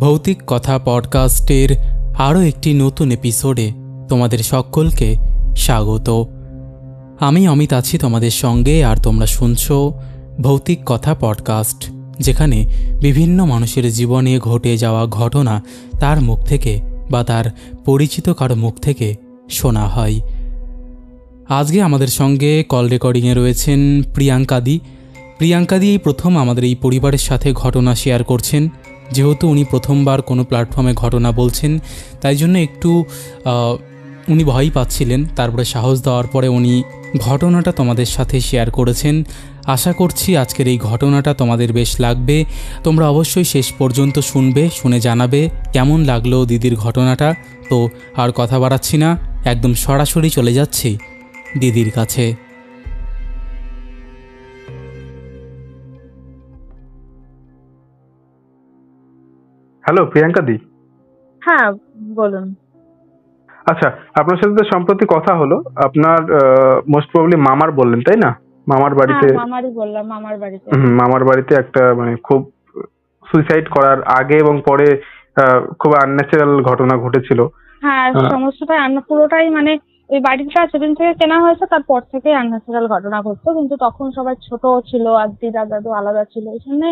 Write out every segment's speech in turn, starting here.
ভৌতিক কথা পডকাস্টের আরও একটি নতুন এপিসোডে তোমাদের সকলকে স্বাগত। আমি অমিত আছি তোমাদের সঙ্গে, আর তোমরা শুনছো ভৌতিক কথা পডকাস্ট, যেখানে বিভিন্ন মানুষের জীবনে ঘটে যাওয়া ঘটনা তার মুখ থেকে বা তার পরিচিত কারো মুখ থেকে শোনা হয়। আজকে আমাদের সঙ্গে কল রেকর্ডিংয়ে রয়েছেন প্রিয়াঙ্কাদি এই প্রথম আমাদের এই পরিবারের সাথে ঘটনা শেয়ার করছেন। যেহেতু উনি প্রথমবার কোনো প্ল্যাটফর্মে ঘটনা বলছেন, তাই জন্য একটু উনি ভয় পাচ্ছিলেন। তারপরে সাহস দেওয়ার পরে উনি ঘটনাটা তোমাদের সাথে শেয়ার করেছেন। আশা করছি আজকের এই ঘটনাটা তোমাদের বেশ লাগবে। তোমরা অবশ্যই শেষ পর্যন্ত শুনবে, শুনে জানাবে কেমন লাগলো দিদির ঘটনাটা। তো আর কথা বাড়াচ্ছি না, একদম সরাসরি চলে যাচ্ছি দিদির কাছে। হ্যালো প্রিয়াঙ্কা দি। হ্যাঁ বলুন। আচ্ছা, আপনার সাথে তো সম্প্রতি কথা হলো, আপনার মোস্ট প্রবাবলি মামার বললেন, তাই না? মামার বাড়িতে মামারই বললাম, মামার বাড়িতে একটা মানে খুব সুইসাইড করার আগে এবং পরে খুব আনন্যাচারাল ঘটনা ঘটেছিল। হ্যাঁ, সমস্যাটা পুরোটাই মানে ওই বাড়িটা সেদিন থেকে কেনা হয়েছে, তারপর থেকে আনন্যাচারাল ঘটনা ঘটতো, কিন্তু তখন সবাই ছোট ছিল, আর দিদা দাদু আলাদা ছিল, এই জন্য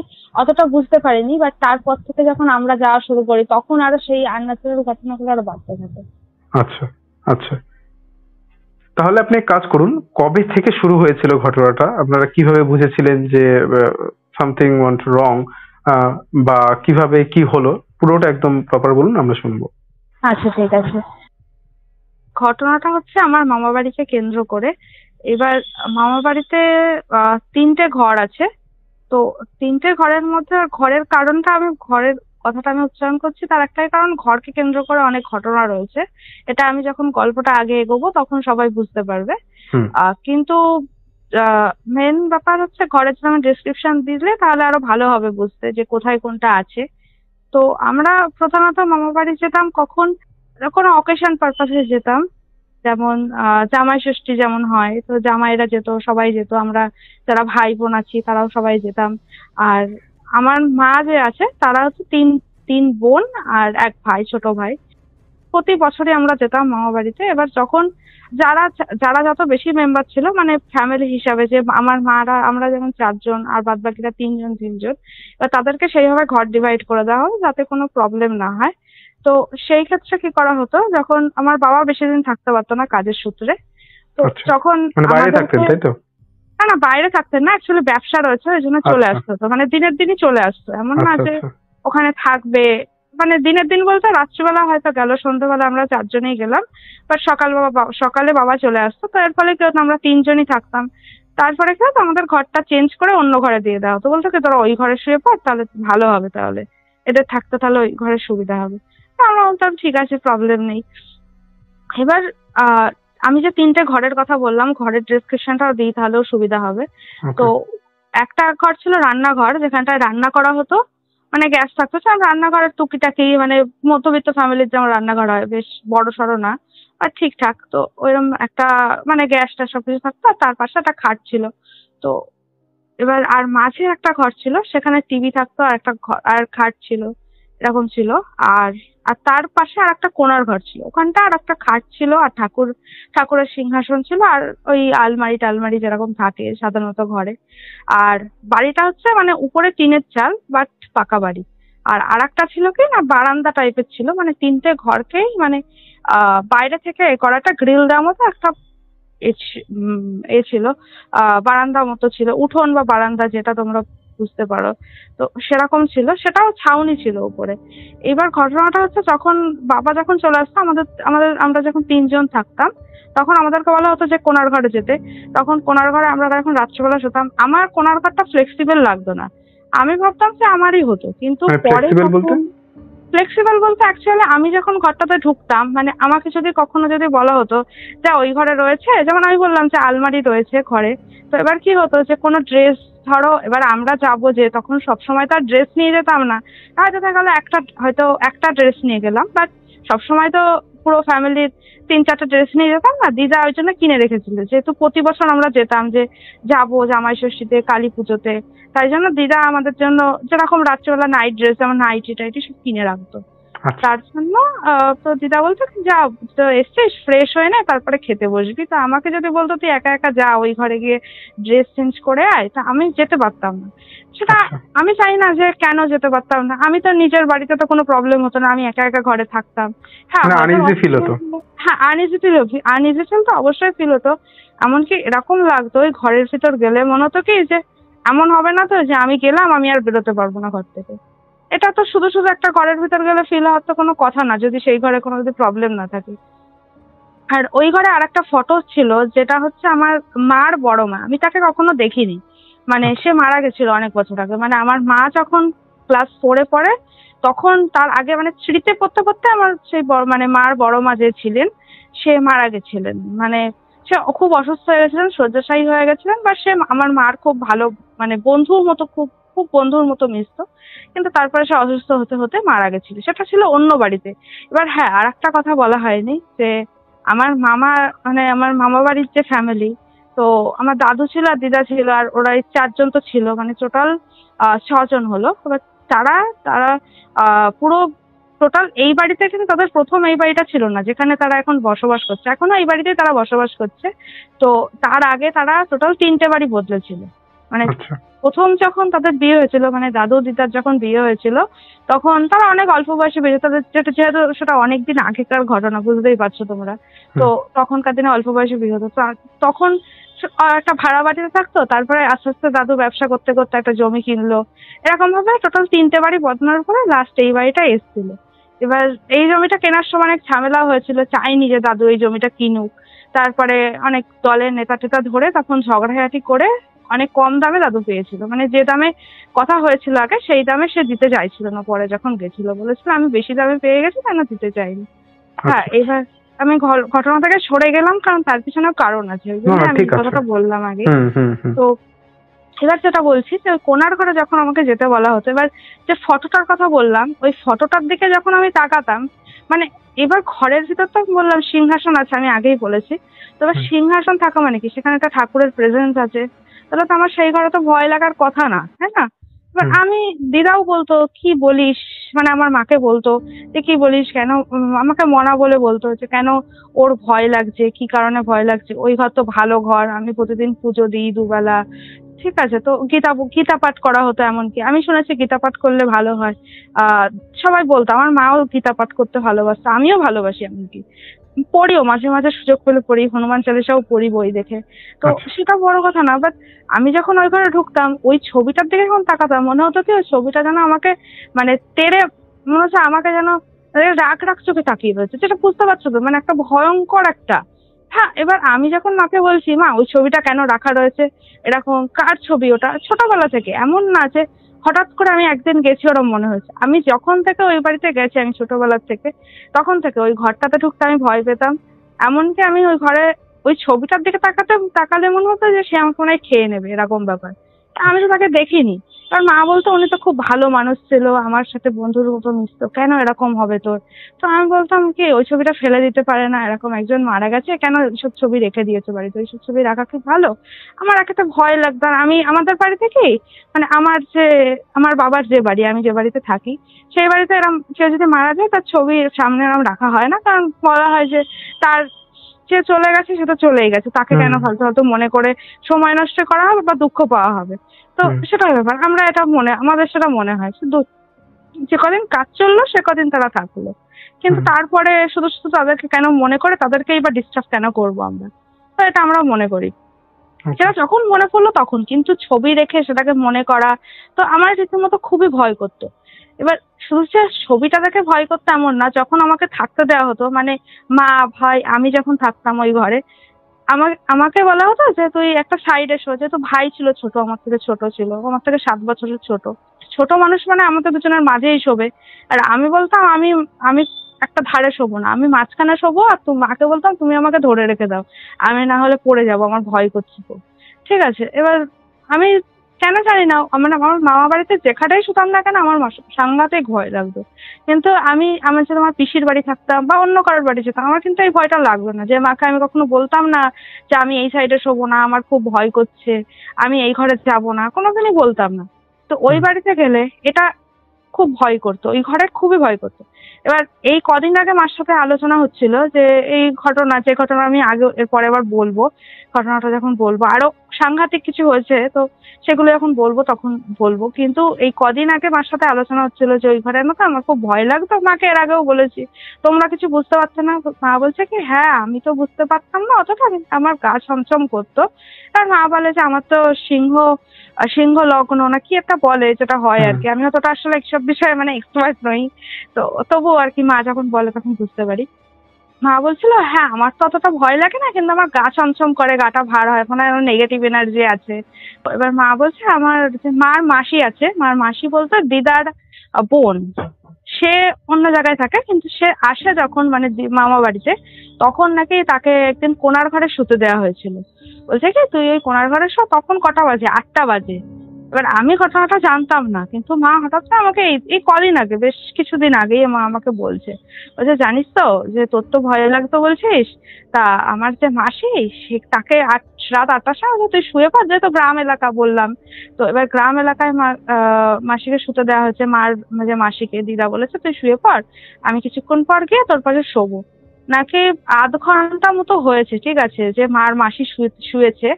অতটা বুঝতে পারিনি। বাট তারপর থেকে যখন আমরা যাওয়া শুরু করি, তখন আরো সেই আনন্যাচারাল ঘটনাগুলো আরো বাড়তে থাকে। আচ্ছা আচ্ছা, তাহলে আপনি এক কাজ করুন, কবে থেকে শুরু হয়েছিল ঘটনাটা? আপনারা কিভাবে বুঝেছিলেন যে সামথিং ওয়েন্ট রং, বা কিভাবে কি হলো, পুরোটা একদম প্রপার বলুন, আমরা শুনবো। আচ্ছা ঠিক আছে। ঘটনাটা হচ্ছে আমার মামা বাড়িকে কেন্দ্র করে। এবার মামা বাড়িতে 3টে ঘর আছে। তো 3টে ঘরের মধ্যে ঘরের কথাটা আমি উচ্চারণ করছি, তার একটাই কারণ, ঘরকে কেন্দ্র করে অনেক ঘটনা রয়েছে। এটা আমি যখন গল্পটা আগে এগোবো তখন সবাই বুঝতে পারবে। কিন্তু মেন ব্যাপার হচ্ছে, ঘরের যদি আমি ডেসক্রিপশন দিলে তাহলে আরো ভালো হবে বুঝতে যে কোথায় কোনটা আছে। তো আমরা প্রধানত মামা বাড়ি যেতাম কখন, কোনো অকেশন পারপাসে যেতাম। যেমন জামাই ষষ্ঠী যেমন হয়, তো জামাইরা যেত, সবাই যেত, আমরা যারা ভাই বোন আছি তারাও সবাই যেতাম। আর আমার মা যে আছে তারা হচ্ছে তিন বোন আর এক ভাই, ছোট ভাই। প্রতি বছরই আমরা যেতাম মামা বাড়িতে। এবার যখন যারা যত বেশি মেম্বার ছিল, মানে ফ্যামিলি হিসাবে, যে আমার মারা, আমরা যেমন 4 জন আর বাদ বাকিরা 3 জন। এবার তাদেরকে সেইভাবে ঘর ডিভাইড করে দেওয়া হয় যাতে কোনো প্রবলেম না হয়। তো সেই ক্ষেত্রে কি করা হতো, যখন আমার বাবা বেশি দিন থাকতে পারতো না কাজের সূত্রে, তো যখন না বাইরে থাকতেন না, অ্যাকচুয়ালি ব্যবসা রয়েছে, ওই জন্য চলে আসতো। তো মানে দিনের দিনই চলে আসতো, এমন না যে ওখানে থাকবে। মানে দিনের দিন বলতে রাত্রিবেলা হয়তো গেল, সন্ধ্যাবেলা আমরা 4 জনেই গেলাম, বাট সকালে বাবা চলে আসতো। তো এর ফলে কি হতো, আমরা 3 জনই থাকতাম। তারপরে কি হতো, আমাদের ঘরটা চেঞ্জ করে অন্য ঘরে দিয়ে দেওয়া হতো। বলতো কি, তোরা ওই ঘরে শুয়ে পড়, তাহলে ভালো হবে, তাহলে এদের থাকতে তাহলে ওই ঘরে সুবিধা হবে। আমরা বলতাম ঠিক আছে, প্রবলেম নেই। এবার আমি যে 3টে ঘরের কথা বললাম, ঘরের ডেসক্রিপশনটাও দিই, তাহলেও সুবিধা হবে। তো একটা ঘর ছিল রান্নাঘর, যেখানটায় রান্না করা হতো, মানে গ্যাস থাকতো। রান্নাঘরের টুকিটাকি, মানে মধ্যবিত্ত ফ্যামিলির যেমন রান্নাঘর হয়, বেশ বড় সড়ো না, আর ঠিকঠাক। তো ওইরকম একটা মানে গ্যাসটা সবকিছু থাকতো, আর তার পাশে একটা খাট ছিল। তো এবার আর মাঝে একটা ঘর ছিল, সেখানে টিভি থাকতো, আর একটা ঘর আর খাট ছিল, এরকম ছিল। আর তার পাশে আর একটা কোণার ঘর ছিল, ওখানটা আর একটা খাট ছিল, আর ঠাকুরের সিংহাসন ছিল, আর ওই আলমারি যেরকম থাকে সাধারণত ঘরে। আর বাড়িটা হচ্ছে মানে উপরে টিনের চাল, বাট পাকা বাড়ি। আর একটা ছিল কি না, বারান্দা টাইপের ছিল, মানে 3টে ঘরকেই মানে বাইরে থেকে করা একটা গ্রিল দেওয়ার মতো একটা ছিল, বারান্দা মতো ছিল, উঠোন বা বারান্দা যেটা তোমরা বুঝতে পারো। তো সেরকম ছিল, সেটাও ছাউনি ছিল উপরে। এবার ঘটনাটা হচ্ছে, বাবা যখন চলে আসতো, আমরা যখন 3 জন থাকতাম, তখন আমাদেরকে বলা হতো যে কোণার ঘরে যেতে। তখন কোণার ঘরে আমরা যখন রাত্রিবেলা শুতাম, আমার কোণার ঘরটা ফ্লেক্সিবল লাগতো না, আমি ভাবতাম যে আমারই হতো। কিন্তু পরে ফ্লেক্সিবল বলতে অ্যাকচুয়ালি আমি যখন ঘরটাতে ঢুকতাম, মানে আমাকে কখনো যদি বলা হতো যে ওই ঘরে রয়েছে, যেমন আমি বললাম যে আলমারি রয়েছে ঘরে, তো এবার কি হতো যে কোনো ড্রেস, ধরো এবার আমরা যাবো, যে তখন সবসময় তো আর ড্রেস নিয়ে যেতাম না, হয়তো দেখা গেলো হয়তো একটা ড্রেস নিয়ে গেলাম, বাট সবসময় তো পুরো ফ্যামিলির 3-4টা ড্রেস নিয়ে যেতাম না, দিদা ওই জন্য কিনে রেখেছিল, যেহেতু প্রতি বছর আমরা যেতাম যে যাবো জামাই ষষ্ঠীতে, কালী পুজোতে, তাই জন্য দিদা আমাদের জন্য যেরকম রাত্রেবেলা নাইট ড্রেস, যেমন নাইটি টাইটি সব কিনে রাখতো। তার জন্য তো দিদা বলতো যা, তো এসছিস ফ্রেশ হয়ে নে, তারপরে খেতে বসবি। তো আমাকে যদি বলতো তুই একা একা যা ওই ঘরে গিয়ে ড্রেস চেঞ্জ করে আয়, তা আমি যেতে পারতাম না। সেটা আমি চাই না যে কেন যেতে পারতাম না, আমি তো নিজের বাড়িতে তো কোনো প্রবলেম হতো না, আমি একা একা ঘরে থাকতাম। হ্যাঁ আনইজি ফিল হতো। হ্যাঁ আনইজি ফিল তো অবশ্যই ফিল হতো। এমনকি এরকম লাগতো ওই ঘরের ভিতর গেলে মনে হতো কি যে এমন হবে না তো যে আমি গেলাম আমি আর বেরোতে পারবো না ঘর থেকে। এটা তো শুধু শুধু একটা ঘরের ভিতর গেলে ফিল হওয়ার তো কোনো কথা না, যদি সেই ঘরে কোনো যদি প্রবলেম না থাকে। আর ওই ঘরে আরেকটা ফটো ছিল, যেটা হচ্ছে আমার মার বড় মা, আমি তাকে কখনো দেখিনি, মানে সে মারা গেছিল অনেক বছর আগে। মানে আমার মা যখন ক্লাস 4-এ পড়ে তখন, তার আগে মানে স্মৃতিতে পড়তে পড়তে আমার সেই মানে মার বড় মা যে ছিলেন সে মারা গেছিলেন। মানে সে খুব অসুস্থ হয়ে গেছিলেন, শয্যাশায়ী হয়ে গেছিলেন, বা সে আমার মার খুব ভালো মানে বন্ধুর মতো, খুব খুব বন্ধুর মতো মিশতো, কিন্তু তারপরে সে অসুস্থ হতে হতে মারা গেছিল। সেটা ছিল অন্য বাড়িতে। এবার হ্যাঁ, আর একটা কথা বলা হয়নি যে আমার মামা মানে আমার মামা বাড়ির যে ফ্যামিলি, তো আমার দাদু ছিল আর দিদা ছিল আর ওরা 4জন তো ছিল, মানে টোটাল 6জন হলো। এবার তারা তারা পুরো টোটাল এই বাড়িতে, কিন্তু তাদের প্রথম এই বাড়িটা ছিল না যেখানে তারা এখন বসবাস করছে, এখনো এই বাড়িতেই তারা বসবাস করছে। তো তার আগে তারা টোটাল 3টে বাড়ি বদলেছিল। মানে প্রথম যখন তাদের বিয়ে হয়েছিল, মানে দাদু দিদার যখন বিয়ে হয়েছিল, তখন তারা অনেক অল্প বয়সে বিয়ে, তাদের যেহেতু সেটা অনেকদিন আগেকার ঘটনা, বুঝতেই পারছো তোমরা। তো তখনকার দিনে অল্প বয়সে বিয়ে হতো। তখন একটা ভাড়া বাড়িতে থাকতো, তারপরে আস্তে আস্তে দাদু ব্যবসা করতে করতে একটা জমি কিনলো, এরকম ভাবে টোটাল 3টে বাড়ি বদলানোর পরে লাস্ট এই বাড়িটা এসেছিল। এবার এই জমিটা কেনার সময় অনেক ঝামেলা হয়েছিল, চাইনি যে দাদু এই জমিটা কিনুক। তারপরে অনেক দলের নেতা টেতা ধরে তখন ঝগড়াঝাটি করে অনেক কম দামে দাদু পেয়েছিল, মানে যে দামে কথা হয়েছিল আগে সেই দামে সে দিতে চাইছিল না। পরে যখন গেছিল বলেছিল আমি বেশি দামে পেয়ে গেছি, কেন দিতে চাইনি। হ্যাঁ, এবার আমি ঘটনা থেকে সরে গেলাম, কারণ তার পিছনে কারণ আছে, ওই জন্য আমি কথাটা বললাম আগে। তো এবার যেটা বলছি যে কোনার ঘরে যখন আমাকে যেতে বলা হতো, এবার যে ফটোটার কথা বললাম, ওই ফটোটার দিকে যখন আমি তাকাতাম, মানে এবার ঘরের ভিতর তো বললাম সিংহাসন আছে, আমি আগেই বলেছি। তবে সিংহাসন থাকা মানে কি, সেখানে একটা ঠাকুরের প্রেজেন্স আছে, তাহলে তো আমার সেই ঘরে তো ভয় লাগার কথা না, তাই না? এবার আমি, দিদাও বলতো কি বলিস, মানে আমার মাকে বলতো যে কি বলিস কেন, আমাকে মনা বলে বলতো যে কেন ওর ভয় লাগছে, কি কারণে ভয় লাগছে, ওই ঘর তো ভালো ঘর, আমি প্রতিদিন পুজো দিই দুবেলা, ঠিক আছে। তো গীতা পাঠ করা হতো, এমনকি আমি শুনেছি গীতা পাঠ করলে ভালো হয়। সবাই বলতো, আমার মাও গীতা পাঠ করতে ভালোবাসতো, আমিও ভালোবাসি, এমনকি পড়িও মাঝে মাঝে সুযোগ পেলে পড়ি, হনুমান চালিসাও পড়ি বই দেখে। তো সেটা বড় কথা না, বাট আমি যখন ওই ঘরে ঢুকতাম, ওই ছবিটার দিকে যখন তাকাতাম, মনে হতো কি ওই ছবিটা যেন আমাকে মানে তেড়ে, মনে হচ্ছে আমাকে যেন রাগ রাগ চোখে তাকিয়ে রয়েছে, যেটা বুঝতে পারছো তো, মানে একটা ভয়ঙ্কর একটা। হ্যাঁ, এবার আমি যখন মাকে বলছি মা ওই ছবিটা কেন রাখা রয়েছে, এরকম কার ছবি ওটা, ছোটবেলা থেকে, এমন না যে হঠাৎ করে আমি একদিন গেছি ওরম মনে হয়েছে, আমি যখন থেকে ওই বাড়িতে গেছি, আমি ছোটবেলার থেকে, তখন থেকে ওই ঘরটাতে ঢুকতে আমি ভয় পেতাম। এমনকি আমি ওই ঘরে ওই ছবিটার দিকে তাকালে মনে হতো যে সে আমাকে মনে হয় খেয়ে নেবে, এরকম ব্যাপার। আমি তো তাকে দেখিনি, কারণ মা বলতো উনি তো খুব ভালো মানুষ ছিল, আমার সাথে বন্ধুর মতো মিশতো, কেন এরকম হবে তোর। তো আমি বলতাম কি ওই ছবিটা ফেলে দিতে পারে না, এরকম একজন মারা গেছে, কেন ওইসব ছবি রেখে দিয়েছে বাড়িতে, ওইসব ছবি রাখা কি ভালো? আমার একটা ভয় লাগতো। আর আমি আমাদের বাড়ি থেকেই, মানে আমার বাবার যে বাড়ি, আমি যে বাড়িতে থাকি, সেই বাড়িতে এরকম কেউ যদি মারা যায় তার ছবি সামনে এরকম রাখা হয় না, কারণ বলা হয় যে তার, যে চলে গেছে সে তো চলেই গেছে, তাকে কেন ফালতু ফালতু মনে করে সময় নষ্ট করা হবে বা দুঃখ পাওয়া হবে। তো সেটাই ব্যাপার, আমরা এটা আমাদের সেটা মনে হয়, শুধু যে কদিন কাজ চললো সে কদিন তারা থাকলো, কিন্তু তারপরে শুধু শুধু তাদেরকে কেন মনে করে, তাদেরকেই বা ডিস্টার্ব কেন করবো আমরা, তো এটা আমরা মনে করি। সেটা যখন মনে পড়লো তখন, কিন্তু ছবি রেখে সেটাকে মনে করা, তো আমার রীতিমতো খুবই ভয় করতো। এবার শুধু যে ছবিটা দেখে ভয় করতো এমন না, যখন আমাকে থাকতে দেওয়া হতো, মানে মা ভাই আমি যখন থাকতাম ওই ঘরে, আমাকে বলা হতো যে তুই একটা সাইডে শো, যেহেতু ভাই ছিল ছোট, আমার থেকে ছোট ছিল, আমার থেকে 7 বছরের ছোট, ছোট মানুষ মানে আমাদের দুজনের মাঝেই শোবে। আর আমি বলতাম আমি আমি একটা ধারে শোবো না, আমি মাঝখানে শোবো, আর মাকে বলতাম তুমি আমাকে ধরে রেখে দাও, আমি না হলে পড়ে যাবো, আমার ভয় করছে তো, ঠিক আছে। এবার আমি কেন জানি না, মানে আমার মামা বাড়িতে যেখানেই শুতাম না কেন আমার সাংঘাতিক ভয় লাগতো। কিন্তু আমার যদি আমার পিসির বাড়ি থাকতাম বা অন্য কারোর বাড়ি যেতাম, আমার কিন্তু এই ভয়টা লাগতো না। যে মাকে আমি কখনো বলতাম না যে আমি এই সাইডে শোবো না, আমার খুব ভয় করছে, আমি এই ঘরে যাবো না, কোনোদিনই বলতাম না। তো ওই বাড়িতে গেলে এটা খুব ভয় করতো, ওই ঘরে খুবই ভয় করতো। এবার এই কদিন আগে মার সাথে আলোচনা হচ্ছিল যে এই যে ঘটনা আমি আগে এর পরে আবার বলবো, ঘটনাটা যখন বলবো আরো সাংঘাতিক কিছু হয়েছে, তো সেগুলো যখন বলবো তখন বলবো। কিন্তু এই কদিন আগে মার সাথে আলোচনা হচ্ছিল যে ওই ঘরের মতো আমার খুব ভয় লাগতো। মাকে এর আগেও বলেছি, তোমরা কিছু বুঝতে পারছো না? মা বলছে কি হ্যাঁ আমি তো বুঝতে পারতাম না অতটা, কিন্তু আমার গা ছমছম করতো। আর মা বলে যে আমার তো সিংহ লগ্ন না কি একটা বলে যেটা হয় আর কি, আমি অতটা আসলে এইসব বিষয়ে মানে এক্সপার্ট নই। তো তবুও আর কি মা যখন বলে তখন বুঝতে পারি। মা বলছিল হ্যাঁ আমার তো অতটা ভয় লাগে না, কিন্তু আমার গা ছমছম করে, গাটা ভার হয়, ওখানে নেগেটিভ এনার্জি আছে। এবার মা বলছে আমার যে মার মাসি আছে, মার মাসি বলতে দিদার বোন, সে অন্য জায়গায় থাকে, কিন্তু সে আসে যখন মানে মামা বাড়িতে, তখন নাকি তাকে একদিন কোনার ঘরে শুতে দেওয়া হয়েছিল। বলছে কি তুই ওই কোনার ঘরে শো, তখন কটা বাজে? 8টা বাজে। এবার আমি ঘটনাটা জানতাম না, কিন্তু মা হঠাৎ করে আমাকে এই কদিন আগে, বেশ কিছুদিন আগেই মা আমাকে বলছে জানিস তো যে তোর তো ভয় লাগতো বলছিস, তা আমার যে মাসি সে তাকে রাত 8টার সময় তুই শুয়ে পড়, যেহেতু গ্রাম এলাকা বললাম, তো এবার গ্রাম এলাকায় মাসিকে শুতে দেওয়া হয়েছে। যে মাসিকে দিদা বলেছে তুই শুয়ে পড়, আমি কিছুক্ষণ পর গিয়ে তোর পাশে শোবো। নাকি আধ ঘন্টা মতো হয়েছে, ঠিক আছে, যে মার মাসি শুয়েছে।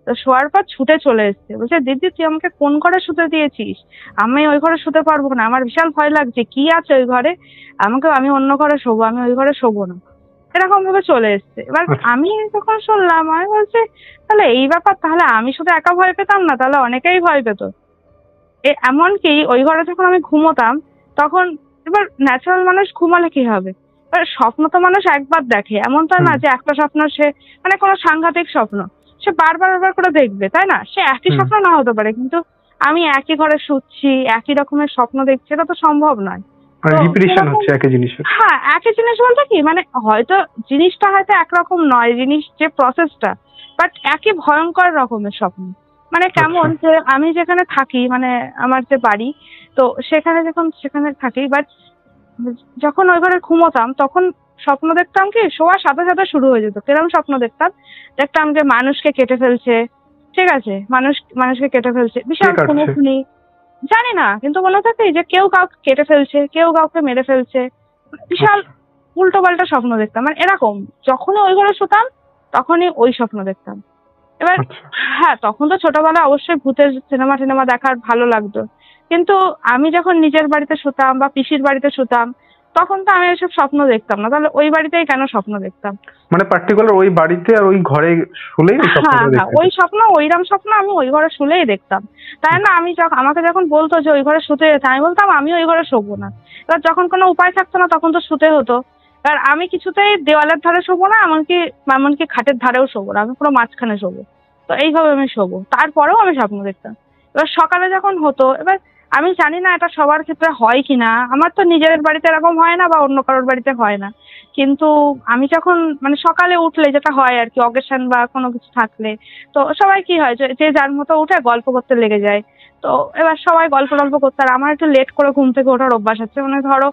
তো শোয়ার পর ছুটে চলে এসছে, বলছে দিদি তুই আমাকে কোন ঘরে শুতে দিয়েছিস? আমি ওই ঘরে শুতে পারবো না, আমার বিশাল ভয় লাগছে, কি আছে ওই ঘরে? আমি অন্য ঘরে শোবো, আমি ওই ঘরে শোবো না। এরকম ভাবে চলে এসছে। এবার আমি যখন শুনলাম আমি বলছি তাহলে এই ব্যাপার, তাহলে আমি শুধু একা ভয় পেতাম না, তাহলে অনেকেই ভয় পেত। এমনকি ওই ঘরে যখন আমি ঘুমোতাম তখন, এবার ন্যাচারাল মানুষ ঘুমালে কি হবে, এবার স্বপ্ন তো মানুষ একবার দেখে, এমন তো না যে একটা স্বপ্ন সে মানে কোনো সাংঘাতিক স্বপ্ন সে বারবার করে দেখবে, তাই না? সে একই স্বপ্ন না হতে পারে, কিন্তু আমি একই ঘরে শুচ্ছি, একই রকমের স্বপ্ন দেখছি, এটা তো সম্ভব নয়। রিপিটিশন হচ্ছে একই জিনিসের। হ্যাঁ, একই জিনিস বলতে কি মানে হয়তো জিনিসটা হয়তো একরকম নয়, জিনিস যে প্রসেসটা, বাট একই ভয়ঙ্কর রকমের স্বপ্ন। মানে কেমন যে আমি যেখানে থাকি, মানে আমার যে বাড়ি, তো সেখানে থাকি, বাট যখন ওই ঘরে ঘুমোতাম তখন স্বপ্ন দেখতাম কি শোয়ার সাথে সাথে শুরু হয়ে যেত। কিরকম স্বপ্ন দেখতাম যে মানুষকে কেটে ফেলছে, ঠিক আছে, মানুষকে কেটে ফেলছে, বিশাল খুনোখুনি, জানি না, কিন্তু মনে হতো কি যে কেউ কাউকে কেটে ফেলছে, কেউ কাউকে মেরে ফেলছে, বিশাল উল্টো পাল্টা স্বপ্ন দেখতাম। মানে এরকম যখনই ওই ঘরে শুতাম তখনই ওই স্বপ্ন দেখতাম। এবার হ্যাঁ, তখন তো ছোটবেলায় অবশ্যই ভূতের সিনেমা দেখার ভালো লাগতো, কিন্তু আমি যখন নিজের বাড়িতে শুতাম বা পিসির বাড়িতে শুতাম তখন তো আমি এসব স্বপ্ন দেখতাম না। তাহলে ওই বাড়িতেই কেন স্বপ্ন দেখতাম? মানে পার্টিকুলার ওই বাড়িতে আর ওই ঘরে শুলেই ওই স্বপ্ন, ওইরকম স্বপ্ন আমি ওই ঘরে শুলেই দেখতাম, তাই না? আমাকে যখন বলতো যে ওই ঘরে শুতে যেতে, আমি বলতাম আমি ওই ঘরে শোবো না। এবার যখন কোনো উপায় থাকতো না তখন তো শুতে হতো। এবার আমি কিছুতেই দেওয়ালের ধারে শোবো না, এমনকি খাটের ধারেও শোবো না, আমি পুরো মাঝখানে শোবো। তো এইভাবে আমি শোবো, তারপরেও আমি স্বপ্ন দেখতাম। এবার সকালে যখন হতো, এবার আমি জানি না এটা সবার ক্ষেত্রে হয় কিনা, আমার তো নিজের বাড়িতে এরকম হয় না বা অন্য কারোর বাড়িতে হয় না, কিন্তু আমি যখন মানে সকালে উঠলে যেটা হয় আর কি, অকেশন বা কোনো কিছু থাকলে, তো সবাই কি হয় যে যার মতো উঠে গল্প করতে লেগে যায়। তো এবার সবাই গল্প করতে, আর আমার একটু লেট করে ঘুম থেকে ওঠার অভ্যাস আছে। মানে ধরো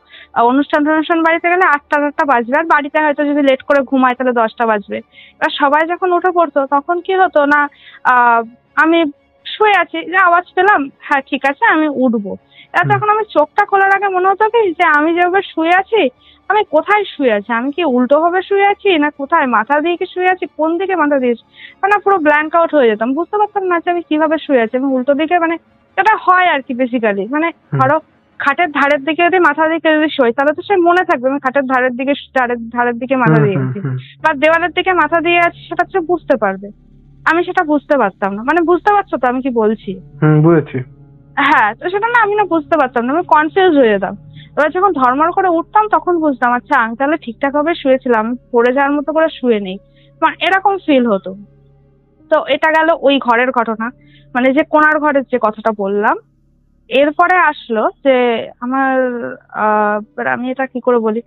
অনুষ্ঠান বাড়িতে গেলে 8টা বাজবে, আর বাড়িতে হয়তো যদি লেট করে ঘুমায় তাহলে 10টা বাজবে। এবার সবাই যখন উঠে পড়তো তখন কি হতো না, আমি শুয়ে আছি, যে আওয়াজ পেলাম, হ্যাঁ ঠিক আছে আমি উঠবো। এবার তখন আমি চোখটা খোলার আগে মনে হতো কি যে আমি যেভাবে শুয়ে আছি, আমি কোথায় শুয়ে আছি, আমি কি উল্টো ভাবে শুয়ে আছি না কোথায় মাথা দিয়ে কি শুয়ে আছি, কোন দিকে মাথা দিয়েছি, মানে পুরো ব্ল্যাঙ্ক আউট হয়ে যেতাম, বুঝতে পারতাম না যে আমি কিভাবে শুয়ে আছি। আমি উল্টো দিকে, মানে এটা হয় আর কি বেসিক্যালি, মানে ধরো খাটের ধারের দিকে যদি মাথা দিকে যদি শোয় তাহলে তো সে মনে থাকবে আমি খাটের ধারের দিকে মাথা দিয়েছি, বা দেওয়ালের দিকে মাথা দিয়ে আছি, সেটা সে বুঝতে পারবে। আমি সেটা বুঝতে পারতাম না, মানে বুঝতে পারছো তো আমি কি বলছি? বুঝেছি। হ্যাঁ, তো সেটা না আমি না বুঝতে পারতাম না, আমি কনফিউজ হয়ে যেতাম। এবার যখন ধর্মর করে উঠতাম তখন বুঝতাম আচ্ছা আমি তাহলে ঠিকঠাক ভাবে শুয়েছিলাম, পড়ে যাওয়ার মতো করে শুয়ে নেই, মানে এরকম ফিল হতো। তো এটা গেল ওই ঘরের ঘটনা, মানে যে কোনার ঘরের যে কথাটা বললাম। এরপরে আসলো যে আমার আমি এটা কি করে বলি,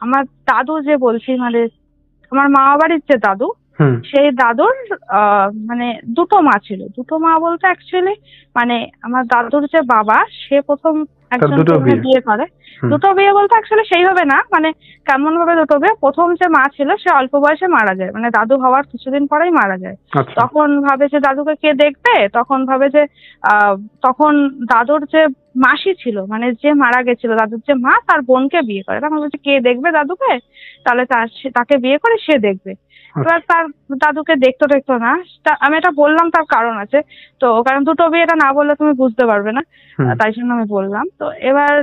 আমার দাদু যে বলছি, মানে আমার মামা বাড়ির যে দাদু, সেই দাদুর মানে দুটো মা ছিল। দুটো মা বলতে অ্যাকচুয়ালি মানে আমার দাদুর যে বাবা সে প্রথম একজনকে বিয়ে করে। দুটো বিয়ে বলতে অ্যাকচুয়ালি সেইভাবে না, মানে কেমন ভাবে দুটো বিয়ে, প্রথম যে মা ছিল সে অল্প বয়সে মারা যায়, মানে দাদু হওয়ার কিছুদিন পরেই মারা যায়। তখন ভাবে যে দাদুকে কে দেখবে, তখন ভাবে যে তখন দাদুর যে মাসি ছিল মানে যে মারা গেছিল দাদুর যে মা, তার বোনকে বিয়ে করে। তখন বলছে কে দেখবে দাদুকে, তাহলে তাকে বিয়ে করে সে দেখবে। এবার তার দাদুকে দেখতো না। আমি এটা বললাম তার কারণ আছে, তো কারণ দুটো বিয়ে এটা না বললে তুমি বুঝতে পারবে না, তাই জন্য আমি বললাম। তো এবার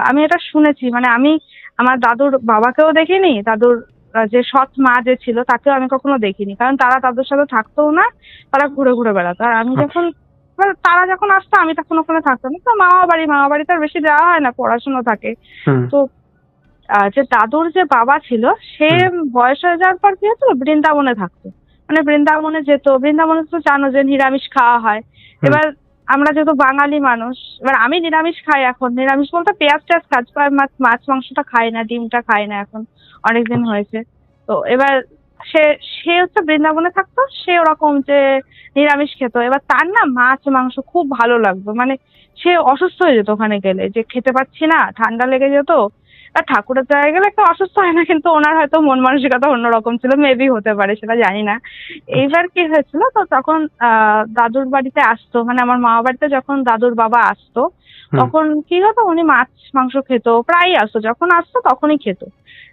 আমি এটা শুনেছি, মানে আমি আমার দাদুর বাবাকেও দেখিনি, দাদুর যে সৎ মা যে ছিল তাকেও আমি কখনো দেখিনি, কারণ তারা দাদুর সাথে থাকতো না, তারা ঘুরে ঘুরে বেড়াতো। আর আমি যখন তারা যখন আসতো আমি তখন ওখানে থাকতাম না। তো মামা বাড়িতে আর বেশি যাওয়া হয় না, পড়াশোনা থাকে। তো যে দাদুর যে বাবা ছিল সে বয়স হয়ে যাওয়ার পর কি হতো, বৃন্দাবনে থাকতো, মানে বৃন্দাবনে যেত। বৃন্দাবনে তো জানো যে নিরামিষ খাওয়া হয়। এবার আমরা যেহেতু বাঙালি মানুষ, এবার আমি নিরামিষ খাই এখন, নিরামিষ বলতে পেঁয়াজ টেয়াজ খাই, মাছ মাংসটা খাই না, ডিমটা খাই না এখন, অনেকদিন হয়েছে। তো এবার সে হচ্ছে বৃন্দাবনে থাকতো, সে ওরকম যে নিরামিষ খেত। এবার তার না মাছ মাংস খুব ভালো লাগতো, মানে সে অসুস্থ হয়ে যেত ওখানে গেলে, যে খেতে পাচ্ছি না, ঠান্ডা লেগে যেত। আর ঠাকুরের জায়গায় গেলে একটা অসুস্থ হয় না, কিন্তু ওনার হয়তো মন মানসিকতা অন্যরকম ছিল, মেবি হতে পারে, সেটা জানি না। এইবার কি হয়েছিল, তো তখন দাদুর বাড়িতে আসতো, মানে আমার মামা বাড়িতে যখন দাদুর বাবা আসতো তখন কি হতো, উনি মাছ মাংস খেত, প্রায়ই আসতো, যখন আসতো তখনই খেত।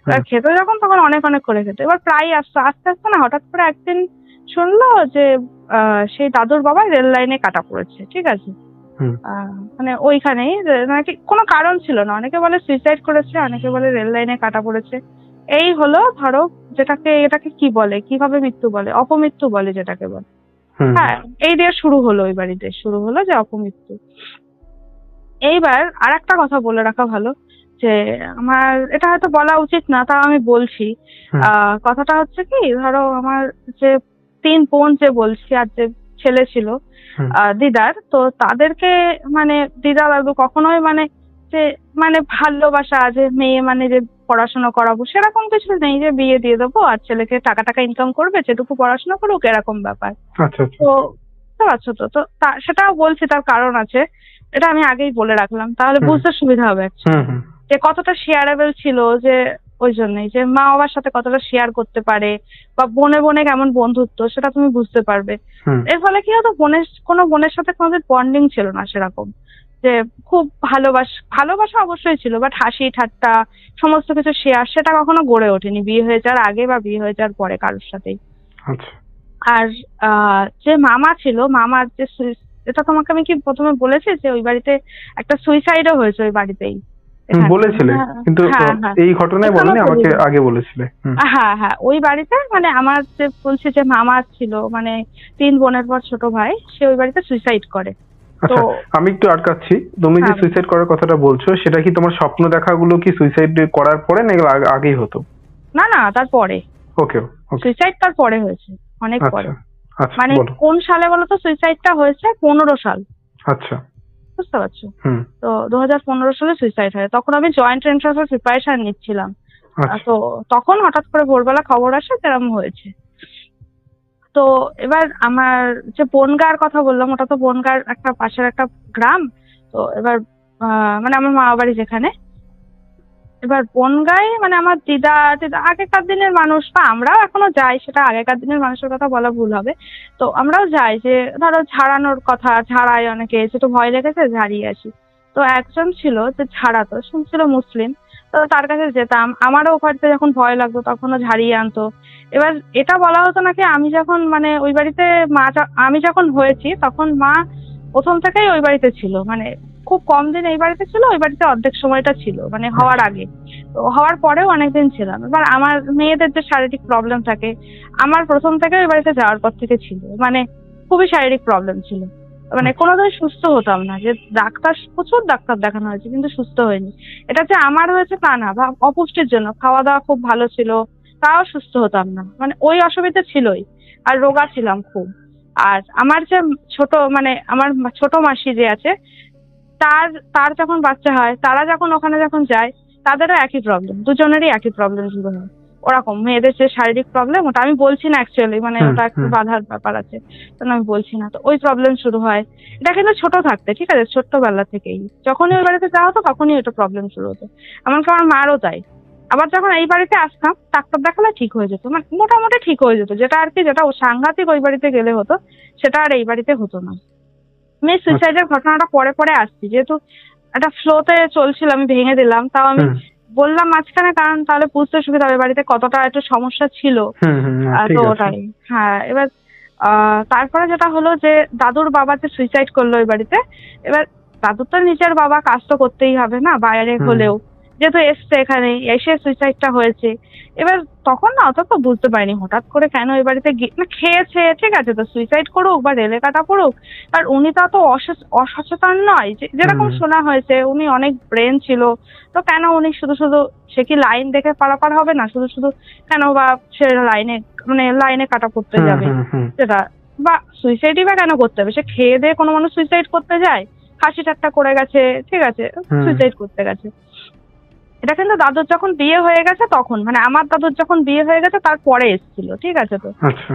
এবার খেত যখন, তখন অনেক অনেক করে খেত। এবার প্রায়ই আসতো, আস্তে আস্তে না হঠাৎ করে একদিন শুনলো যে সেই দাদুর বাবা রেল লাইনে কাটা পড়েছে, ঠিক আছে, মানে ওইখানেই, নাকি কোনো কারণ ছিল না। অনেকে বলে সুইসাইড করেছে, অনেকে বলে রেল লাইনে কাটা পড়েছে। এই হলো ধরো এটাকে কি বলে, কিভাবে মৃত্যু বলে, অপমৃত্যু বলে যেটাকে বলে। হ্যাঁ, এই দিয়ে শুরু হলো, ওই বাড়িতে শুরু হলো যে অপমৃত্যু। এইবার আর একটা কথা বলে রাখা ভালো, যে আমার এটা হয়তো বলা উচিত না, তাও আমি বলছি। কথাটা হচ্ছে কি, ধরো আমার যে 3 বোন যে বলছি, আর যে ছেলে ছিল দিদার, তো তাদেরকে মানে দিদা দাদু কখনোই মানে যে মানে ভালোবাসা যে মেয়ে মানে যে পড়াশোনা করাবো সেরকম কিছু নেই, যে বিয়ে দিয়ে দেবো আর ছেলেকে টাকা ইনকাম করবে, যেটুকু পড়াশোনা করুক, এরকম ব্যাপার। তো বুঝতে পারছো তো, তো সেটাও বলছি, তার কারণ আছে, এটা আমি আগেই বলে রাখলাম, তাহলে বুঝতে সুবিধা হবে যে কতটা শেয়ারেবল ছিল, যে ওই জন্যই যে মা বাবার সাথে কতটা শেয়ার করতে পারে, বা বনে বনে কেমন বন্ধুত্ব সেটা তুমি বুঝতে পারবে। এর ফলে কি হতো, কোনো বোনের সাথে কোনোদিন বন্ডিং ছিল না সেরকম, যে খুব ভালোবাসা অবশ্যই ছিল, বাট হাসি ঠাট্টা সমস্ত কিছু শেয়ার সেটা কখনো গড়ে ওঠেনি বিয়ে হয়ে যাওয়ার আগে বা বিয়ে হয়ে যাওয়ার পরে কারোর সাথেই। আর যে মামা ছিল, মামার যে এটা তোমাকে আমি কি প্রথমে বলেছি যে ওই বাড়িতে একটা সুইসাইডও হয়েছে ওই বাড়িতেই, বলেছিলে, কিন্তু এই ঘটনায় বলনি, আমাকে আগে বলেছিলে। হ্যাঁ, ওই বাড়িতে মানে আমার যে বলছি যে মামা ছিল, মানে 3 বোনের পর ছোট ভাই, সে ওই বাড়িতে সুইসাইড করে। আচ্ছা, আমি একটু আটকাচ্ছি, তুমি যে সুইসাইড করার কথাটা বলছো, সেটা কি তোমার স্বপ্ন দেখাগুলো কি সুইসাইড করার পরে না আগেই হতো? না, তারপরে। ওকে, সুইসাইড তারপরে হয়েছে, অনেক পরে। মানে কোন সালে বলো তো সুইসাইডটা হয়েছে? 15 সাল। আচ্ছা, বুঝতে পারছো? তো 2015 সালে সুইসাইড হয়। তখন আমি জয়েন্ট এন্ট্রান্সের প্রিপারেশন নিচ্ছিলাম। তো তখন হঠাৎ করে ভোরবেলা খবর আসে এরকম হয়েছে। তো এবার আমার যে বনগাঁর কথা বললাম, ওটা তো বনগাঁর একটা পাশের একটা গ্রাম। তো এবার মানে আমার মামা বাড়ি যেখানে, এবার বনগাঁয় মানে আমার দিদা আগেকার দিনের মানুষ, বা আমরাও এখনো যাই, সেটা আগেকার দিনের মানুষের কথা বলা ভুল হবে। তো আমরাও যাই, যে ধরো ঝাড়ানোর কথা, ঝাড়াই অনেকে, যেটা ভয় লেগেছে ঝাড়িয়ে আসি। তো একজন ছিল যে ঝাড়াতো, শুনছিল মুসলিম, তো তার কাছে যেতাম। আমারও ওখানে যখন ভয় লাগতো তখনও ঝাড়িয়ে আনতো। এবার এটা বলা হতো নাকি আমি যখন মানে ওই বাড়িতে আমি যখন হয়েছি তখন মা প্রথম থেকেই ওই বাড়িতে ছিল, মানে খুব কম দিন এই বাড়িতে ছিল, ওই বাড়িতে অর্ধেক সময়টা ছিল, মানে হওয়ার আগে। তো হওয়ার পরেও অনেকদিন ছিলাম। এবার আমার মেয়েদের যে শারীরিক প্রবলেম থাকে, আমার প্রথম থেকে ওই বাড়িতে যাওয়ার পর থেকে ছিল, মানে খুবই শারীরিক প্রবলেম ছিল, মানে কোনোদিন সুস্থ হতাম না। যে প্রচুর ডাক্তার দেখানো হয়েছে কিন্তু সুস্থ হয়নি। এটা যে আমার হয়েছে তা না, বা অপুষ্টির জন্য, খাওয়া দাওয়া খুব ভালো ছিল তাও সুস্থ হতাম না, মানে ওই অসুবিধা ছিলই। আর রোগা ছিলাম খুব। আর আমার যে মানে আমার ছোট মাসি যে আছে, তার যখন বাচ্চা হয়, তারা যখন ওখানে যখন যায়, তাদেরও একই প্রবলেম, দুজনেরই একই প্রবলেম শুরু হয়। ওরকম মেয়েদের যে শারীরিক প্রবলেম, ওটা আমি বলছি না অ্যাকচুয়ালি, মানে ওটা একটু বাধার ব্যাপার আছে, আমি বলছি না। তো ওই প্রবলেম শুরু হয়, এটা কিন্তু ছোট থাকতে, ঠিক আছে, ছোট্টবেলা থেকেই যখনই ওই বাড়িতে যাওয়া হতো তখনই এটা প্রবলেম শুরু হতো। এমনকি আমার মারও তাই। আবার যখন এই বাড়িতে আসতাম ডাক্তার দেখালে ঠিক হয়ে যেত, মানে মোটামুটি ঠিক হয়ে যেত, যেটা আর কি, যেটা সাংঘাতিক ওই বাড়িতে গেলে হতো সেটা আর এই বাড়িতে হতো না। আমি সুইসাইডের ঘটনাটা পরে পরে আসছি, যেহেতু একটা ফ্লোতে চলছিল আমি ভেঙে দিলাম, তাও আমি বললাম মাঝখানে, কারণ তাহলে বুঝতে সুবিধা হবে বাড়িতে কতটা একটু সমস্যা ছিল। তো ওটাই, হ্যাঁ। এবার তারপরে যেটা হলো যে দাদুর বাবা যে সুইসাইড করলো ওই বাড়িতে, এবার দাদুর তো নিজের বাবা, কাজ তো করতেই হবে না বাইরে হলেও, যেহেতু এসছে এখানে এসে সুইসাইডটা হয়েছে। এবার তখন না অত তো বুঝতে পারিনি হঠাৎ করে কেন ওই বাড়িতে না খেয়েছে, ঠিক আছে, তো সুইসাইড করুক বা রেলে কাটা পড়ুক, আর উনি তো অত অসচেতন নয়, যেরকম শোনা হয়েছে উনি অনেক ব্রেন ছিল, তো কেন উনি শুধু শুধু, সে কি লাইন দেখে পারাপার হবে না, শুধু শুধু কেন বা সে লাইনে, মানে লাইনে কাটা পড়তে যাবে, সেটা বা সুইসাইডই বা কেন করতে হবে? সে খেয়ে দিয়ে কোনো মানুষ সুইসাইড করতে যায়? হাসি ঠাট্টা করে গেছে, ঠিক আছে, সুইসাইড করতে গেছে। এটা কিন্তু দাদুর যখন বিয়ে হয়ে গেছে তখন, মানে আমার দাদুর যখন বিয়ে হয়ে গেছে তারপরে এসেছিল, ঠিক আছে, তো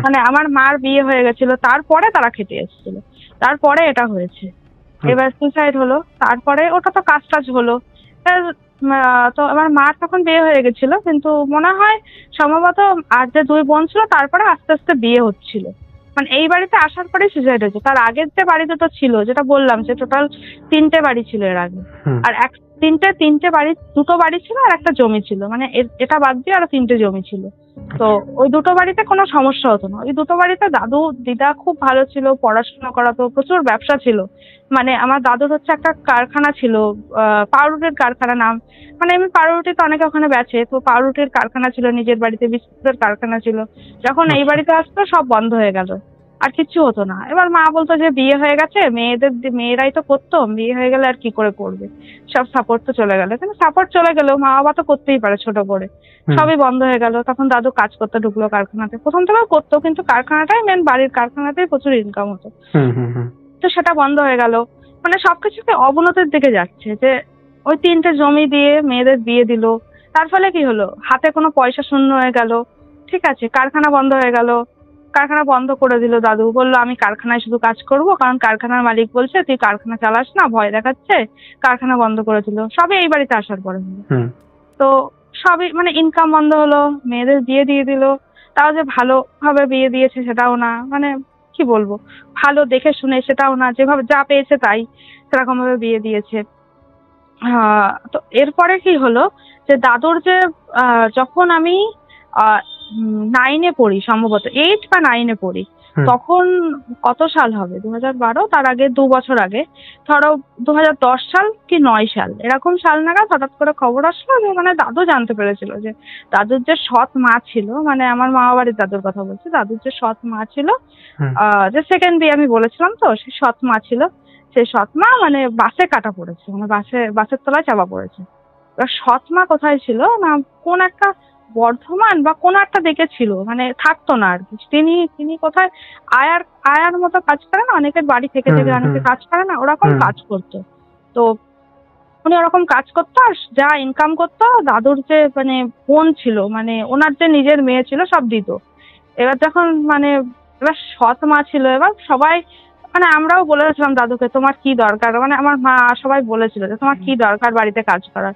মানে আমার মার বিয়ে হয়ে গেছিল তারপরে তারা খেতে এসেছিল, তারপরে এটা হয়েছে। এবার সুইসাইড হলো, তারপরে ওটা তো কাজ টাজ হলো। তো আমার মার তখন বিয়ে হয়ে গেছিল, কিন্তু মনে হয় সম্ভবত আর যে 2 বোন ছিল তারপরে আস্তে আস্তে বিয়ে হচ্ছিল, মানে এই বাড়িতে আসার পরে সুইসাইড হয়েছে। তার আগের যে বাড়ি দুটো ছিল, যেটা বললাম যে টোটাল 3টে বাড়ি ছিল এর আগে, আর তিনটে বাড়ি, 2টো বাড়ি ছিল আর একটা জমি ছিল, মানে এটা বাদ দিয়ে আরো 3টে জমি ছিল। তো ওই 2টো বাড়িতে কোনো সমস্যা হতো না। ওই 2টো বাড়িতে দাদু দিদা খুব ভালো ছিল, পড়াশোনা করাতো, প্রচুর ব্যবসা ছিল। মানে আমার দাদুর হচ্ছে একটা কারখানা ছিল, পাউরুটির কারখানা নাম, মানে এমনি পাউরুটি তো অনেকে ওখানে বেচে, তো পাউরুটির কারখানা ছিল নিজের বাড়িতে, বিস্কুটের কারখানা ছিল। যখন এই বাড়িতে আসতো সব বন্ধ হয়ে গেল, আর কিচ্ছু হতো না। এবার মা বলতো যে বিয়ে হয়ে গেছে, মেয়েরাই তো করতো, বিয়ে হয়ে গেলে আর কি করে করবে, সব সাপোর্ট তো চলে গেল। কিন্তু সাপোর্ট চলে গেলেও মা বাবা তো করতেই পারে ছোট করে, সবই বন্ধ হয়ে গেল। তখন দাদু কাজ করতে ঢুকলো কারখানাতে, প্রথম থেকেও করতো, কিন্তু কারখানাটাই মেন, বাড়ির কারখানাতেই প্রচুর ইনকাম হতো। তো সেটা বন্ধ হয়ে গেল, মানে সবকিছুতে অবনতির দিকে যাচ্ছে। যে ওই 3টে জমি দিয়ে মেয়েদের বিয়ে দিল, তার ফলে কি হলো, হাতে কোনো পয়সা শূন্য হয়ে গেল, ঠিক আছে, কারখানা বন্ধ হয়ে গেল। কারখানা বন্ধ করে দিল, দাদু বললো আমি কারখানায় শুধু কাজ করব, কারণ কারখানার মালিক বলছে তুই কারখানা চালাস না, ভয় দেখাচ্ছে, কারখানা বন্ধ করে দিল। সবই এই বাড়িতে আসার পরে হলো। তো সবই মানে ইনকাম বন্ধ হলো, মেয়েদের বিয়ে দিয়ে দিল, তাও যে ভালোভাবে বিয়ে দিয়েছে সেটাও না, মানে কি বলবো, ভালো দেখে শুনে সেটাও না, যেভাবে যা পেয়েছে তাই সেরকম ভাবে বিয়ে দিয়েছে। তো এরপরে কি হলো যে দাদুর যে যখন আমি 9-এ পড়ি, সম্ভবত 8 বা 9-এ পড়ি, তখন কত সাল হবে, 2012, তার আগে 2 বছর আগে, ধরো 2010 সাল কি 9 সাল এরকম সাল নাগাদ হঠাৎ করে খবর আসলো যে মানে দাদু জানতে পেরেছিল যে দাদুর যে সৎ মা ছিল, মানে আমার মামা বাড়ির দাদুর কথা বলছি, দাদুর যে সৎ মা ছিল, যে সেকেন্ড বিয়ে আমি বলেছিলাম, তো সে সৎ মা ছিল, সেই সৎ মা মানে বাসে কাটা পড়েছে, মানে বাসের তলায় চাপা পড়েছে। এবার সৎ মা কোথায় ছিল না, কোন একটা বর্ধমান বা কোন একটা দিকে ছিল, মানে থাকতো না আর কি। তিনি কোথায় আয়ার মতো কাজ করে না, অনেকের বাড়ি থেকে থেকে অনেকে কাজ করে না, ওরকম কাজ করতো। তো উনি ওরকম কাজ করতো, আর যা ইনকাম করতো দাদুর যে মানে বোন ছিল, মানে ওনার যে নিজের মেয়ে ছিল, সব দিত। এবার যখন মানে এবার সৎ মা ছিল, এবার সবাই মানে আমরাও বলেছিলাম দাদুকে তোমার কি দরকার, মানে আমার মা সবাই বলেছিল যে তোমার কি দরকার বাড়িতে কাজ করার,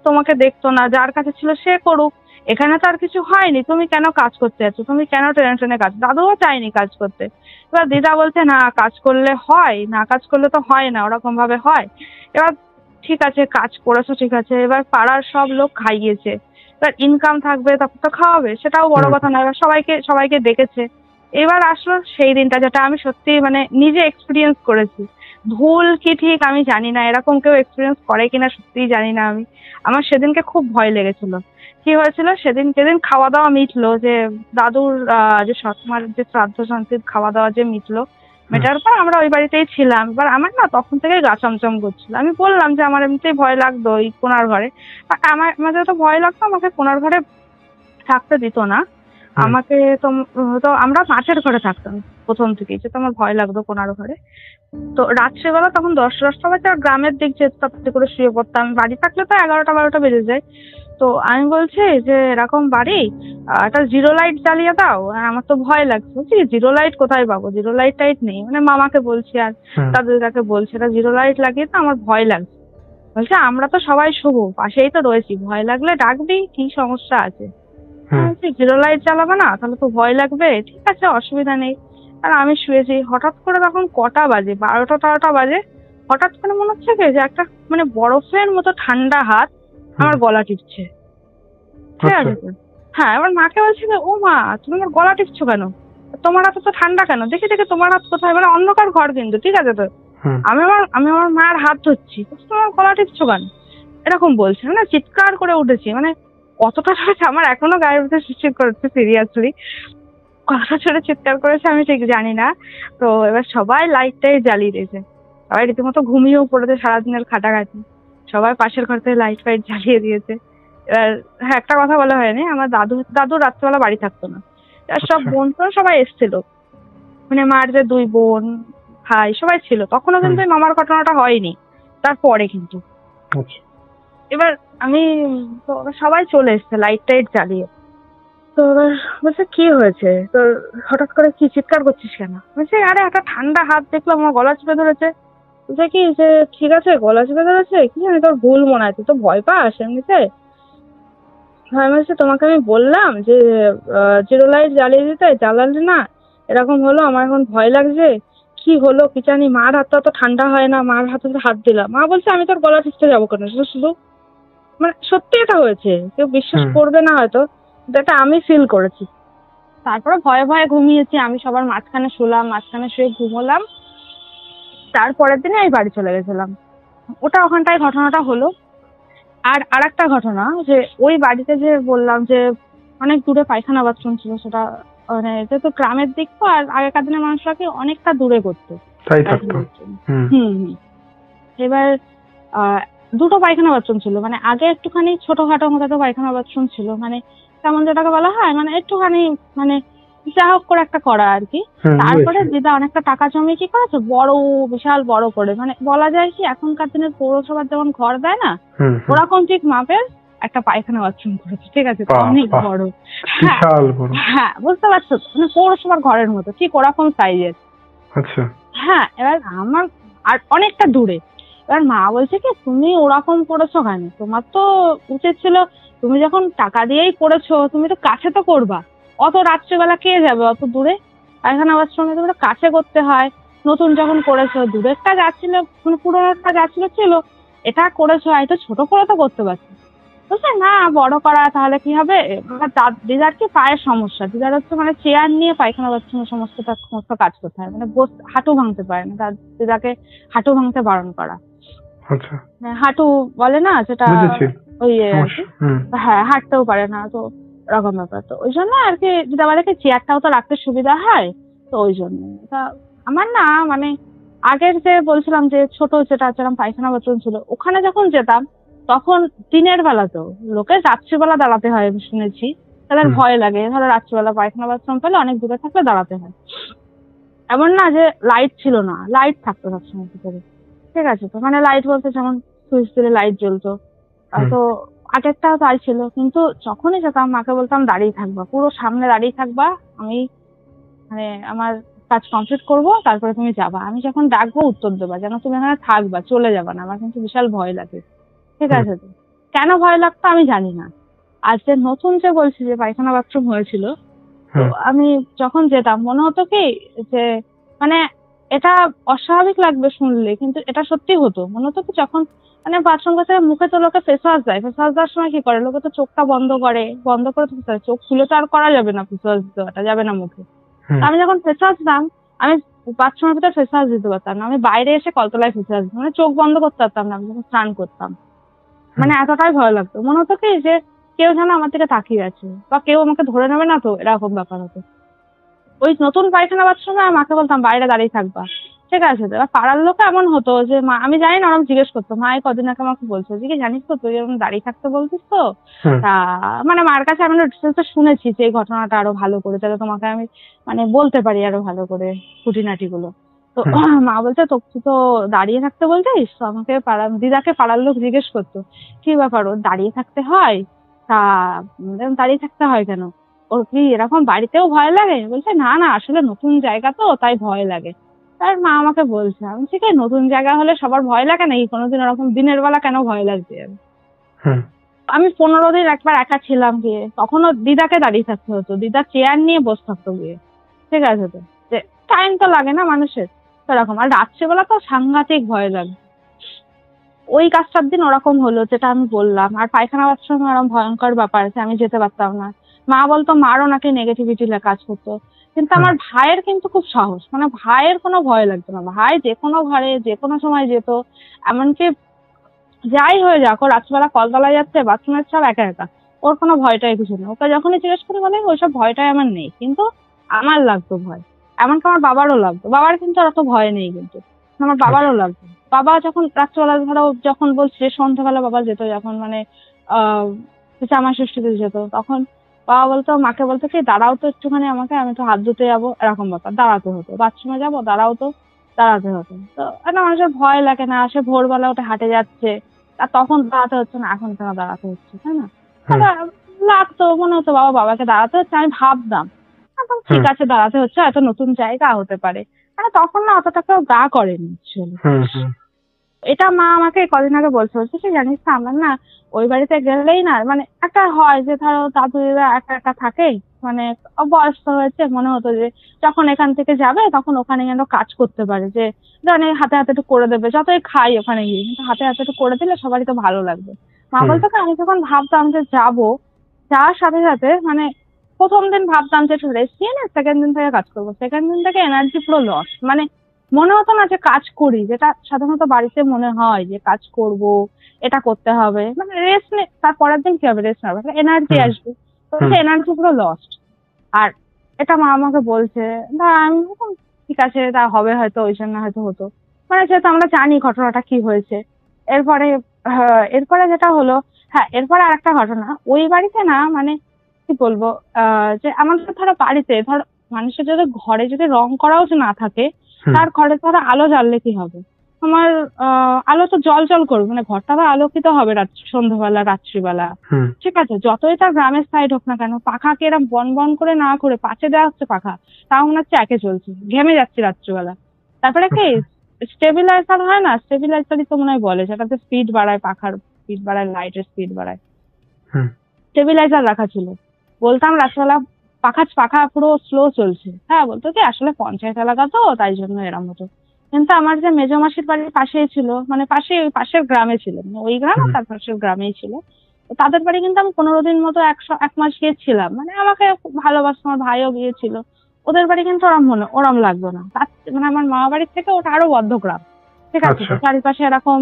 তোমাকে দেখতো না, যার কাছে ছিল সে করুক, এখানে তো আর কিছু হয়নি, তুমি কেন কাজ করতে যাচ্ছ, তুমি কেন টেনে টেনে কাজ। দাদুও চাইনি কাজ করতে। এবার দিদা বলছে না কাজ করলে হয়, না কাজ করলে তো হয় না, ওরকম ভাবে হয়। এবার ঠিক আছে কাজ করেছো, ঠিক আছে, এবার পাড়ার সব লোক খাইয়েছে, এবার ইনকাম থাকবে তারপর তো খাওয়াবে, সেটাও বড় কথা না। এবার সবাইকে ডেকেছে। এবার আসলো সেই দিনটা, যেটা আমি সত্যি মানে নিজে এক্সপিরিয়েন্স করেছি, ভুল কি ঠিক আমি জানি না, এরকম কেউ এক্সপিরিয়েন্স করে কিনা সত্যিই জানি না আমি। আমার সেদিনকে খুব ভয় লেগেছিল। কি হয়েছিল যেদিন খাওয়া দাওয়া মিটলো, যে দাদুর যে সৎমার যে শ্রাদ্ধ শান্তির খাওয়া দাওয়া যে মেটার পর আমরা ওই বাড়িতেই ছিলাম। এবার আমার না তখন থেকে গা চমচম করছিল। আমি বললাম যে আমার এমনিতেই ভয় লাগতো ওই কোনার ঘরে, আমার যত ভয় লাগতো, আমাকে কোনার ঘরে থাকতে দিত না। আমাকে তো আমরা মাঠের ঘরে থাকতাম প্রথম থেকেই, যেহেতু আমার ভয় লাগতো কোনার ঘরে। তো রাত্রেবেলা তখন 10-10টা বাজে, আর গ্রামের দিক যেতে করে শুয়ে পড়তাম, বাড়ি থাকলে তো 11টা-12টা বেজে যায়। তো আমি বলছি যে এরকম বাড়ি, একটা জিরো লাইট জ্বালিয়ে দাও। আর আমার তো ভয় লাগছে, বলছি জিরো লাইট কোথায় পাবো, জিরো লাইট টাইট নেই। মানে মামাকে বলছি আর দাদুদাকে বলছি এটা জিরো লাইট লাগিয়ে তো আমার ভয় লাগছে। বলছে আমরা তো সবাই শুভ পাশেই তো রয়েছি, ভয় লাগলে ডাকবি, কি সমস্যা আছে। বলছি জিরো লাইট জ্বালাবে না, তাহলে তো ভয় লাগবে, ঠিক আছে অসুবিধা নেই। আর আমি শুয়েছি, হঠাৎ করে তখন কটা বাজে, 12টা-13টা বাজে, হঠাৎ করে মনে হচ্ছে কি যে একটা মানে বরফের মতো ঠান্ডা হাত আমার গলা টিপছে। ঠিক আছে তো? হ্যাঁ, এবার মাকে বলছি যে ও মা তুমি আমার গলা টিপছো কেন, তোমার হাত তো ঠান্ডা কেন, দেখি দেখি তোমার হাত কোথায়, মানে অন্ধকার ঘর কিন্তু, ঠিক আছে তো। আমি আমার মায়ের হাত ধরছি, তোমার গলা টিপছো কেন, এরকম বলছে, মানে চিৎকার করে উঠেছি। মানে কতটা ধরেছে আমার এখনো গায়ের ভিতরে শিরশির করছে, সিরিয়াসলি কতটা ছোট চিৎকার করেছে আমি ঠিক জানি না। তো এবার সবাই লাইটটাই জ্বালিয়ে দিয়েছে, সবাই রীতিমতো ঘুমিয়েও পড়েছে সারাদিনের খাটাখাটি, সবাই পাশের ঘর থেকে লাইট ফাইট জ্বালিয়ে দিয়েছে। এবার হ্যাঁ, একটা কথা বলা হয়নি, আমার দাদু রাত্রেবেলা বাড়ি থাকতো না, আর সব বোন তো সবাই এসেছিল, মানে মার যে 2 বোন ভাই সবাই ছিল, তখনও কিন্তু এই মামার ঘটনাটা হয়নি, তারপরে কিন্তু। এবার আমি তো সবাই চলে এসছে লাইট টাইট জ্বালিয়ে। তো এবার বলছে কি হয়েছে তোর, হঠাৎ করে কি চিৎকার করছিস কেন? বলছে আরে একটা ঠান্ডা হাত দেখলাম আমার গলা চেপে ধরেছে। বলছে কি যে ঠিক আছে গলা চেপে ধরেছে, কি জানি তোর ভুল মনে হয়, তুই তো ভয় পাস এমনিতে। হ্যাঁ, বলছে তোমাকে আমি বললাম যে জিরো লাইট জ্বালিয়ে দিতে, জ্বালালে না, এরকম হলো, আমার এখন ভয় লাগছে। কি হলো কি জানি, মার হাতটা তো ঠান্ডা হয় না, মার হাতে হাত দিলাম। মা বলছে আমি তোর গলা টিপতে যাবো কেন, শুধু মানে সত্যি এটা হয়েছে, কেউ বিশ্বাস করবে না হয়তো, এটা আমি ফিল করেছি। তারপরে ভয়ে ভয়ে ঘুমিয়েছি, আমি সবার মাঝখানে শুলাম, মাঝখানে শুয়ে ঘুমোলাম। তারপরের দিনে আমি বাড়ি চলে গেছিলাম। ওটা ওখানটায় ঘটনাটা হলো। আর আরেকটা ঘটনা, যে ওই বাড়িতে যে বললাম যে অনেক দূরে পায়খানা বাথরুম ছিল, সেটা মানে যেহেতু গ্রামের দিক তো, আর আগেকার দিনের মানুষরা কি অনেকটা দূরে করতো। এবার দুটো পায়খানা বাথরুম ছিল, মানে আগে একটুখানি ছোটখাটো মতো একটা পায়খানা বাথরুম ছিল, মানে তেমন যেটাকে বলা হয় মানে একটুখানি মানে যা হোক করে একটা করা আর কি। তারপরে দিদা অনেকটা টাকা জমিয়ে কি করেছে, বড় বিশাল বড় করে, মানে বলা যায় কি এখনকার দিনের পৌরসভার যেমন ঘর দেয় না, ওরকম ঠিক মাপের একটা পায়খানা বাথরুম করেছে, ঠিক আছে, অনেক বড়। হ্যাঁ, বুঝতে পারছো, মানে পৌরসভার ঘরের মতো ঠিক ওরকম সাইজের। আচ্ছা, হ্যাঁ। এবার আমার আর অনেকটা দূরে। এবার মা বলছে কি তুমি ওরকম করেছো কেন, তোমার তো উচিত ছিল, তুমি যখন টাকা দিয়েই করেছো তুমি তো কাছে তো করবা, অত রাত্রিবেলা কে যাবে অত দূরে, পায়খানা বাথরুমে তো কাছে করতে হয়। নতুন যখন করেছো, দূরেরটা যাচ্ছিল মানে পুরোনোটা যাচ্ছিল ছিল, এটা করেছো হয়তো ছোট করে তো করতে পারছো। বুঝলে না, বড় করা তাহলে কি হবে। দিদার কি পায়ের সমস্যা, দিদার হচ্ছে মানে চেয়ার নিয়ে পায়খানা বাথরুমের সমস্ত কাজ করতে হয়, মানে হাঁটু ভাঙতে পারে না, তার দিদাকে হাঁটু ভাঙতে বারণ করা। হাঁটু বলে না যেটা, ওই হ্যাঁ, হাঁটতেও পারে না, তো এরকম ব্যাপার। তো ওই জন্য আর কি দিদা আমাদেরকে চেয়ারটাও তো রাখতে সুবিধা হয়, তো ওই জন্য। তা আমার না মানে আগের যে বলছিলাম যে ছোট যেটা যেরকম পায়খানা বাথরুম ছিল, ওখানে যখন যেতাম তখন দিনের বেলাতেও লোকে রাত্রিবেলা দাঁড়াতে হয়, আমি শুনেছি, তাদের ভয় লাগে, ধরো রাত্রিবেলা পায়খানা বাথরুম পেলে অনেক দূরে থাকলে দাঁড়াতে হয়। এমন না যে লাইট ছিল না, লাইট থাকতো সবসময় ভিতরে, ঠিক আছে তো, মানে লাইট বলতে যেমন সুইচ দিলে লাইট জ্বলতো, তো আগেরটা তাই ছিল। কিন্তু যখনই যেতাম মাকে বলতাম দাঁড়িয়ে থাকবা, পুরো সামনে দাঁড়িয়ে থাকবা, আমি মানে আমার কাজ কমপ্লিট করবো, তারপরে তুমি যাবা, আমি যখন ডাকবো উত্তর দেবা, যেন তুমি এখানে থাকবা, চলে যাবা না, আমার কিন্তু বিশাল ভয় লাগে, ঠিক আছে তো। কেন ভয় লাগতো আমি জানি না। আর যে নতুন যে বলছি যে পায়খানা বাথরুম হয়েছিল, তো আমি যখন যেতাম মনে হতো কি যে মানে এটা অস্বাভাবিক লাগবে শুনলে, কিন্তু এটা সত্যি হতো। মনে হতো কি যখন মানে বাথরুম কাছে মুখে তো লোকে ফেস ওয়াশ দেয়, ফেস ওয়াশ দেওয়ার সময় কি করে লোকে তো চোখটা বন্ধ করে তো চোখ খুলে তো আর করা যাবে না, ফেস ওয়াশ দেওয়াটা যাবে না মুখে। আমি যখন ফেস ওয়াশ দিতাম, আমি বাথরুমের ভিতরে ফেস ওয়াশ দিতে পারতাম না, আমি বাইরে এসে কলতলায় ফেস ওয়াশ দিতাম, মানে চোখ বন্ধ করতে পারতাম না আমি যখন স্নান করতাম। মানে এতটাই ভয় লাগতো, মনে হতো কি যে কেউ যেন আমার দিকে তাকিয়ে আছে, বা কেউ আমাকে ধরে নেবে না তো, এরকম ব্যাপার হতো। ওই নতুন পায়খানা বাথরুমে মাকে বলতাম বাইরে দাঁড়িয়ে থাকবা, ঠিক আছে। এবার পাড়ার লোকে এমন হতো যে মা, আমি জানি না, ওরকম জিজ্ঞেস করতো, মা এই কদিন আগে আমাকে বলছো যে কি জানিস তো তুই এরকম দাঁড়িয়ে থাকতে বলছিস তো, তা মানে মার কাছে আমি শুনেছি যে এই ঘটনাটা আরো ভালো করে, যাতে তোমাকে আমি মানে বলতে পারি আরো ভালো করে খুঁটিনাটি গুলো। তো মা বলছে তুই তো দাঁড়িয়ে থাকতে বলছিস, তো আমাকে দিদাকে পাড়ার লোক জিজ্ঞেস করতো কি ব্যাপার, ওর দাঁড়িয়ে থাকতে হয়, তা দাঁড়িয়ে থাকতে হয় কেন, ওর কি এরকম বাড়িতেও ভয় লাগে? বলছে না না আসলে নতুন জায়গা তো তাই ভয় লাগে। তার মা আমাকে বলছে, আমি ঠিক আছে নতুন জায়গা হলে সবার ভয় লাগে নাকি, কোনোদিন ওরকম দিনের বেলা কেন ভয় লাগছে? হুম আমি 15 দিন একবার একা ছিলাম গিয়ে, তখনও দিদাকে দাঁড়িয়ে থাকতে হতো, দিদা চেয়ার নিয়ে বসে থাকতো গিয়ে, ঠিক আছে তো, যে টাইম তো লাগে না মানুষের সেরকম। আর রাত্রেবেলা তো সাংঘাতিক ভয় লাগে। ওই কাজটার দিন ওরকম হলো যেটা আমি বললাম। আর পায়খানা বাথরুমে ওরকম ভয়ঙ্কর ব্যাপার আছে, আমি যেতে পারতাম না। মা বলতো মারও নাকি নেগেটিভিটি কাজ করতো, কিন্তু আমার ভাইয়ের কিন্তু খুব সাহস, মানে ভাইয়ের কোনো ভয় লাগতো না। ভাই যে কোনো ঘরে যে কোনো সময় যেত, এমনকি যাই হয়ে যাক, ও রাত্রিবেলা কলতলায় যাচ্ছে বাথরুমের সব একা একা, ওর কোনো ভয়টাই কিছু নেই। ওকে যখনই জিজ্ঞেস করে বলে ওইসব ভয়টাই আমার নেই, কিন্তু আমার লাগতো ভয়। এমনকি আমার বাবারও লাগতো, বাবার কিন্তু আর অত ভয় নেই, কিন্তু আমার বাবারও লাগতো। বাবা যখন রাত্রিবেলা ধরো যখন বলছে সন্ধ্যাবেলা বাবা যেত যখন, মানে জামা ষষ্ঠীতে যেত, তখন বাবা বলতো, মাকে বলতো কি দাঁড়াও তো একটুখানি আমাকে, আমি তো হাত ধুতে যাবো, এরকম ব্যাপার, দাঁড়াতে হতো। বাথরুমে যাবো দাঁড়াও তো, দাঁড়াতে হতো। তো একটা মানুষের ভয় লাগে না, সে ভোরবেলা উঠে হাঁটে যাচ্ছে, আর তখন দাঁড়াতে হচ্ছে না, এখন কেন দাঁড়াতে হচ্ছে, তাই না? তাহলে লাগতো, মনে হতো বাবাকে দাঁড়াতে হচ্ছে। আমি ভাবতাম এখন ঠিক আছে দাঁড়াতে হচ্ছে, হয়তো নতুন জায়গা হতে পারে, মানে তখন না অতটা কেউ গা করেনি actually। এটা মা আমাকে কদিন আগে বলছে সে জানিস তো আমার না ওই বাড়িতে গেলেই না, মানে একটা হয় যে ধরো দাদু দিদা একা একা থাকে, মানে বয়স তো হয়েছে, মনে হতো যে যখন এখান থেকে যাবে তখন ওখানে যেন কাজ করতে পারে, যে জানে হাতে হাতে একটু করে দেবে, যতই খাই ওখানে গিয়ে, কিন্তু হাতে হাতে একটু করে দিলে সবারই তো ভালো লাগবে। মা বলতো আমি যখন ভাবতাম যে যাবো, যাওয়ার সাথে সাথে মানে প্রথম দিন ভাবতাম যে একটু রেস্ট নিয়ে না সেকেন্ড দিন থেকে কাজ করবো, সেকেন্ড দিন থেকে এনার্জি পুরো লস, মানে মনে হতো না যে কাজ করি, যেটা সাধারণত বাড়িতে মনে হয় যে কাজ করব, এটা করতে হবে, মানে রেস্ট নে, তার পরের দিন কি হবে, রেস্ট নেবে, এনার্জি আসবে, তো সে এনার্জি পুরো লস্ট। আর এটা মা আমাকে বলছে, না আমি বললাম, ঠিক আছে তা হবে হয়তো, ওই জন্য হয়তো হতো, মানে যেহেতু আমরা জানি ঘটনাটা কি হয়েছে। এরপরে এরপরে যেটা হলো, হ্যাঁ এরপরে আরেকটা ঘটনা ওই বাড়িতে না, মানে কি বলবো, যে আমাদের ধরো বাড়িতে ধরো মানুষের যদি ঘরে যদি রং করাও যে না থাকে, তার ঘরে ধরো আলো জ্বাললে কি হবে, তোমার আলো তো জল জল করবে, মানে ঘরটা তো আলোকিত হবে সন্ধ্যাবেলা রাত্রিবেলা, ঠিক আছে, যতই তার গ্রামের সাইড হোক না কেন, পাখাকে এরকম বন বন করে না করে পাচে দেওয়া হচ্ছে পাখা, তাও মনে হচ্ছে একে চলছে, ঘেমে যাচ্ছে রাত্রিবেলা। তারপরে কি স্টেবিলাইজার হয় না, স্টেবিলাইজারই তো মনে হয় বলে, যেটাতে স্পিড বাড়ায়, পাখার স্পিড বাড়ায়, লাইটের স্পিড বাড়ায়, স্টেবিলাইজার রাখা ছিল। বলতাম রাত্রিবেলা পাখা পুরো স্লো চলছে, হ্যাঁ বলতো কি আসলে পঞ্চায়েত এলাকা তো তাই জন্য এরম হতো। কিন্তু আমার যে মেজো মাসির বাড়ির পাশেই ছিল, মানে পাশের গ্রামে ছিল, মানে ওই গ্রাম আর তার পাশের গ্রামেই ছিল, তো তাদের বাড়ি কিন্তু আমি 15 দিন মতো 1 মাস গিয়েছিলাম, মানে আমাকে খুব ভালোবাসতো, আমার ভাইও গিয়েছিল। ওদের বাড়ি কিন্তু ওরম লাগতো না, তার মানে আমার মামা বাড়ির থেকে ওটা আরো বদ্ধ গ্রাম, ঠিক আছে, চারিপাশে এরকম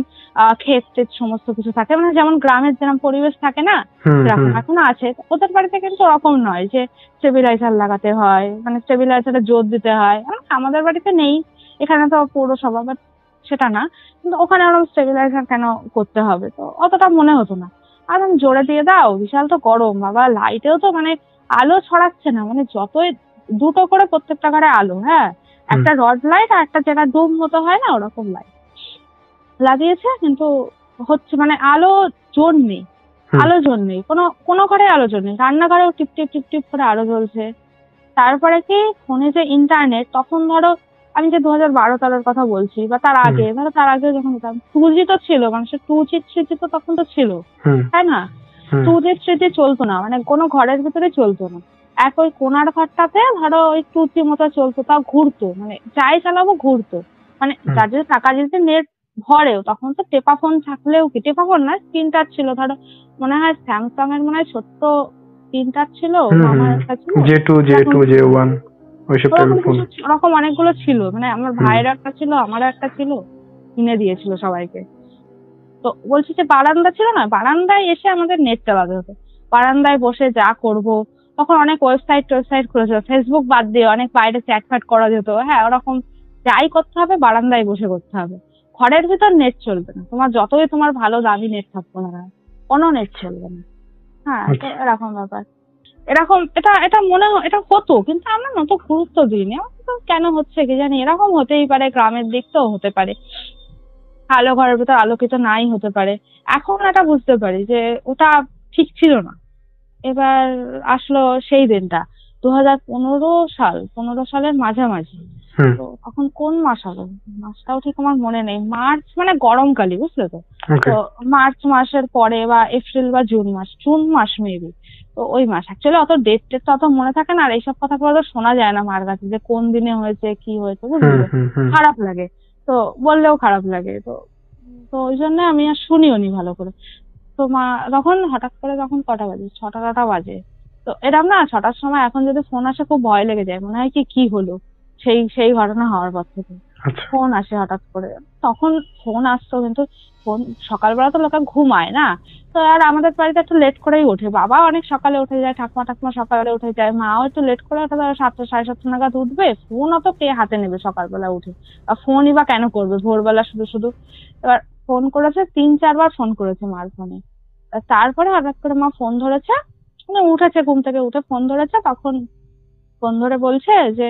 ক্ষেত টেত সমস্ত কিছু থাকে, মানে যেমন গ্রামের যেরকম পরিবেশ থাকে না সেরকম এখনো আছে। ওদের বাড়িতে কিন্তু ওরকম নয় যে স্টেবিলাইজার লাগাতে হয়, মানে স্টেবিলাইজারে জোর দিতে হয়, আমাদের বাড়িতে নেই, এখানে তো পৌরসভা, বাট সেটা না, কিন্তু ওখানে ওরকম স্টেবিলাইজার কেন করতে হবে, তো অতটা মনে হতো না। আর আমি জোরে দিয়ে দাও, বিশাল তো গরম বাবা, লাইটেও তো মানে আলো ছড়াচ্ছে না, মানে যতই দুটো করে প্রত্যেকটা ঘরে আলো, হ্যাঁ একটা রড লাইট আর একটা যেটা ডুম মতো হয় না ওরকম লাইট লাগিয়েছে, কিন্তু হচ্ছে মানে আলো জোর নেই, কোনো ঘরে আলো জোর নেই, রান্নাঘরেও টিপ টিপ টিপ টিপ করে আলো জ্বলছে। তারপরে কি ফোনে যে ইন্টারনেট, তখন ধরো আমি যে 2012-13 কথা বলছি, বা তার আগে ধরো, তার আগে যখন হতাম 2G তো ছিল, মানুষের 2G 3G তো তখন তো ছিল, তাই না? 2G 3G চলতো না, মানে কোনো ঘরের ভিতরে চলতো না। ওই কোনার ঘরটাতে ধরো ওই 2G মতো চলতো, তাও ঘুরতো, মানে যাই চালাবো ঘুরতো, মানে যার যদি টাকা যদি নেট ভরেও, তখন তো টেপা ফোন থাকলেও কি, টেপা ফোন না স্ক্রিন টাচ ছিল, ধরো মনে হয় স্যামসাং এর মনে হয় ছোট্ট স্ক্রিন টাচ ছিল, আমার একটা ছিল J2 J1 ওইসব টাইপের ফোন, ওরকম অনেকগুলো ছিল, মানে আমার ভাইয়ের একটা ছিল, আমারও একটা ছিল, কিনে দিয়েছিল সবাইকে। তো বলছি যে বারান্দা ছিল না, বারান্দায় এসে আমাদের নেট চালাতে হতো, বারান্দায় বসে যা করব, তখন অনেক ওয়েবসাইট খুলেছিল, ফেসবুক বাদ দিয়ে অনেক বাইরে চ্যাট ফ্যাট করা যেত, হ্যাঁ ওরকম যাই করতে হবে বারান্দায় বসে করতে হবে, ঘরের ভিতর নেট চলবে না, তোমার যতই তোমার ভালো দামি নেট থাকবো না কোনো নেট চলবে না, হ্যাঁ এরকম ব্যাপার। এরকম এটা মনে হয় এটা হতো, কিন্তু আমরা অত গুরুত্ব দিইনি, কেন হচ্ছে কি জানি, এরকম হতেই পারে, গ্রামের দিক তো হতে পারে, ঘরের ভিতর আলোকিত নাই হতে পারে। এখন এটা বুঝতে পারি যে ওটা ঠিক ছিল না, এবার আসলো সেই দিনটা 2015 সালের মাঝামাঝি। হুম। তো তখন কোন মাস হবে, মাসটাও ঠিক আমার মনে নেই, মার্চ মানে গরমকালই, বুঝলে তো। ওকে। তো মার্চ মাসের পরে বা এপ্রিল বা জুন মাস মেবি। তো ওই মাস অ্যাকচুয়ালি অত ডেট টেট তো অত মনে থাকে না, আর এইসব কথা তো শোনা যায় না মার কাছে যে কোন দিনে হয়েছে কি হয়েছে, বুঝলি হুম তো। হুম হুম। খারাপ লাগে, তো বললেও খারাপ লাগে, তো তো ওই জন্য আমি আর শুনিও নি ভালো করে। তো মা তখন হঠাৎ করে, তখন কটা বাজে, 6টা বাজে। তো এরকম না, 6টার সময় এখন যদি ফোন আসে খুব ভয় লেগে যায়, মনে হয় কি কি হলো, সেই সেই ঘটনা হওয়ার পর থেকে আচ্ছা। ফোন আসে হঠাৎ করে। তখন ফোন আসতো কিন্তু ফোন, সকালবেলা তো লোকে ঘুমায় না। তো আর আমাদের বাড়িতে একটু লেট করেই ওঠে, বাবা অনেক সকালে উঠে যায়, ঠাকুমা সকালে উঠে যায়, মাও একটু লেট করে ওঠে, ধরো 7টা 7:30 নাগাদ উঠবে। ফোন অত কে হাতে নেবে সকালবেলা উঠে, আর ফোনই বা কেন করবে ভোরবেলা শুধু শুধু। এবার ফোন করেছে 3-4 বার ফোন করেছে মার ফোনে। তারপরে হঠাৎ করে মা ফোন ধরেছে, মানে উঠেছে ঘুম থেকে, উঠে ফোন ধরেছে, তখন ফোন ধরে বলছে যে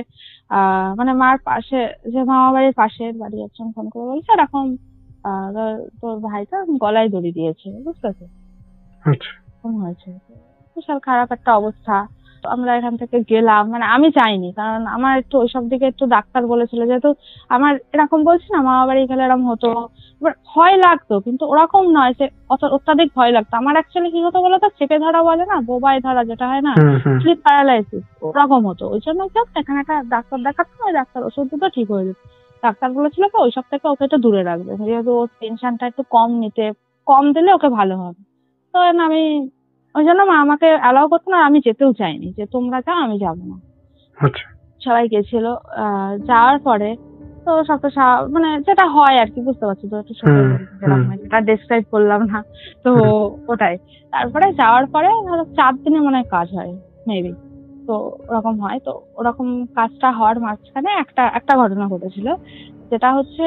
মানে মার পাশে, যে মামা বাড়ির পাশের বাড়ি একজন ফোন করে বলছে এরকম তোর ভাইটা গলায় দড়ি দিয়েছে, বুঝতে তো আচ্ছা। এরকম হয়েছে। বিশাল খারাপ একটা অবস্থা। তো আমরা এখান থেকে গেলাম, মানে আমি যাইনি, কারণ আমার একটু ওইসব দিকে একটু ডাক্তার বলেছিল, যেহেতু আমার এরকম বলছি না মামা বাড়ি গেলে এরকম হতো, এবার ভয় লাগতো, কিন্তু ওরকম নয় যে অত্যাধিক ভয় লাগতো। আমার অ্যাকচুয়ালি কি হতো বলতো, চেপে ধরা বলে না, বোবায় ধরা যেটা হয় না, হুম হুম। স্লিপ প্যারালাইসিস, ওরকম হতো। ওই জন্য কি হতো, এখানে একটা ডাক্তার দেখাতো, ওই ডাক্তার ওষুধ দিত, ঠিক হয়ে যেত। ডাক্তার বলেছিল তো ওইসব থেকে ওকে একটু দূরে রাখবে, যেহেতু ওর টেনশনটা একটু কম দিলে ওকে ভালো হবে। তো আমি ওই জন্য মা আমাকে অ্যালাউ করতো না, আর আমি যেতেও চাইনি, যে তোমরা যাও আমি যাবো না। আচ্ছা। সবাই গেছিল। যাওয়ার পরে তো সবটা মানে যেটা হয় আর কি, বুঝতে পারছো তো, একটু সত্যি হুম হুম যেরকম যেটা ডেসক্রাইব করলাম না, তো হুম। ওটাই। তারপরে যাওয়ার পরে ধরো 4 দিনে মনে হয় কাজ হয় মেবি, তো ওরকম হয়। তো ওরকম কাজটা হওয়ার মাঝখানে একটা একটা ঘটনা ঘটেছিল, যেটা হচ্ছে,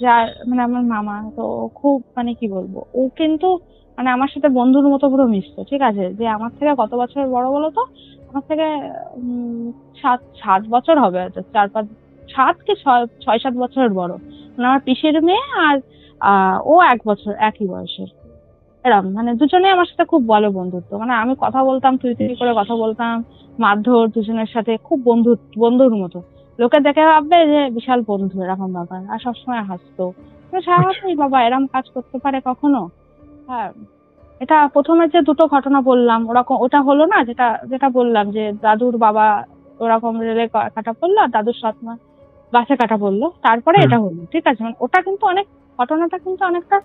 যার মানে আমার মামা তো খুব, মানে কি বলবো, ও কিন্তু মানে আমার সাথে বন্ধুর মতো পুরো মিশতো, ঠিক আছে। যে আমার থেকে কত বছর বড় বলো তো, আমার থেকে 7 বছর হবে হয়তো, 4-5, 7 কি 6-7 বছরের বড়। মানে আমার পিসির মেয়ে, আর ও 1 বছর একই বয়সের, এরম মানে দুজনে আমার সাথে খুব ভালো বন্ধুত্ব। মানে আমি কথা বলতাম, তুই তুই করে কথা বলতাম, মারধর, দুজনের সাথে খুব বন্ধুর মতো। লোকে দেখে ভাববে যে বিশাল বন্ধু, এরকম ব্যাপার। আর সবসময় হাসতো। আচ্ছা। স্বাভাবিক, বাবা এরম কাজ করতে পারে কখনো। হ্যাঁ, এটা প্রথমে যে দুটো ঘটনা বললাম, ওরকম ওটা হলো না, যেটা যেটা বললাম যে দাদুর বাবা ওরকম রেলে কাটা পড়লো, আর দাদুর সৎমা বাসে কাটা পড়লো, তারপরে হুম এটা হলো, ঠিক আছে। মানে ওটা কিন্তু অনেক, ঘটনাটা কিন্তু অনেকটা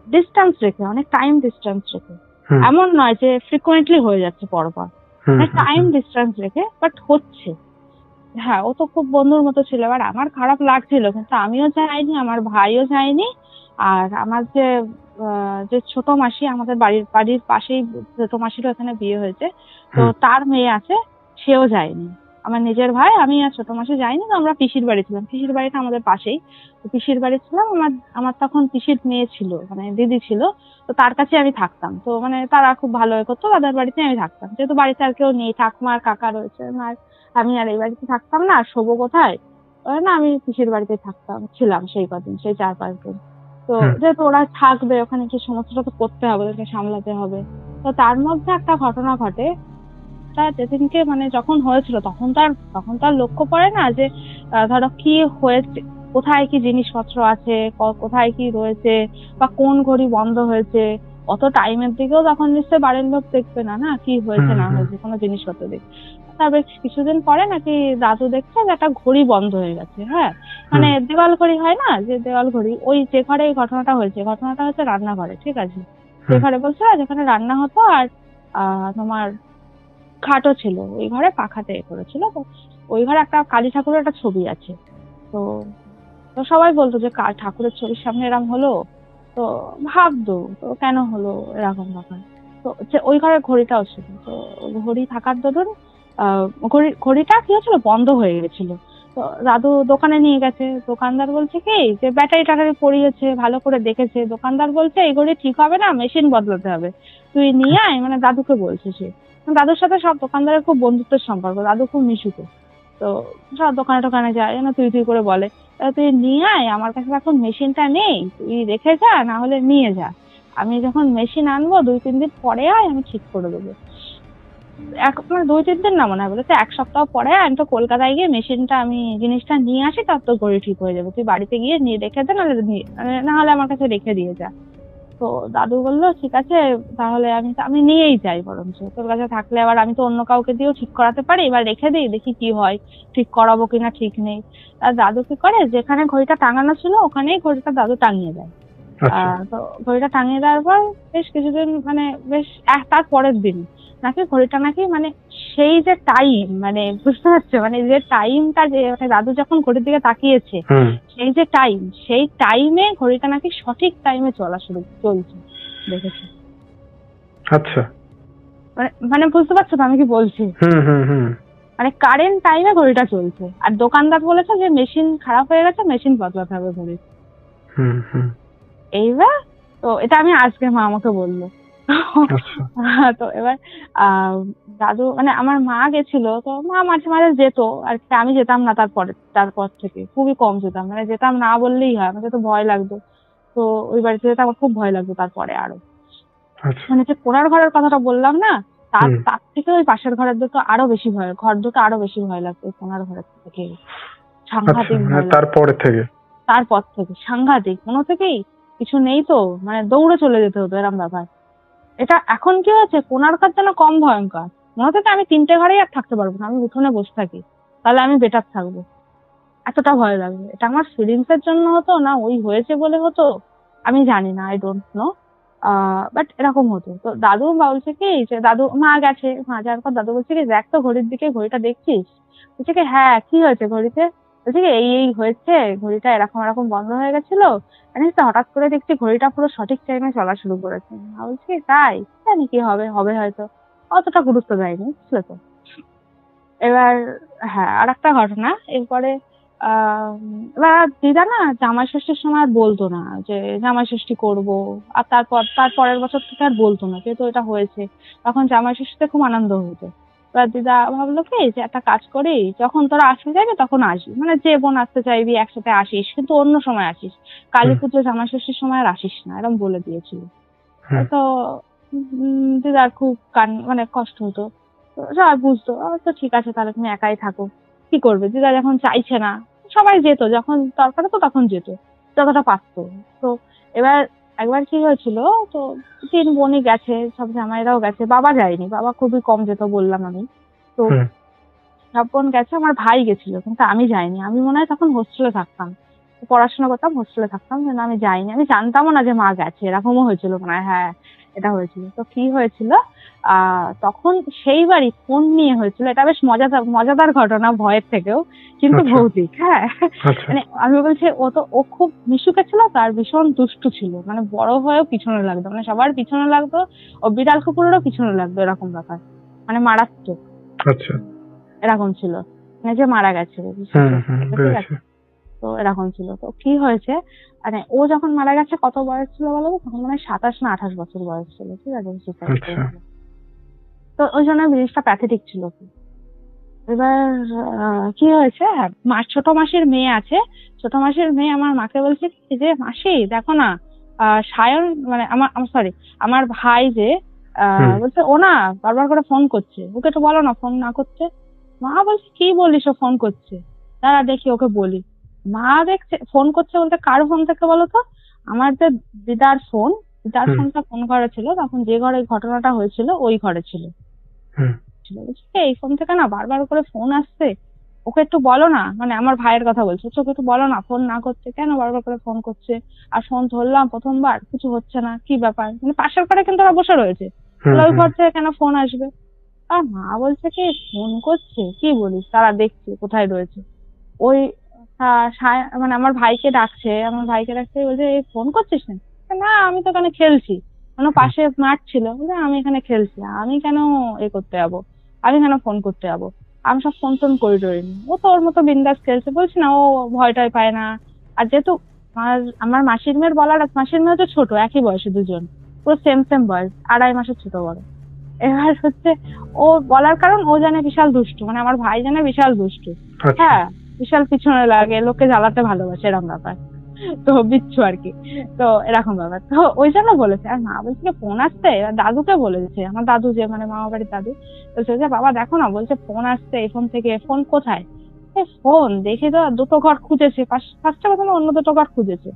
ডিস্টেন্স রেখে, অনেক টাইম ডিস্টেন্স রেখে, হুম এমন নয় যে ফ্রিকুয়েন্টলি হয়ে যাচ্ছে পরপর, হুম মানে হুম টাইম হুম। ডিস্টেন্স রেখে, বাট হচ্ছে। হ্যাঁ, ও তো খুব বন্ধুর মতো ছিল, এবার আমার খারাপ লাগছিল, কিন্তু আমিও যাইনি, আমার ভাইও যায়নি। আর আমার যে ছোট মাসি, আমাদের বাড়ির পাশেই ছোট মাসিরও এখানে বিয়ে হয়েছে, তো হুম। তার মেয়ে আছে, সেও যায়নি। আমার নিজের ভাই, আমি আর ছোট মাসি যাইনি। তো আমরা পিসির বাড়ি ছিলাম, পিসির বাড়িটা আমাদের পাশেই। তো পিসির বাড়ি ছিলাম, আমার আমার তখন পিসির মেয়ে ছিল, মানে দিদি ছিল। তো তার কাছে আমি থাকতাম, তো মানে তারা খুব ভালো করতো, তাদের বাড়িতে আমি থাকতাম, যেহেতু বাড়িতে আর কেউ নেই, ঠাকুমা আর কাকা রয়েছে, আমি আর এই বাড়িতে থাকতাম না, আর শোবো কোথায়, ওই না আমি পিসির বাড়িতে ছিলাম সেই কদিন, সেই 4-5 দিন। তো হুম। যেহেতু ওরা থাকবে ওখানে, কি সমস্যাটা তো করতে হবে, ওদেরকে সামলাতে হবে। তো তার মধ্যে একটা ঘটনা ঘটে, তা যেদিনকে মানে যখন হয়েছিল, তখন তার লক্ষ্য পড়ে না যে ধরো কি হয়েছে, কোথায় কি জিনিসপত্র আছে, কোথায় কি রয়েছে, বা কোন ঘড়ি বন্ধ হয়েছে। অত টাইমের দিকেও তখন নিশ্চয়ই বাড়ির লোক দেখবে না, না কি হয়েছে হুম না হুম হয়েছে কোনো জিনিসপত্র দিক। তারপরে কিছুদিন পরে নাকি দাদু দেখছে যে একটা ঘড়ি বন্ধ হয়ে গেছে। হ্যাঁ, মানে হুম দেওয়াল ঘড়ি হয় না, যে দেওয়াল ঘড়ি, ওই যে ঘরে এই ঘটনাটা হচ্ছে রান্নাঘরে, ঠিক আছে। যে হুম। ঘরে বলছে না, যেখানে রান্না হতো, আর তোমার খাটও ছিল, ওই ঘরে পাখাতে করেছিল। তো ওই ঘরে একটা কালী ঠাকুরের একটা ছবি আছে। তো তো সবাই বলতো যে ঠাকুরের ছবির সামনে এরকম হলো। তো ভাবতো তো কেন হলো, এরকম ব্যাপার। তো ওই ঘরে ঘড়িটাও ছিল। তো ঘড়ি থাকার দরুন ঘড়িটা কি হচ্ছিল, বন্ধ হয়ে গেছিল। তো দাদু দোকানে নিয়ে গেছে, দোকানদার বলছে কি যে ব্যাটারি ট্যাটারি পড়িয়েছে, ভালো করে দেখেছে। দোকানদার বলছে এই ঘড়ি ঠিক হবে না, মেশিন বদলাতে হবে, তুই নিয়ে আয়, মানে দাদুকে বলছে সে। দাদুর সাথে সব দোকানদারের খুব বন্ধুত্বের সম্পর্ক, দাদু খুব মিশুকে। তো সব দোকানে টোকানে যায়, যেন তুই তুই করে বলে, তুই নিয়ে আয়, আমার কাছে এখন মেশিনটা নেই, তুই রেখে যা, না হলে নিয়ে যা, আমি যখন মেশিন আনবো 2-3 দিন পরে আয়, আমি ঠিক করে দেবো। মানে 2-3 দিন না মনে হয়, বলেছে 1 সপ্তাহ পরে আমি তো কলকাতায় গিয়ে মেশিনটা আমি জিনিসটা নিয়ে আসি, তার তো ঘড়ি ঠিক হয়ে যাবে, তুই বাড়িতে গিয়ে নিয়ে রেখে দে, না হলে আমার কাছে রেখে দিয়ে যা। তো দাদু বললো ঠিক আছে তাহলে আমি নিয়েই যাই, বরঞ্চ তোর কাছে থাকলে আবার আমি তো অন্য কাউকে দিয়েও ঠিক করাতে পারি, এবার রেখে দিই, দেখি কি হয়, ঠিক করাবো কিনা ঠিক নেই। আর দাদু কি করে, যেখানে ঘড়িটা টাঙানো ছিল ওখানেই ঘড়িটা দাদু টাঙিয়ে দেয়। তো ঘড়িটা টাঙিয়ে দেওয়ার পর বেশ কিছুদিন, মানে বেশ তার পরের দিন নাকি ঘড়িটা নাকি মানে সেই যে টাইম, মানে বুঝতে পারছো, মানে যে টাইমটা, যে মানে দাদু যখন ঘড়ির দিকে তাকিয়েছে সেই যে টাইম, সেই টাইমে ঘড়িটা নাকি সঠিক টাইমে চলছে, দেখেছি। আচ্ছা, মানে বুঝতে পারছো তো আমি কি বলছি? মানে কারেন্ট টাইমে ঘড়িটা চলছে, আর দোকানদার বলেছে যে মেশিন খারাপ হয়ে গেছে, মেশিন বদলাতে হবে ঘড়ি। এইবার তো এটা আমি আজকে মা আমাকে বললো। তো এবার দাদু, মানে আমার মা গেছিল, তো মা মাঝে মাঝে যেত আর কি, আমি যেতাম না। তারপর থেকে খুবই কম যেতাম, মানে যেতাম না বললেই হয়, আমার তো ভয় লাগতো। তো ওই বাড়িতে যেতে আমার খুব ভয় লাগতো। তারপরে আরো মানে যে কোনার ঘরের কথাটা বললাম না, তার থেকে ওই পাশের ঘরের দুটো আরো বেশি ভয়, ঘর দুটো আরো বেশি ভয় লাগতো কোনার ঘরের থেকে, সাংঘাতিক ভয়। তারপর থেকে সাংঘাতিক, কোনো থেকেই কিছু নেই তো, মানে দৌড়ে চলে যেতে হতো, এরকম ব্যাপার। এটা এখন কি হয়েছে, কোনার ঘর যেন কম ভয়ঙ্কর, মনে থেকে আমি 3টে ঘরেই আর থাকতে পারবো না, আমি উঠোনে বসে থাকি, তাহলে আমি বেটার থাকবো, এতটা ভয় লাগবে। এটা আমার ফিলিংস এর জন্য হতো না ওই হয়েছে বলে হতো, আমি জানি না, আই ডোন্ট নো, বাট এরকম হতো। তো দাদু বলছে কি, যে দাদু, মা গেছে, মা যাওয়ার পর দাদু বলছে কি, দেখ তো ঘড়ির দিকে, ঘড়িটা দেখছিস? বলছে কি হ্যাঁ, কি হয়েছে ঘড়িতে? বলছে কি এই হয়েছে, ঘড়িটা এরকম এরকম বন্ধ হয়ে গেছিল, জানিস তো, হঠাৎ করে দেখছি ঘড়িটা পুরো সঠিক টাইমে চলা শুরু করেছে। মা বলছে তাই, জানি কি হবে হয়তো, অতটা গুরুত্ব দেয়নি, বুঝলে তো। এবার হ্যাঁ, আর একটা ঘটনা এরপরে, এবার দিদা না জামাই ষষ্ঠীর সময় আর বলতো না যে জামাই ষষ্ঠী করবো, আর তার পরের বছর থেকে আর বলতো না, যেহেতু এটা হয়েছে। তখন জামাই ষষ্ঠীতে খুব আনন্দ হতো। এবার দিদা ভাবলো কি, যে একটা কাজ করি, যখন তোরা আসতে চাইবি তখন আসবি, মানে যে বোন আসতে চাইবি একসাথে আসিস, কিন্তু অন্য সময় আসিস, কালী পুজো জামাই ষষ্ঠীর সময় আর আসিস না, এরকম বলে দিয়েছিল। তো দিদার খুব মানে কষ্ট হতো। সবাই বুঝতো, তো ঠিক আছে তাহলে তুমি একাই থাকো, কি করবে, দিদা যখন চাইছে না। সবাই যেত, যখন দরকার হতো তখন যেত, যতটা পারতো। তো এবার একবার কি হয়েছিল, তো 3 বোনই গেছে, সব জামাইরাও গেছে, বাবা যায়নি, বাবা খুবই কম যেত বললাম আমি। তো সব বোন গেছে, আমার ভাই গেছিল, কিন্তু আমি যাইনি। আমি মনে হয় তখন হোস্টেলে থাকতাম, পড়াশোনা করতাম, হোস্টেলে থাকতাম, যেন আমি যাইনি। আমি জানতামও না যে মা গেছে, এরকমও হয়েছিল মনে হয়। হ্যাঁ, এটা হয়েছিল। তো কি হয়েছিল, তখন সেই বাড়ি ফোন নিয়ে হয়েছিল, এটা বেশ মজাদার ঘটনা ভয়ের থেকেও, কিন্তু ভৌতিক। হ্যাঁ, মানে আমি বলছি, ও খুব মিশুকে ছিল, তার ভীষণ দুষ্টু ছিল, মানে বড় হয়েও পিছনে লাগতো, মানে সবার পিছনে লাগতো, ও বিড়াল কুকুরেরও পিছনে লাগতো, এরকম ব্যাপার, মানে মারাত্মক। এরকম ছিল, মানে যে মারা গেছে, তো এরকম ছিল। তো কি হয়েছে, মানে ও যখন মারা গেছে কত বয়স ছিল বলো তো, তখন মানে 27 না 28 বছর বয়স ছিল, ঠিক আছে। তো ওই জন্য জিনিসটা প্যাথেটিক ছিল। এবার কি হয়েছে, ছোট মাসির মেয়ে আছে, ছোট মাসির মেয়ে আমার মাকে বলছে যে মাসি দেখো না, সায়ন, মানে আমার ভাই যে, বলছে ও না বারবার করে ফোন করছে, ওকে একটু বলো না ফোন না করতে। মা বলছে কি বলিস, ও ফোন করছে, দাঁড়া দেখি ওকে বলি। মা দেখছে ফোন করছে, বলতে কার ফোন থেকে বলো তো? আমার যে দিদার ফোনটা কোন ঘরে ছিল, তখন যে ঘরে ঘটনাটা হয়েছিল ওই ঘরে ছিল। এই ফোন থেকে না বারবার করে ফোন আসছে, ওকে একটু বলো না, মানে আমার ভাইয়ের কথা বলছে, ওকে একটু বলো না ফোন না করছে কেন, বারবার করে ফোন করছে। আর ফোন ধরলাম প্রথমবার, কিছু হচ্ছে না, কি ব্যাপার, মানে পাশের ঘরে কিন্তু ওরা বসে রয়েছে, ওই ঘর থেকে কেন ফোন আসবে? আর মা বলছে কি ফোন করছে, কি বলিস, তারা দেখছে কোথায় রয়েছে। ওই মানে আমার ভাইকে ডাকছে, বলছে এই ফোন করছিস না? আমি তো এখানে খেলছি, মানে পাশে মাঠ ছিল, আমি এখানে খেলছি, আমি কেন করতে যাবো, আমি কেন ফোন করতে যাবো, আমি সব ফোন টোন করিনি। ও তো ওর মতো বিন্দাস খেলছে, বলছি না ও ভয় টয় পায় না। আর যেহেতু আমার মাসির মেয়ের মাসির মেয়ে তো ছোট, একই বয়সে দুজন, পুরো সেম বয়স, 2.5 মাসের ছোট বড়। এবার হচ্ছে ও বলার কারণ, ও জানে বিশাল দুষ্টু, মানে আমার ভাই জানে বিশাল দুষ্টু। হ্যাঁ, বিশাল পিছনে লাগে, লোককে জ্বালাতে ভালোবাসে, এরকম ব্যাপার। তো বিচ্ছু আর কি। তো এরকম ব্যাপার, তো ওই জন্য বলেছে। আর মা বলছে কি ফোন আসছে, এবার দাদুকে বলেছে, আমার দাদু যে মানে মামা বাড়ির দাদু বলছে যে বাবা দেখো না, বলছে ফোন আসছে এই ফোন থেকে। ফোন কোথায়? ফোন দেখে তো দুটো ঘর খুঁজেছে, ফার্স্টে প্রথমে অন্য দুটো ঘর খুঁজেছে,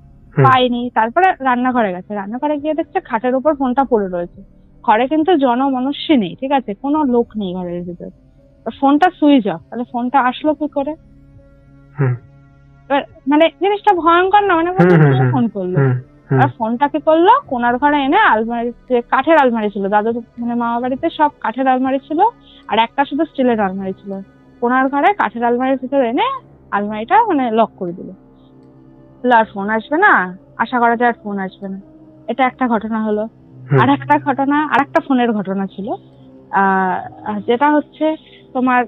পাইনি। তারপরে রান্নাঘরে গেছে, রান্নাঘরে গিয়ে দেখছে খাটের উপর ফোনটা পড়ে রয়েছে। ঘরে কিন্তু জনমনুষ্য নেই, ঠিক আছে, কোনো লোক নেই ঘরের ভিতর, ফোনটা সুইচ অফ। তাহলে ফোনটা আসলো কি করে? এবার মানে জিনিসটা ভয়ঙ্কর না, মানে ফোন করলো। আর ফোনটা কি করলো, কোনার ঘরে এনে আলমারি, কাঠের আলমারি ছিল দাদুর মানে মামা বাড়িতে সব কাঠের আলমারি ছিল, আর একটা শুধু স্টিলের আলমারি ছিল। কোনার ঘরে কাঠের আলমারির ভিতরে এনে আলমারিটা মানে লক করে দিল। আর ফোন আসবে না, আশা করা যায় আর ফোন আসবে না। এটা একটা ঘটনা হলো। আর একটা ঘটনা, আর একটা ফোনের ঘটনা ছিল, যেটা হচ্ছে তোমার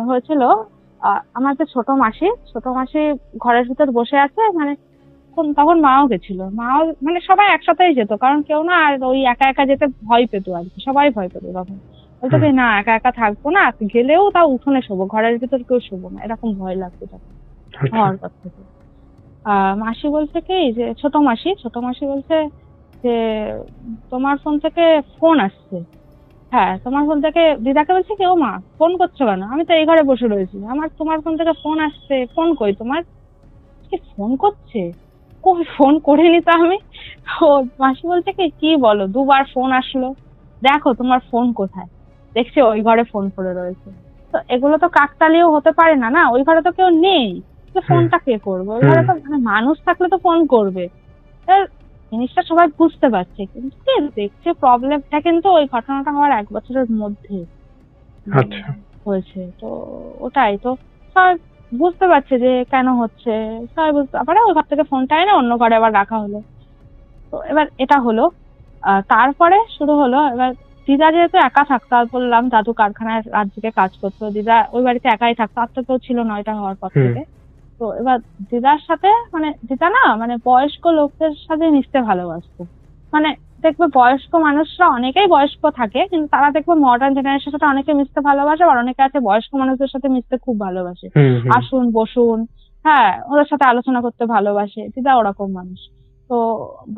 হয়েছিল আমার যে ছোট মাসি ঘরের ভিতর বসে আছে, মানে তখন মাও গেছিল, মাও মানে সবাই একসাথেই যেত, কারণ কেউ না আর ওই একা একা যেতে ভয় পেত আর কি, সবাই ভয় পেত তখন। বলতো কি না একা একা থাকবো না, গেলেও তাও উঠোনে শোবো, ঘরের ভিতর কেউ শোবো না, এরকম ভয় লাগতো তখন হওয়ার পর থেকে। মাসি বলছে কি যে ছোট মাসি বলছে যে তোমার ফোন থেকে ফোন আসছে। হ্যাঁ তোমার ফোন থেকে, দিদাকে বলছে কেউ মা ফোন করছো কেন, আমি তো এই ঘরে বসে রয়েছি, আমার তোমার ফোন থেকে ফোন আসছে, ফোন কই তোমার? ফোন করছে, কই ফোন করিনি তো আমি। তো মাসি বলছে কি বলো, দুবার ফোন আসলো, দেখো তোমার ফোন কোথায়? দেখছি ওই ঘরে ফোন পড়ে রয়েছে। তো এগুলো তো কাকতালীয় হতে পারে না, না ওই ঘরে তো কেউ নেই, ফোনটা কে করবে? ওই ঘরে তো মানে মানুষ থাকলে তো ফোন করবে। জিনিসটা সবাই বুঝতে পারছে, কিন্তু দেখছে প্রবলেমটা কিন্তু ওই ঘটনাটা হওয়ার 1 বছরের মধ্যে হয়েছে। তো ওটাই তো সবাই বুঝতে পারছে যে কেন হচ্ছে, সবাই বুঝতে পারে। ওই ঘর থেকে ফোনটা এনে অন্য ঘরে আবার রাখা হলো। তো এবার এটা হলো, তারপরে শুরু হলো এবার দিদা যেহেতু একা থাকতো, আর বললাম দাদু কারখানায় রাত জেগে কাজ করতো, দিদা ওই বাড়িতে একাই থাকতো, আর তো কেউ ছিল না এটা হওয়ার পর থেকে। তো এবার দিদার সাথে মানে দিদা না মানে বয়স্ক লোকদের সাথে মিশতে ভালোবাসতো। মানে দেখবে বয়স্ক মানুষরা অনেকেই বয়স্ক থাকে, কিন্তু তারা দেখবে মডার্ন জেনারেশনের সাথে অনেকে মিশতে ভালোবাসে, আর অনেকে আছে বয়স্ক মানুষদের সাথে মিশতে খুব ভালোবাসে, আসুন বসুন, হ্যাঁ ওদের সাথে আলোচনা করতে ভালোবাসে। দিদা ওরকম মানুষ। তো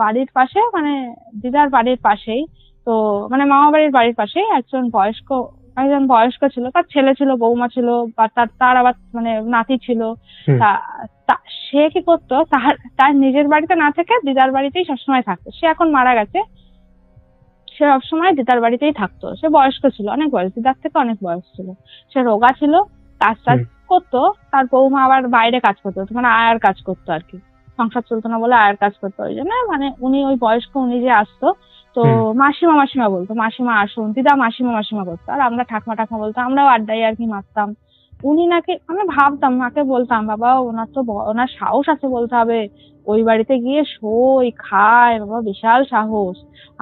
বাড়ির পাশে মানে দিদার বাড়ির পাশেই, তো মানে মামা বাড়ির পাশেই একজন বয়স্ক ছিল, তার ছেলে ছিল, বৌমা ছিল, বা তার আবার মানে নাতি ছিল। সে কি করতো, তার নিজের বাড়িতে না থেকে দিদার বাড়িতেই সবসময় থাকতো। সে এখন মারা গেছে, সে সবসময় দিদার বাড়িতেই থাকতো। সে বয়স্ক ছিল, অনেক বয়স, দিদার থেকে অনেক বয়স ছিল। সে রোগা ছিল, কাজ করতো। তার বৌমা আবার বাইরে কাজ করতো, মানে আয়ার কাজ করতো আর কি, সংসার চলতো না বলে আয়ার কাজ করতো। ওই জন্য মানে উনি ওই বয়স্ক উনি যে আসতো, তো মাসিমা বলতো, মাসিমা আসুন, দিদা মাসিমা করতো, আর আমরা ঠাকমা বলতো। আমরাও আড্ডায় আর কি মারতাম। উনি নাকি, আমি ভাবতাম, মাকে বলতাম বাবা ওনার সাহস আছে বলতে হবে, ওই বাড়িতে গিয়ে শোয় খায়, বাবা বিশাল সাহস,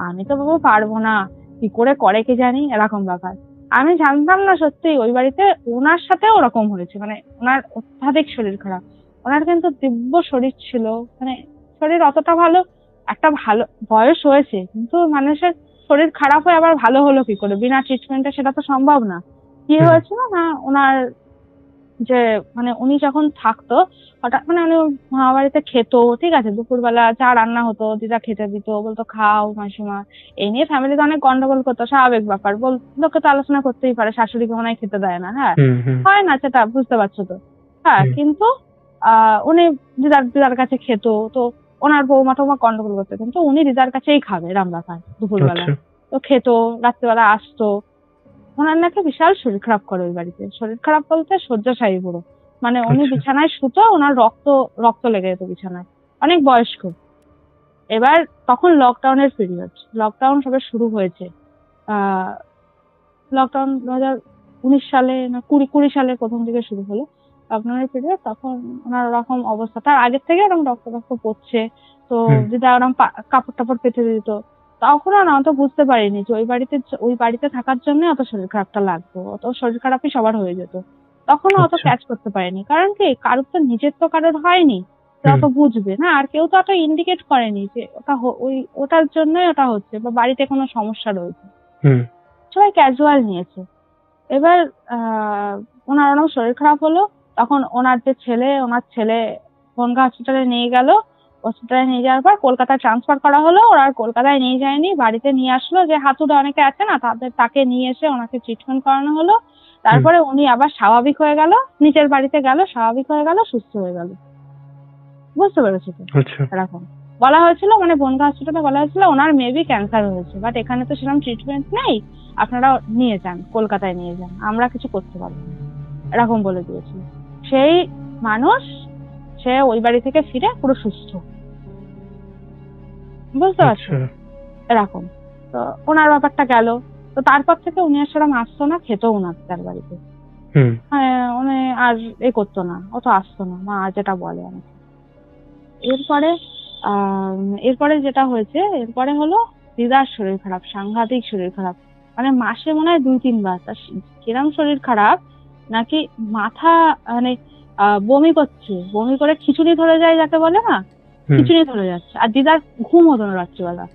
আমি তো বাবা পারবো না, কি করে করে কে জানি, এরকম ব্যাপার। আমি জানতাম না সত্যি ওই বাড়িতে ওনার সাথেও ওরকম হয়েছে, মানে ওনার অত্যাধিক শরীর খারাপ। ওনার কিন্তু দিব্য শরীর ছিল, মানে শরীর অতটা ভালো, একটা ভালো বয়স হয়েছে, কিন্তু মানুষের শরীর খারাপ হয়ে আবার ভালো হলো কি করে বিনা ট্রিটমেন্টে, সেটা তো সম্ভব না। কি হয়েছিল না ওনার যে মানে উনি যখন থাকতো হঠাৎ মানে উনি মামা বাড়িতে খেত, ঠিক আছে, দুপুরবেলা চা রান্না হতো, দিদা খেতে দিত, বলতো খাও মাসিমা। এই নিয়ে ফ্যামিলিতে অনেক গন্ডগোল করতো, স্বাভাবিক ব্যাপার, লোকে তো আলোচনা করতেই পারে, শাশুড়িকে মনে হয় খেতে দেয় না, হ্যাঁ হয় না সেটা বুঝতে পারছো তো। হ্যাঁ কিন্তু উনি দিদার কাছে খেত, তো ওনার বৌমা টৌমা গন্ডগোল করতো, কিন্তু উনি দিদার কাছেই খাবে এরম ব্যাপার দুপুরবেলা। তো খেত, রাত্রিবেলা আসতো। ওনার নাকি বিশাল শরীর খারাপ করে ওই বাড়িতে, শরীর খারাপ বলতে শয্যাশায়ী পুরো, মানে উনি বিছানায় শুতো, ওনার রক্ত লেগে যেত বিছানায়, অনেক বয়স্ক। এবার তখন লকডাউনের পিরিয়ড, লকডাউন সবে শুরু হয়েছে, লকডাউন 2019 সালে না 20 সালে প্রথম দিকে শুরু হলো লকডাউনের পিরিয়ড। তখন ওনার ওরকম অবস্থা, তার আগের থেকে ওরকম রক্ত পড়ছে, তো যেটা ওরকম কাপড় টাপড় পেতে দিত। তখন না অত বুঝতে পারিনি যে ওই বাড়িতে থাকার জন্য অত শরীর খারাপটা লাগতো, অত শরীর খারাপই সবার হয়ে যেত। তখন অত ক্যাচ করতে পারেনি, কারণ কি কারোর তো নিজের তো কারোর হয়নি, অত বুঝবে না, আর কেউ তো অত ইন্ডিকেট করেনি যে ওটার জন্যই ওটা হচ্ছে, বা বাড়িতে কোনো সমস্যা রয়েছে, সবাই ক্যাজুয়াল নিয়েছে। এবার ওনার অনেক শরীর খারাপ হলো, তখন ওনার ছেলে বনগাঁ হসপিটালে নিয়ে গেল। হসপিটালে নিয়ে যাওয়ার পর কলকাতায় ট্রান্সফার করা হলো। ওরা আর কলকাতায় নিয়ে যায়নি, বাড়িতে নিয়ে আসলো। যে হাতুড়ে অনেকে আছে না, তাকে নিয়ে এসে ওনাকে ট্রিটমেন্ট করানো হলো। তারপরে উনি আবার স্বাভাবিক হয়ে গেল, নিজের বাড়িতে গেল, স্বাভাবিক হয়ে গেল, সুস্থ হয়ে গেল। বুঝতে পেরেছো তো? আচ্ছা। এরকম বলা হয়েছিল, মানে বনগাঁ হসপিটালে বলা হয়েছিল ওনার মেবি ক্যান্সার হয়েছে, বাট এখানে তো সেরকম ট্রিটমেন্ট নেই, আপনারা নিয়ে যান, কলকাতায় নিয়ে যান, আমরা কিছু করতে পারবো না, এরকম বলে দিয়েছিল। সেই মানুষ সে ওই বাড়ি থেকে ফিরে পুরো সুস্থ। বুঝতে পারছো? এরকম তো ওনার ব্যাপারটা গেল। তো তারপর থেকে উনি আর সেরকম আসতো না, খেতেও না তার বাড়িতে, উনি আর করতো না, অত আসতো না, মা যেটা বলে আমাকে। এরপরে যেটা হয়েছে, এরপরে হলো দিদার শরীর খারাপ, সাংঘাতিক শরীর খারাপ, মানে মাসে মনে হয় 2-3 বার। তার কিরম শরীর খারাপ নাকি মাথা, মানে বমি করছে, বমি করে খিচুড়ি ধরে যায় যাকে বলে না, খিচুড়ি ধরে যাচ্ছে। আর দিদার ঘুম হতো না রাত্রিবেলা,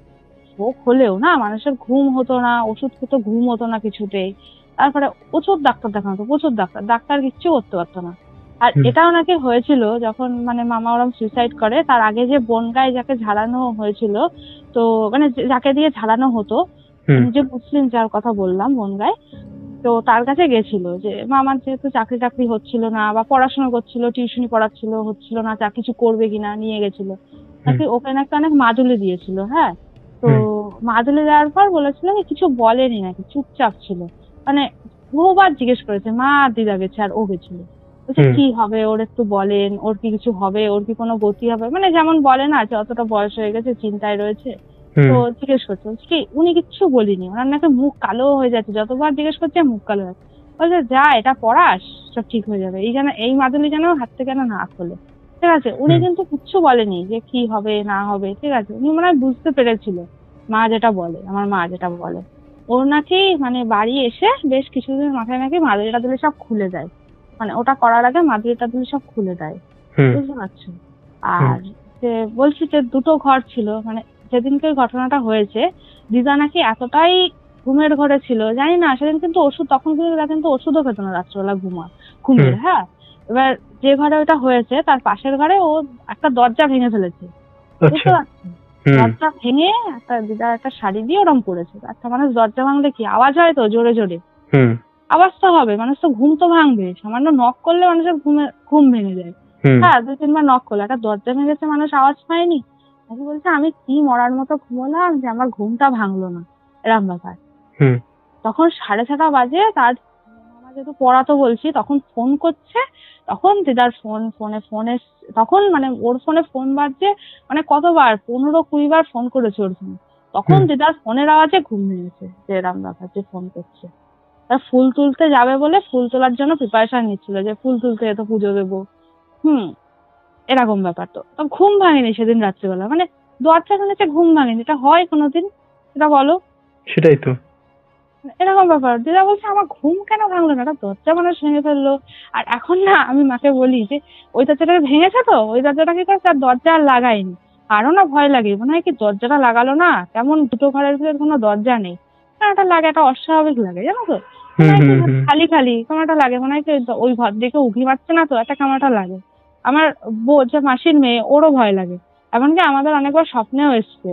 চোখ হলেও না মানুষের ঘুম হতো না, ওষুধ খেতে ঘুম হতো না কিছুতেই। তারপরে প্রচুর ডাক্তার দেখানো হতো, প্রচুর ডাক্তার কিচ্ছু করতে পারতো না। আর এটাও নাকি হয়েছিল যখন মানে মামা ওরম সুইসাইড করে, তার আগে যে বনগাঁয় যাকে ঝাড়ানো হয়েছিল, তো মানে যাকে দিয়ে ঝাড়ানো হতো, যে মুসলিম যার কথা বললাম বনগাঁয়, তো তার কাছে গেছিল যে মামার যেহেতু চাকরি হচ্ছিল না, বা পড়াশোনা করছিল, টিউশনি পড়াচ্ছিল, হচ্ছিল না, যা কিছু করবে কিনা নিয়ে গেছিল নাকি, ওকে নাকি অনেক মাদুলি দিয়েছিল। হ্যাঁ, তো মাদুলি দেওয়ার পর বলেছিল কিছু বলেনি নাকি, চুপচাপ ছিল। মানে বহুবার জিজ্ঞেস করেছে, মা আর দিদা গেছে আর ও গেছিল, বলছে কি হবে ওর একটু বলেন, ওর কি কিছু হবে, ওর কি কোনো গতি হবে, মানে যেমন বলে না যে অতটা বয়স হয়ে গেছে, চিন্তায় রয়েছে। তো জিজ্ঞেস করছে কি, উনি কিচ্ছু বলিনি, ওনার নাকি মুখ কালো হয়ে যাচ্ছে, যতবার জিজ্ঞেস করছে মুখ কালো হয়ে যাচ্ছে। বলছে যা এটা পড়াস সব ঠিক হয়ে যাবে, এই মাদুলি যেন হাত থেকে না খোলে। ঠিক আছে, উনি কিন্তু কিচ্ছু বলেনি যে কি হবে না হবে। ঠিক আছে, উনি মনে হয় বুঝতে পেরেছিল মা যেটা বলে, আমার মা যেটা বলে। ওর নাকি মানে বাড়ি এসে বেশ কিছুদিন মাথায় নাকি মাদুলিটা দিলে সব খুলে দেয়, মানে ওটা করার আগে মাদুলিটা দিলে সব খুলে দেয়। বুঝতে পারছো? আর যে বলছি যে 2টো ঘর ছিল, মানে যেদিনকে ঘটনাটা হয়েছে দিদা নাকি এতটাই ঘুমের ঘরে ছিল, জানি না সেদিন কিন্তু ওষুধ, তখন কিন্তু ওষুধও খেত না রাত্রেবেলা ঘুমের। হ্যাঁ, এবার যে ঘরে ওটা হয়েছে তার পাশের ঘরে ও একটা দরজা ভেঙে ফেলেছে। বুঝতে পারছো? দরজা ভেঙে দিদার একটা শাড়ি দিয়ে ওরম করেছে। একটা মানুষ দরজা ভাঙলে কি আওয়াজ হয়, তো জোরে জোরে আওয়াজ তো হবে, মানুষ তো ঘুম তো ভাঙবে, সামান্য নক করলে মানুষের ঘুম ভেঙে যায়। হ্যাঁ, 2-3 বার নক করলো, একটা দরজা ভেঙেছে, মানুষ আওয়াজ পায়নি। আমি বলছে আমি কি মরার মতো ঘুমোলাম যে আমার ঘুমটা ভাঙলো না, এরম ব্যাপার। তখন 6:30 বাজে, তার মামা যেহেতু পড়াতো বলছি, তখন ফোন করছে, তখন দিদার ফোনে তখন মানে ওর ফোনে ফোন বাজছে, মানে কতবার 15-20 বার ফোন করেছে ওর ফোনে, তখন দিদার ফোনের আওয়াজে ঘুম ভেঙেছে, যে এরম ব্যাপার, যে ফোন করছে। ফুল তুলতে যাবে বলে ফুল তোলার জন্য প্রিপারেশন নিচ্ছিল, যে ফুল তুলতে যেত, পুজো দেবো, এরকম ব্যাপার। তো ঘুম ভাঙেনি সেদিন রাত্রিবেলা, মানে দরজা ভেঙেছে ঘুম ভাঙেনি, এটা হয় কোনোদিন, সেটা বলো? সেটাই তো, এরকম ব্যাপার। দিদা বলছে আমার ঘুম কেন ভাঙলো না, দরজা মানুষ ভেঙে ফেললো। আর এখন না আমি মাকে বলি যে ওই দরজাটা ভেঙেছে, তো ওই দরজাটা কি করছে, আর দরজা আর লাগায়নি। আরো না ভয় লাগে, মনে হয় কি দরজাটা লাগালো না, কেমন 2টো ঘরের ভিতরে কোনো দরজা নেই, একটা লাগে, একটা অস্বাভাবিক লাগে, জানো তো, খালি খালি কেমন একটা লাগে, মনে হয় কি ওই ঘর দিকে উঁকি মারছে না, তো একটা কেমন একটা লাগে। আমার যে মাসির মেয়ে, ওরও ভয় লাগে। এমনকি আমাদের অনেকবার স্বপ্নেও এসছে,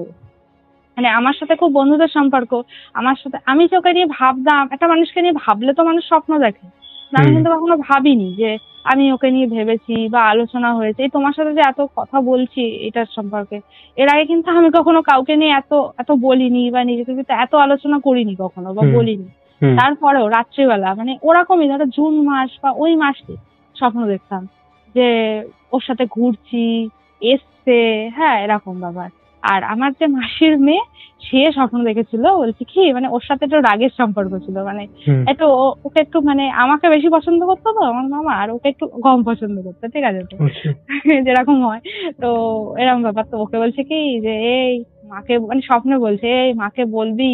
মানে আমার সাথে খুব বন্ধুদের সম্পর্ক, আমার সাথে, আমি যে ওকে নিয়ে ভাবতাম, একটা মানুষকে নিয়ে ভাবলে তো মানুষ স্বপ্ন দেখে, আমি কিন্তু কখনো ভাবিনি যে আমি ওকে নিয়ে ভেবেছি বা আলোচনা হয়েছে। এই তোমার সাথে যে এত কথা বলছি এটার সম্পর্কে, এর আগে কিন্তু আমি কখনো কাউকে নিয়ে এত বলিনি, বা নিজেকে কিন্তু এত আলোচনা করিনি কখনো, বা বলিনি। তারপরেও রাত্রিবেলা মানে ওরকমই, ধরো জুন মাস বা ওই মাসে স্বপ্ন দেখতাম যে ওর সাথে ঘুরছি, এসছে, হ্যাঁ, এরকম ব্যাপার। আর আমার যে মাসির মেয়ে, সে স্বপ্ন দেখেছিল, বলছি কি মানে ওর সাথে একটু রাগের সম্পর্ক ছিল, মানে একটু ওকে একটু মানে আমাকে বেশি পছন্দ করতো তো আমার মামা, আর ওকে একটু কম পছন্দ করতো, ঠিক আছে তো, যেরকম হয়। তো এরকম ব্যাপার। তো ওকে বলছে কি যে এই মাকে, মানে স্বপ্নে বলছে এই মাকে বলবি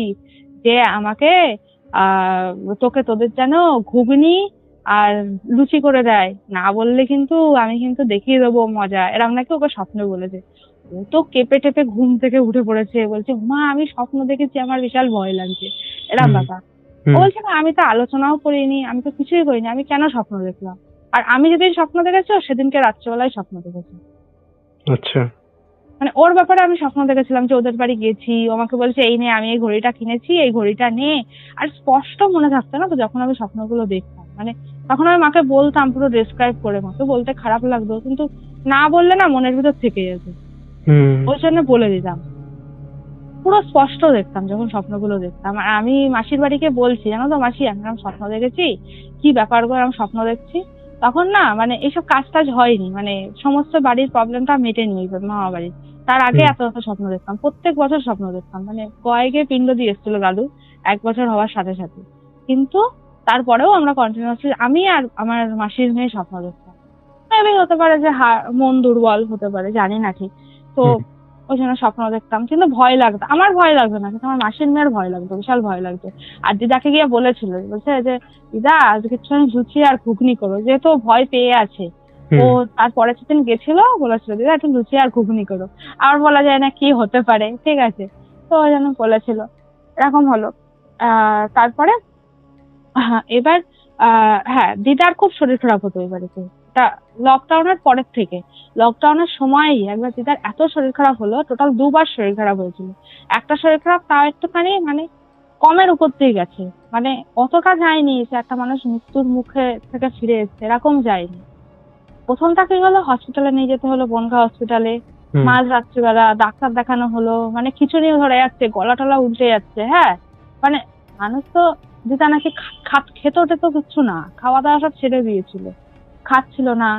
যে আমাকে তোদের যেন ঘুগনি আর লুচি করে দেয়, না বললে কিন্তু আমি কিন্তু দেখিয়ে দেবো মজা, এরকম নাকি ওকে স্বপ্নে বলেছে। ও তো কেঁপে টেপে ঘুম থেকে উঠে পড়েছে, বলছে মা আমি স্বপ্ন দেখেছি, আমার বিশাল ভয় লাগছে, এরকম ব্যাপার। ও বলছে না আমি তো আলোচনাও করিনি, আমি তো কিছুই করিনি, আমি কেন স্বপ্ন দেখলাম। আর আমি যেদিন স্বপ্ন দেখেছি, সেদিনকে রাত্রেবেলায় স্বপ্ন দেখেছি। আচ্ছা, মানে ওর ব্যাপারে আমি স্বপ্ন দেখেছিলাম যে ওদের বাড়ি গেছি, ও আমাকে বলছে এই নে আমি এই ঘড়িটা কিনেছি, এই ঘড়িটা নে। আর স্পষ্ট মনে থাকতো না তো যখন আমি স্বপ্নগুলো দেখতাম, মানে তখন আমি মাকে বলতাম পুরো ডেসক্রাইব করে, মাকে বলতে খারাপ লাগতো কিন্তু না বললে না মনের ভিতর থেকে যেত, ওই জন্য বলে দিতাম। পুরো স্পষ্ট দেখতাম যখন স্বপ্নগুলো দেখতাম। আর আমি মাসির বাড়িকে বলছি, জানো তো মাসি আমি এরকম স্বপ্ন দেখেছি, কি ব্যাপার করে আমি স্বপ্ন দেখছি। তখন না মানে এইসব কাজ টাজ হয়নি, মানে সমস্ত বাড়ির প্রবলেমটা মেটেনি ওই মামা বাড়ির। তার আগে এত এত স্বপ্ন দেখতাম, প্রত্যেক বছর স্বপ্ন দেখতাম, মানে কয়েকে পিণ্ড দিয়ে এসেছিল দাদু 1 বছর হওয়ার সাথে সাথে। কিন্তু তারপরেও আমরা কন্টিনিউয়াসলি আমি আর আমার মাসির মেয়ে স্বপ্ন দেখতাম। মেবি হতে পারে যে মন দুর্বল হতে পারে, জানি না ঠিক। তো ওই জন্য স্বপ্ন দেখতাম, কিন্তু ভয় লাগতো, আমার ভয় লাগতো না কিন্তু আমার মাসির মেয়ের ভয় লাগতো, বিশাল ভয় লাগতো। আর দিদাকে গিয়ে বলেছিল, বলছে যে দিদা আজকে একটুখানি লুচি আর ঘুগনি করো, যেহেতু ভয় পেয়ে আছে। ও তারপরের দিন গেছিল, বলেছিল দিদা একটু লুচি আর ঘুগনি করো। আর বলা যায় না কি হতে পারে, ঠিক আছে। তো ওই জন্য বলেছিল, এরকম হলো। তারপরে এবার হ্যাঁ দিদার খুব শরীর খারাপ হতো এই বাড়িতে, লকডাউনের পরের থেকে। লকডাউনের সময়ই একবার দিদার এত শরীর খারাপ হলো, টোটাল 2 বার শরীর খারাপ হয়েছিল। একটা শরীর খারাপ তাও একটুখানি মানে কমের উপর দিয়ে গেছে, মানে অতটা যায়নি যে একটা মানুষ মৃত্যুর মুখে থেকে ফিরে এসছে, এরকম যায়নি। প্রথমটা কি হলো, হসপিটালে নিয়ে যেতে হলো, বনগাঁ হসপিটালে। মাঝ রাত্রিবেলা ডাক্তার দেখানো হলো, মানে খিচুড়ি ধরে যাচ্ছে, গলা টলা উল্টে যাচ্ছে। হ্যাঁ মানে মানুষ তো দিদা নাকি খেতে ওঠে তো কিচ্ছু না, খাওয়া দাওয়া সব ছেড়ে দিয়েছিল, খাচ্ছিল না।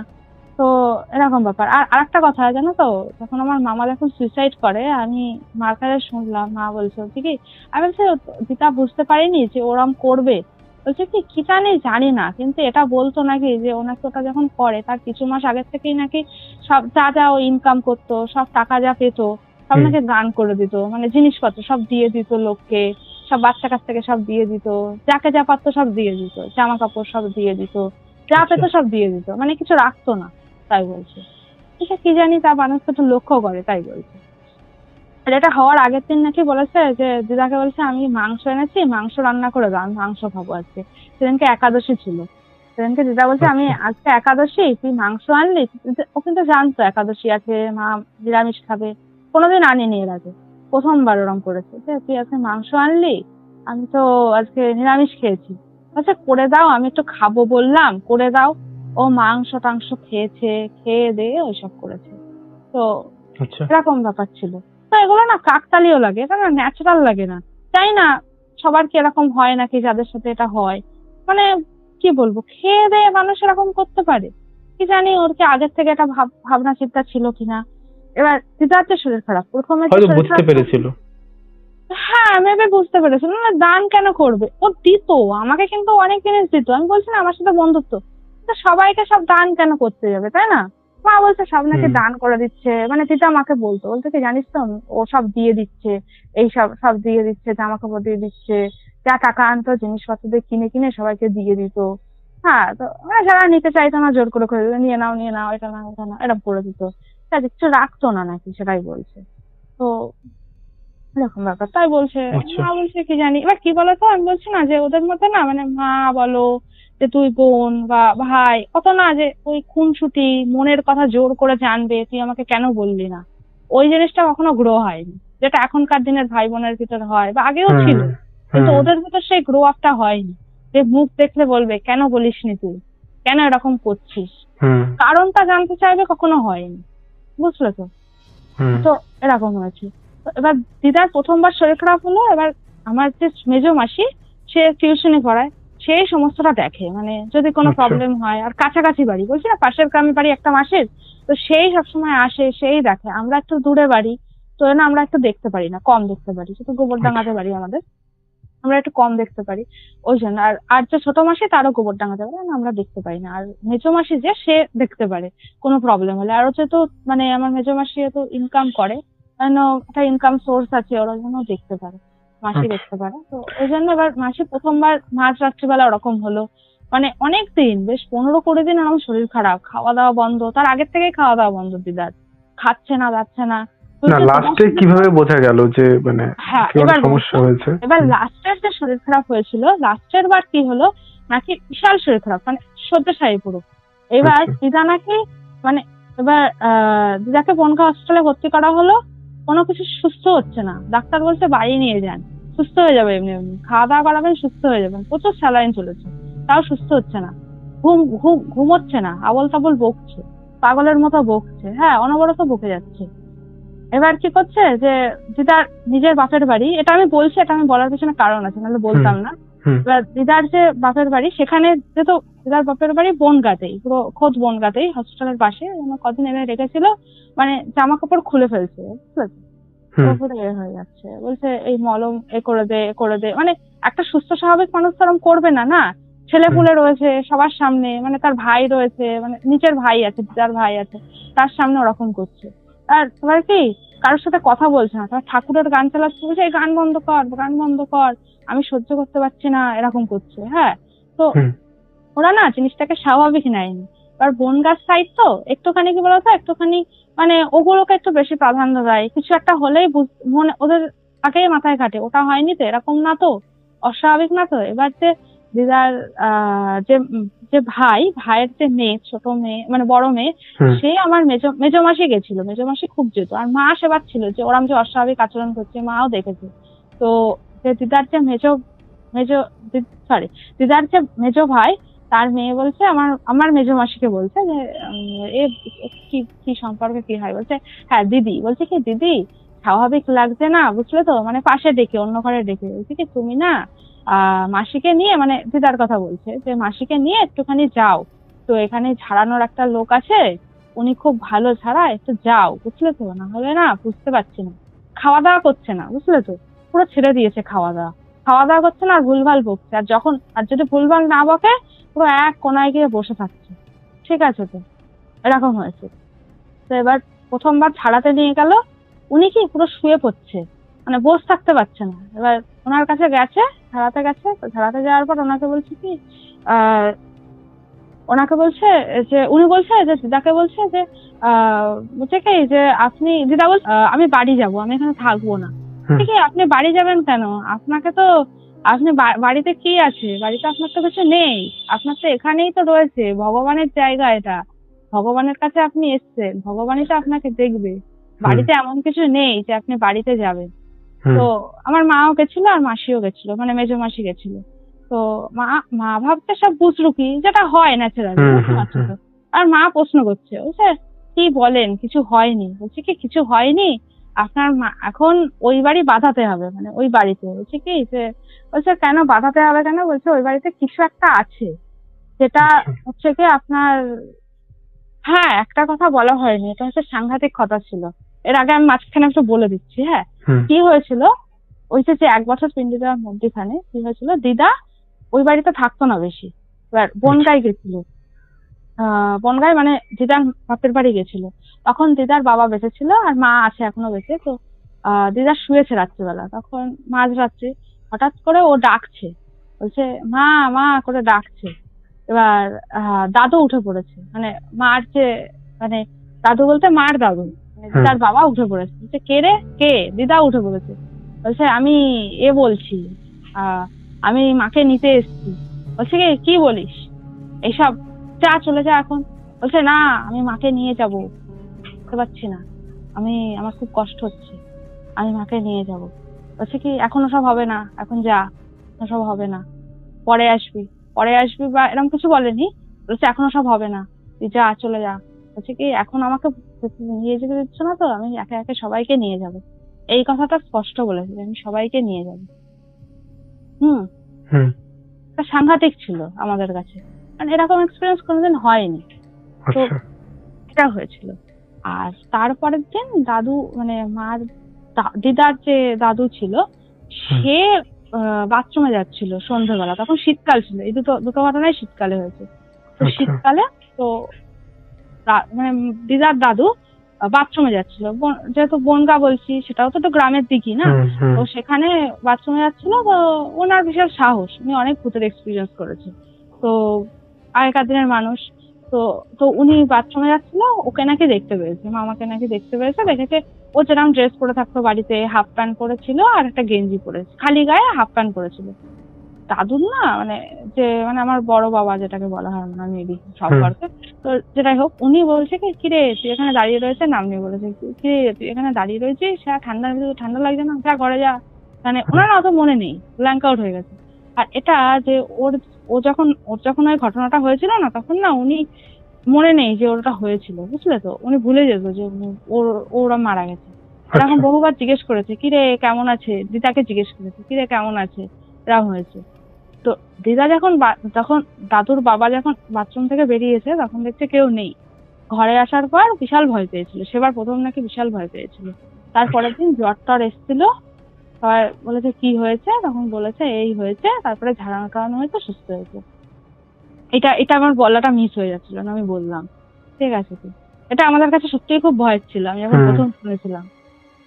তো এরকম ব্যাপার। আর আরেকটা কথা জানো তো, যখন আমার মামা যখন সুইসাইড করে, আমি মার কাছে শুনলাম, মা বলছে কি, আমি বলছি দিদা বুঝতে পারিনি যে ওরম করবে। বলছে কি জানি না, কিন্তু এটা বলতো নাকি যে ওনাকে ওটা যখন করে তার কিছু মাস আগের থেকেই নাকি সব যা ও ইনকাম করতো, সব টাকা যা পেতো সব নাকি দান করে দিত, মানে জিনিসপত্র সব দিয়ে দিত লোককে, সব বাচ্চা কাছ থেকে সব দিয়ে দিত, যাকে যা পারতো সব দিয়ে দিত, জামা কাপড় সব দিয়ে দিত, যা পেতো সব দিয়ে দিত, মানে কিছু রাখতো না, তাই বলছে। এটা কি জানি তা মানুষ তো লক্ষ্য করে, তাই বলছে। আর এটা হওয়ার আগের দিন নাকি বলেছে যে দিদাকে বলছে আমি মাংস এনেছি, মাংস রান্না করে দাও, আমি মাংস খাবো আজকে। সেদিনকে একাদশী ছিল, সেদিনকে দিদা বলছে আমি আজকে একাদশী, তুই মাংস আনলি। ও কিন্তু জানতো একাদশী আছে, মা নিরামিষ খাবে, কোনোদিন আনিনি এর আগে, প্রথমবার ওরম করেছে যে তুই আজকে মাংস আনলি, আমি তো আজকে নিরামিষ খেয়েছি। আচ্ছা করে দাও, আমি একটু খাবো বললাম, করে দাও। ও মাংস টাংস খেয়েছে, খেয়ে দিয়ে ওইসব করেছে। তো এরকম ব্যাপার ছিল। তো এগুলো না কাকতালীয় লাগে, এটা না ন্যাচারাল লাগে না, তাই না? সবার কি এরকম হয় নাকি যাদের সাথে এটা হয়, মানে কি বলবো, খেয়ে দিয়ে মানুষ এরকম করতে পারে কি জানি, ওর কি আগের থেকে একটা ভাবনা চিন্তা ছিল কিনা। এবার দিদার যে শরীর খারাপ, প্রথমে বুঝতে পেরেছিল, হ্যাঁ মেবি বুঝতে পেরেছিল না, দান কেন করবে, ও দিত আমাকে, কিন্তু অনেক জিনিস দিত। আমি বলছি না আমার সাথে বন্ধুত্ব, সবাইকে সব দান কেন করতে যাবে, তাই না? মা বলছে সব নাকি দান করে দিচ্ছে, মানে দিদা মাকে বলতো কি জানিস তো ও সব দিয়ে দিচ্ছে, এই সব দিয়ে দিচ্ছে, জামা কাপড় দিয়ে দিচ্ছে, যা টাকা আনতো জিনিসপত্র দিয়ে কিনে কিনে সবাইকে দিয়ে দিত। হ্যাঁ তো যারা নিতে চাইতো না জোর করে নিয়ে নাও এটা না ওটা না এরকম করে দিত, কিছু রাখতো না নাকি, সেটাই বলছে। তো এরকম ব্যাপার, তাই বলছে। মা বলছে কি জানি, এবার কি বলতো, আমি বলছি না যে ওদের মধ্যে না, মানে মা বলো যে তুই বোন বা ভাই, কত না যে ওই খুনসুটি, মনের কথা জোর করে জানবে, তুই আমাকে কেন বললি না, ওই জিনিসটা কখনো গ্রো হয়নি, যেটা এখনকার দিনের ভাই বোনের ভিতর হয়, বা আগেও ছিল, কিন্তু ওদের ভিতর সেই গ্রো আপটা হয়নি, যে মুখ দেখলে বলবে কেন বলিসনি তুই, কেন এরকম করছিস, কারণটা জানতে চাইবে, কখনো হয়নি, বুঝলে তো? তো এরকম হয়েছে। এবার দিদার প্রথমবার শরীর খারাপ হলো, এবার আমার যে মেজো মাসি, সে টিউশনি পড়ায়, সেই সমস্তটা দেখে, মানে যদি কোনো প্রবলেম হয়, আর কাছাকাছি বাড়ি, বলছি না পাশের গ্রামে বাড়ি একটা মাসির, তো সেই সবসময় আসে, সেই দেখে। আমরা একটু দূরে বাড়ি, তো না আমরা একটু দেখতে পারি না, কম দেখতে পারি, শুধু গোবরডাঙ্গাতে বাড়ি আমাদের, আমরা একটু কম দেখতে পারি ওই জন্য। আর যে ছোট মাসি তারও গোবরডাঙ্গাতে পারে না, আমরা দেখতে পাই না। আর মেজো মাসি যে সে দেখতে পারে কোনো প্রবলেম হলে। আর হচ্ছে তো মানে আমার মেজো মাসি তো ইনকাম করে, একটা ইনকাম সোর্স আছে, ওরা জন্য দেখতে পারে, মাসি দেখতে পারে। তো ওই জন্য এবার মাসি প্রথমবার মাঝ রাত্রিবেলা ওরকম হলো, মানে অনেক দিন, বেশ 15-20 দিন আমার শরীর খারাপ, খাওয়া দাওয়া বন্ধ, তার আগের থেকেই খাওয়া দাওয়া বন্ধ, দিদার খাচ্ছে না, যাচ্ছে না। লাস্টে কিভাবে বোঝা গেল যে মানে এবার সমস্যা হয়েছে? এবার লাস্টের যে শরীর খারাপ হয়েছিল, লাস্টের বার কি হলো নাকি বিশাল শরীর খারাপ, মানে শয্যাশায়ী পুরো। এবার দিদা নাকি মানে এবার দিদাকে বনগা হসপিটালে ভর্তি করা হলো, কোনো কিছু সুস্থ হচ্ছে না, ডাক্তার বলছে বাড়ি নিয়ে যান, সুস্থ হয়ে যাবে, এমনি এমনি খাওয়া দাওয়া করাবেন সুস্থ হয়ে যাবেন। প্রচুর স্যালাইন চলেছে, তাও সুস্থ হচ্ছে না। ঘুমোচ্ছে না, আবল তাবল বকছে, পাগলের মতো বকছে, হ্যাঁ অনবরত বকে যাচ্ছে। এবার কি করছে যে দিদার নিজের বাপের বাড়ি, এটা আমি বলছি, এটা আমি বলার পিছনে কারণ আছে, নাহলে বলতাম না। এবার দিদার যে বাপের বাড়ি, সেখানে যেহেতু দিদার বাপের বাড়ি বনগাঁতেই, পুরো খোদ বনগাঁতেই, হসপিটালের পাশে। কদিন এনে রেখেছিল, মানে জামা কাপড় খুলে ফেলছে, বুঝতে হয়ে যাচ্ছে, বলছে এই মলম এ করে দে, মানে একটা সুস্থ স্বাভাবিক মানুষ তো এরকম করবে না, না ছেলে পুলে রয়েছে সবার সামনে, মানে তার ভাই রয়েছে, মানে নিচের ভাই আছে, দিদার ভাই আছে, তার সামনে ওরকম করছে। আর তোমার কি কারোর সাথে কথা বলছে না, তোমার ঠাকুরের গান চালাচ্ছে, বলছে এই গান বন্ধ কর, গান বন্ধ কর, আমি সহ্য করতে পারছি না, এরকম করছে। হ্যাঁ, তো ওরা না জিনিসটাকে স্বাভাবিক নেয়নি। এবার বনগাছ সাইড তো একটুখানি কি বলতো, একটুখানি মানে ওগুলোকে একটু বেশি প্রাধান্য দেয়, কিছু একটা হলেই মনে ওদের আগেই মাথায় কাটে, ওটা হয়নি তো, এরকম না তো, অস্বাভাবিক না তো। এবার যে দিদার যে ভাইয়ের যে মেয়ে, ছোট মেয়ে মানে বড় মেয়ে, সে আমার মেজো মাসি গেছিল, মেজো মাসি খুব যেত, আর মা সেবার ছিল যে ওরম যে অস্বাভাবিক আচরণ করছে, মাও দেখেছে। তো যে দিদার যে দিদার যে মেজো ভাই, তার মেয়ে বলছে আমার মেজো মাসিকে বলছে যে এ কি সম্পর্কে কি হয়, বলছে হ্যাঁ দিদি, বলছে কি দিদি স্বাভাবিক লাগছে না, বুঝলে তো, মানে পাশে ডেকে, অন্য ঘরে ডেকে, বলছে কি তুমি না মাসিকে নিয়ে, মানে দিদার কথা বলছে যে মাসিকে নিয়ে একটুখানি যাও তো, এখানে ঝাড়ানোর একটা লোক আছে, উনি খুব ভালো ঝাড়ায়, একটু যাও, বুঝলে তো, না হলে না বুঝতে পারছি না। খাওয়া দাওয়া করছে না, বুঝলে তো, পুরো ছেড়ে দিয়েছে খাওয়া দাওয়া করছে না, আর ভুলভাল বকছে, আর যদি ভুলভাল না বকে পুরো এক কোনায় গিয়ে বসে থাকছে। ঠিক আছে, তো এরকম হয়েছে। তো এবার প্রথমবার ছাড়াতে নিয়ে গেল, উনি কি পুরো শুয়ে পড়ছে, মানে বসে থাকতে পারছে না। এবার ওনার কাছে গেছে, ছাড়াতে গেছে, তো ছাড়াতে যাওয়ার পর ওনাকে বলছে কি যে উনি বলছে যে দিদাকে বলছে যে বলছে কি যে দিদা বলছে আমি বাড়ি যাব, আমি এখানে থাকবো না। ঠিক আছে, আপনি বাড়ি যাবেন কেন, আপনাকে তো আপনি বাড়িতে কি আছে, বাড়িতে আপনার তো কিছু নেই, আপনার তো এখানেই তো রয়েছে, ভগবানের জায়গা এটা, ভগবানের কাছে আপনি এসছেন, ভগবানই তো আপনাকে দেখবে, বাড়িতে এমন কিছু নেই যে আপনি বাড়িতে যাবেন। তো আমার মাও গেছিল আর মাসিও গেছিল, মানে মেজো মাসি গেছিল। তো মা ভাবছে সব বুজরুকি, যেটা হয় ন্যাচারালি, আর মা প্রশ্ন করছে, বলছে কি বলেন কিছু হয়নি, বলছে কি কিছু হয়নি, আপনার মা এখন ওই বাড়ি বাঁধাতে হবে, মানে ওই বাড়িতে, বলছে কি যে বলছে কেন বাঁধাতে হবে কেন, বলছে ওই বাড়িতে কিছু একটা আছে, যেটা হচ্ছে কি আপনার, হ্যাঁ একটা কথা বলা হয়নি, এটা হচ্ছে সাংঘাতিক কথা ছিল, এর আগে আমি মাঝখানে একটু বলে দিচ্ছি। হ্যাঁ, কি হয়েছিল, ওই যে 1 বছর পিন্ডি দেওয়ার মধ্যখানে কি হয়েছিল, দিদা ওই বাড়িতে থাকতো না বেশি, এবার বনগাঁয় গেছিল, বনগাঁয় মানে দিদার বাপের বাড়ি গেছিল, তখন দিদার বাবা বেঁচে ছিল আর মা আছে এখনো বেঁচে। তো দিদা শুয়েছে রাত্রিবেলা, তখন মাঝরাত্রি হঠাৎ করে ও ডাকছে, বলছে মা মা করে ডাকছে। এবার দাদু উঠে পড়েছে, মানে মার যে মানে দাদু বলতে মার দাদু, দিদার বাবা উঠে পড়েছে, বলছে কে রে, কে, দিদা উঠে পড়েছে, বলছে আমি বলছি আমি মাকে নিতে এসেছি। বলছে কি বলিস এইসব, যা চলে যা এখন। বলছে না আমি মাকে নিয়ে যাব, বুঝতে পারছি না, আমার খুব কষ্ট হচ্ছে, আমি মাকে নিয়ে যাব। বলছে কি এখন ওসব হবে না, এখন যা, ওসব হবে না, পরে আসবি বা এরকম কিছু বলেনি, বলছে এখন ওসব হবে না, তুই যা, চলে যা। বলছে কি এখন আমাকে নিয়ে যেতে দিচ্ছ না তো, আমি একে একে সবাইকে নিয়ে যাব, এই কথাটা স্পষ্ট বলেছে, আমি সবাইকে নিয়ে যাব। সাংঘাতিক ছিল আমাদের কাছে, মানে এরকম এক্সপিরিয়েন্স কোনোদিন হয়নি। তো এটা হয়েছিল। আর তারপরের দিন দাদু, মানে মার দিদার যে দাদু ছিল, সে বাথরুমে যাচ্ছিল সন্ধ্যাবেলা, তখন শীতকাল ছিল, এই দুটো ঘটনাই শীতকালে হয়েছে। তো শীতকালে তো মানে দিদার দাদু বাথরুমে যাচ্ছিল, যেহেতু বনগা বলছি, সেটাও তো গ্রামের দিকই না, তো সেখানে বাথরুমে যাচ্ছিল। তো ওনার বিশাল সাহস, উনি অনেক ভূতের এক্সপিরিয়েন্স করেছে, তো আগেকার দিনের মানুষ। তো উনি বাথরুমে যাচ্ছিল, ওকে নাকি দেখতে পেয়েছে, মামাকে নাকি দেখতে পেয়েছে, দেখেছে ও যেরকম ড্রেস পরে থাকতো বাড়িতে, হাফ প্যান্ট পরেছিল আর একটা গেঞ্জি পরেছে, খালি গায়ে হাফ প্যান্ট পরেছিল। দাদুর না মানে যে মানে আমার বড় বাবা যেটাকে বলা হয় মানে মেবি সম্পর্কে, তো যেটাই হোক উনি বলছে কি কিরে তুই এখানে দাঁড়িয়ে রয়েছে, নাম নিয়ে বলেছে কিরে তুই এখানে দাঁড়িয়ে রয়েছিস, ঠান্ডার ভিতরে ঠান্ডা লাগছে না, যা ঘরে যা। মানে ওনার অত মনে নেই, ব্ল্যাঙ্ক আউট হয়ে গেছে। আর এটা যে ওর যখন ওই ঘটনাটা হয়েছিল না, তখন না উনি মনে নেই যে ওটা হয়েছিল, বুঝলে তো, উনি ভুলে যেত যে ওরা মারা গেছে। এরকম বহুবার জিজ্ঞেস করেছে কিরে কেমন আছে, দিদাকে জিজ্ঞেস করেছে কিরে কেমন আছে, এরকম হয়েছে। তো দিদা যখন দাদুর বাবা যখন বাথরুম থেকে বেরিয়েছে তখন দেখছে কেউ নেই। ঘরে আসার পর বিশাল ভয় পেয়েছিল, সেবার প্রথম নাকি বিশাল ভয় পেয়েছিল। তারপরের দিন জ্বর টর এসেছিল, সবাই বলেছে কি হয়েছে, তখন বলেছে এই হয়েছে, তারপরে ঝাড়ানো টাড়ানো হয়েছে, সুস্থ হয়েছে। এটা আমার বলাটা মিস হয়ে যাচ্ছিল না, আমি বললাম ঠিক আছে তো। এটা আমাদের কাছে সত্যিই খুব ভয়ের ছিল, আমি যখন প্রথম শুনেছিলাম।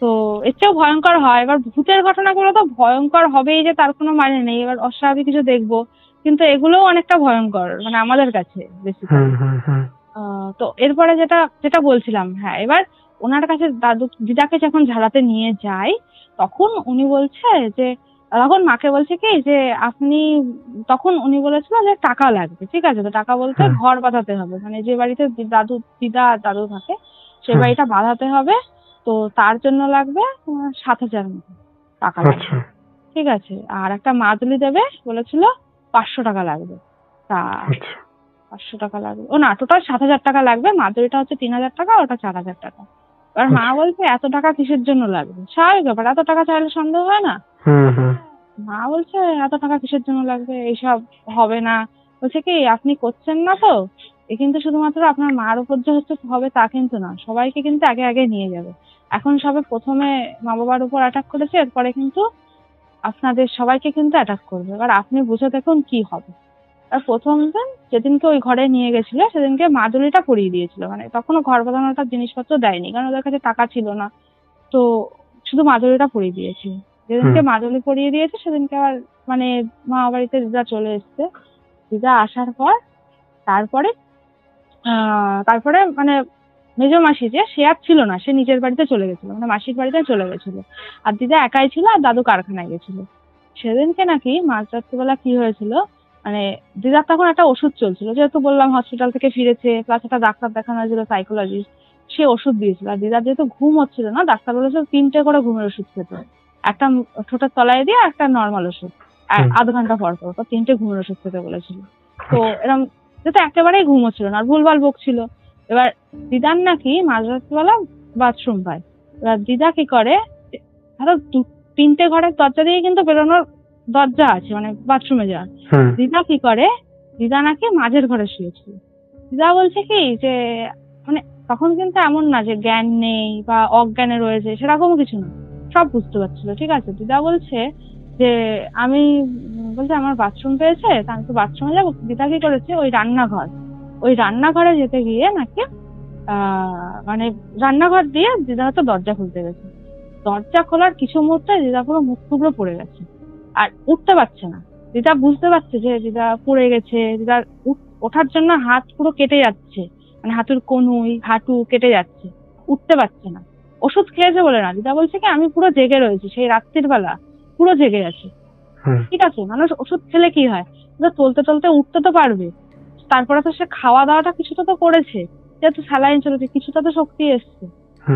তো এর চেয়েও ভয়ঙ্কর হয়। এবার ভূতের ঘটনাগুলো তো ভয়ঙ্কর হবেই যে তার কোনো মানে নেই, এবার অস্বাভাবিক কিছু দেখবো, কিন্তু এগুলোও অনেকটা ভয়ঙ্কর মানে আমাদের কাছে বেসিক্যালি। তো এরপরে যেটা বলছিলাম, হ্যাঁ এবার ওনার কাছে দিদাকে যখন ঝাড়াতে নিয়ে যায় তখন উনি বলছে যে, তখন মাকে বলছে কি যে আপনি, তখন উনি বলেছিল যে টাকা লাগবে, ঠিক আছে, তো টাকা বলতে ঘর বাঁধাতে হবে, মানে যে বাড়িতে দাদু থাকে সেই বাড়িটা বাঁধাতে হবে, তো তার জন্য লাগবে 7,000 মতো টাকা লাগবে, ঠিক আছে। আর একটা মাদুলি দেবে বলেছিল, 500 টাকা লাগবে। তা 500 টাকা লাগবে, ও না টোটাল 7,000 টাকা লাগবে, মাদুরিটা হচ্ছে 3,000 টাকা, ওটা 4,000 টাকা। এবার মা বলছে এত টাকা কিসের জন্য লাগবে, স্বাভাবিক ব্যাপার, এত টাকা চাইলে সন্দেহ হয় না। মা বলছে এত টাকা কিসের জন্য লাগবে, এইসব হবে না। বলছে কি আপনি করছেন না তো, এ কিন্তু শুধুমাত্র আপনার মার উপর যে হচ্ছে হবে তা কিন্তু না, সবাইকে কিন্তু আগে আগে নিয়ে যাবে। এখন সবে প্রথমে মা বাবার উপর অ্যাটাক করেছে, এরপরে কিন্তু আপনাদের সবাইকে কিন্তু অ্যাটাক করবে, এবার আপনি বুঝে দেখুন কি হবে। আর প্রথম দিন যেদিনকে ওই ঘরে নিয়ে গেছিল সেদিনকে মাদুলিটা পরিয়ে দিয়েছিল, মানে তখনও ঘর বাঁধানোটা জিনিসপত্র দেয়নি কারণ ওদের কাছে টাকা ছিল না, তো শুধু মাদুলিটা পরিয়ে দিয়েছিল। যেদিনকে মাদুলি পরিয়ে দিয়েছে সেদিনকে আবার মানে মা বাড়িতে দিদা চলে এসছে। দিদা আসার পর তারপরে মানে মেজো মাসি যে সে আর ছিল না, সে নিজের বাড়িতে চলে গেছিল, মানে মাসির বাড়িতে চলে গেছিল, আর দিদা একাই ছিল, আর দাদু কারখানায় গেছিল। সেদিনকে নাকি মাঝ রাত্রিবেলা কি হয়েছিল, মানে দিদার তখন একটা ওষুধ চলছিল, যেহেতু বললাম হসপিটাল থেকে ফিরেছে, প্লাস একটা ডাক্তার দেখানো হয়েছিল সাইকোলজিস্ট, সে ওষুধ দিয়েছিল। আর দিদার যেহেতু ঘুম হচ্ছিল না, ডাক্তার বলেছিল 3টে করে ঘুমের ওষুধ খেতে, একটা ঠোঁটের তলায় দিয়ে একটা নর্মাল ওষুধ, আধ ঘন্টা পর পর, 3টে ঘুমের ওষুধ খেতে বলেছিল। তো এরকম যেহেতু একেবারেই ঘুম হচ্ছিল না আর ভুলভাল বকছিল। এবার দিদার নাকি মাঝরাত্রিবেলা বাথরুম পায়। এবার দিদা কি করে, ধরো 3টে ঘরের দরজা দিয়ে কিন্তু বেরোনোর দরজা আছে, মানে বাথরুমে যাওয়ার। দিদা কি করে, দিদা নাকি মাঝের ঘরে শুয়েছিল। দিদা বলছে কি যে মানে তখন কিন্তু এমন না যে জ্ঞান নেই বা অজ্ঞানে রয়েছে, সেরকম কিছু না, সব বুঝতে পারছিল, ঠিক আছে। দিদা বলছে যে আমি বলছে আমার বাথরুম পেয়েছে, তা আমি তো বাথরুমে যাবো। দিদা কি করেছে, ওই রান্নাঘরে যেতে গিয়ে নাকি মানে রান্নাঘর দিয়ে দিদা হয়তো দরজা খুলতে গেছে, দরজা খোলার কিছু মুহূর্তে দিদা পুরো মুখ টুকরো পড়ে গেছে আর উঠতে পারছে না। দিদা বুঝতে পারছে যে দিদা পড়ে গেছে, দিদার ওঠার জন্য হাত পুরো কেটে যাচ্ছে, মানে হাঁটুর কনুই হাঁটু কেটে যাচ্ছে, উঠতে পারছে না। ওষুধ খেয়েছে বলে না, দিদা বলছে কি আমি পুরো জেগে রয়েছি, সেই রাত্রির বেলা পুরো জেগে আছে, ঠিক আছে। মানুষ ওষুধ খেলে কি হয়, চলতে চলতে উঠতে তো পারবে, তারপরে তো সে খাওয়া দাওয়াটা কিছুটা তো করেছে, যেহেতু স্যালাইন চলেছে কিছুটা তো শক্তি এসছে,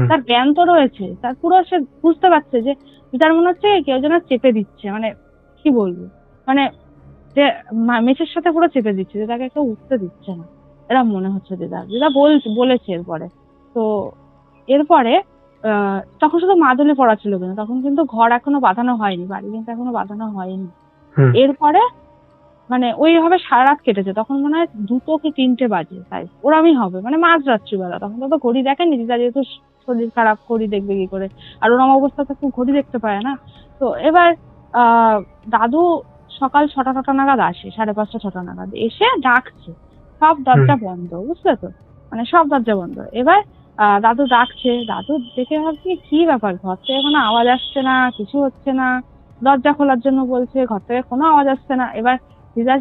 তার জ্ঞান তো রয়েছে, তার পুরো সে বুঝতে পারছে যে দিদার মনে হচ্ছে কেউ যেন চেপে দিচ্ছে, মানে কি বলবো, মানে যে মেছের সাথে পুরো চেপে দিচ্ছে, যে তাকে কেউ উঠতে দিচ্ছে না, এরা মনে হচ্ছে দিদা বলেছে। তো এরপরে তখন শুধু মাদুলি পড়া ছিল, কিন্তু তখন কিন্তু ঘর এখনো বাঁধানো হয়নি, বাড়ি কিন্তু এখনো বাঁধানো হয়নি। এরপরে মানে ওইভাবে সারা রাত কেটেছে, তখন মনে হয় 2টো কি 3টে বাজে, তাই ওরমই হবে, মানে মাঝ রাত্রিবেলা, তখন তো ঘড়ি দেখেনি দিদা, যেহেতু শরীর খারাপ, ঘড়ি দেখবে কি করে, আর ওরম অবস্থা তো ঘড়ি দেখতে পায় না। তো এবার দাদু সকাল 6টা নাগাদ আসে, 5:30 6টা নাগাদ এসে ডাকছে, সব দরজা বন্ধ, বুঝলে তো, মানে সব দরজা বন্ধ। এবার দাদু ডাকছে, দাদু দেখে ভাবছি কি ব্যাপার, ঘর থেকে কোনো আওয়াজ আসছে না, কিছু হচ্ছে না, দরজা খোলার জন্য বলছে, ঘর থেকে কোনো আওয়াজ আসছে না। এবার দিদা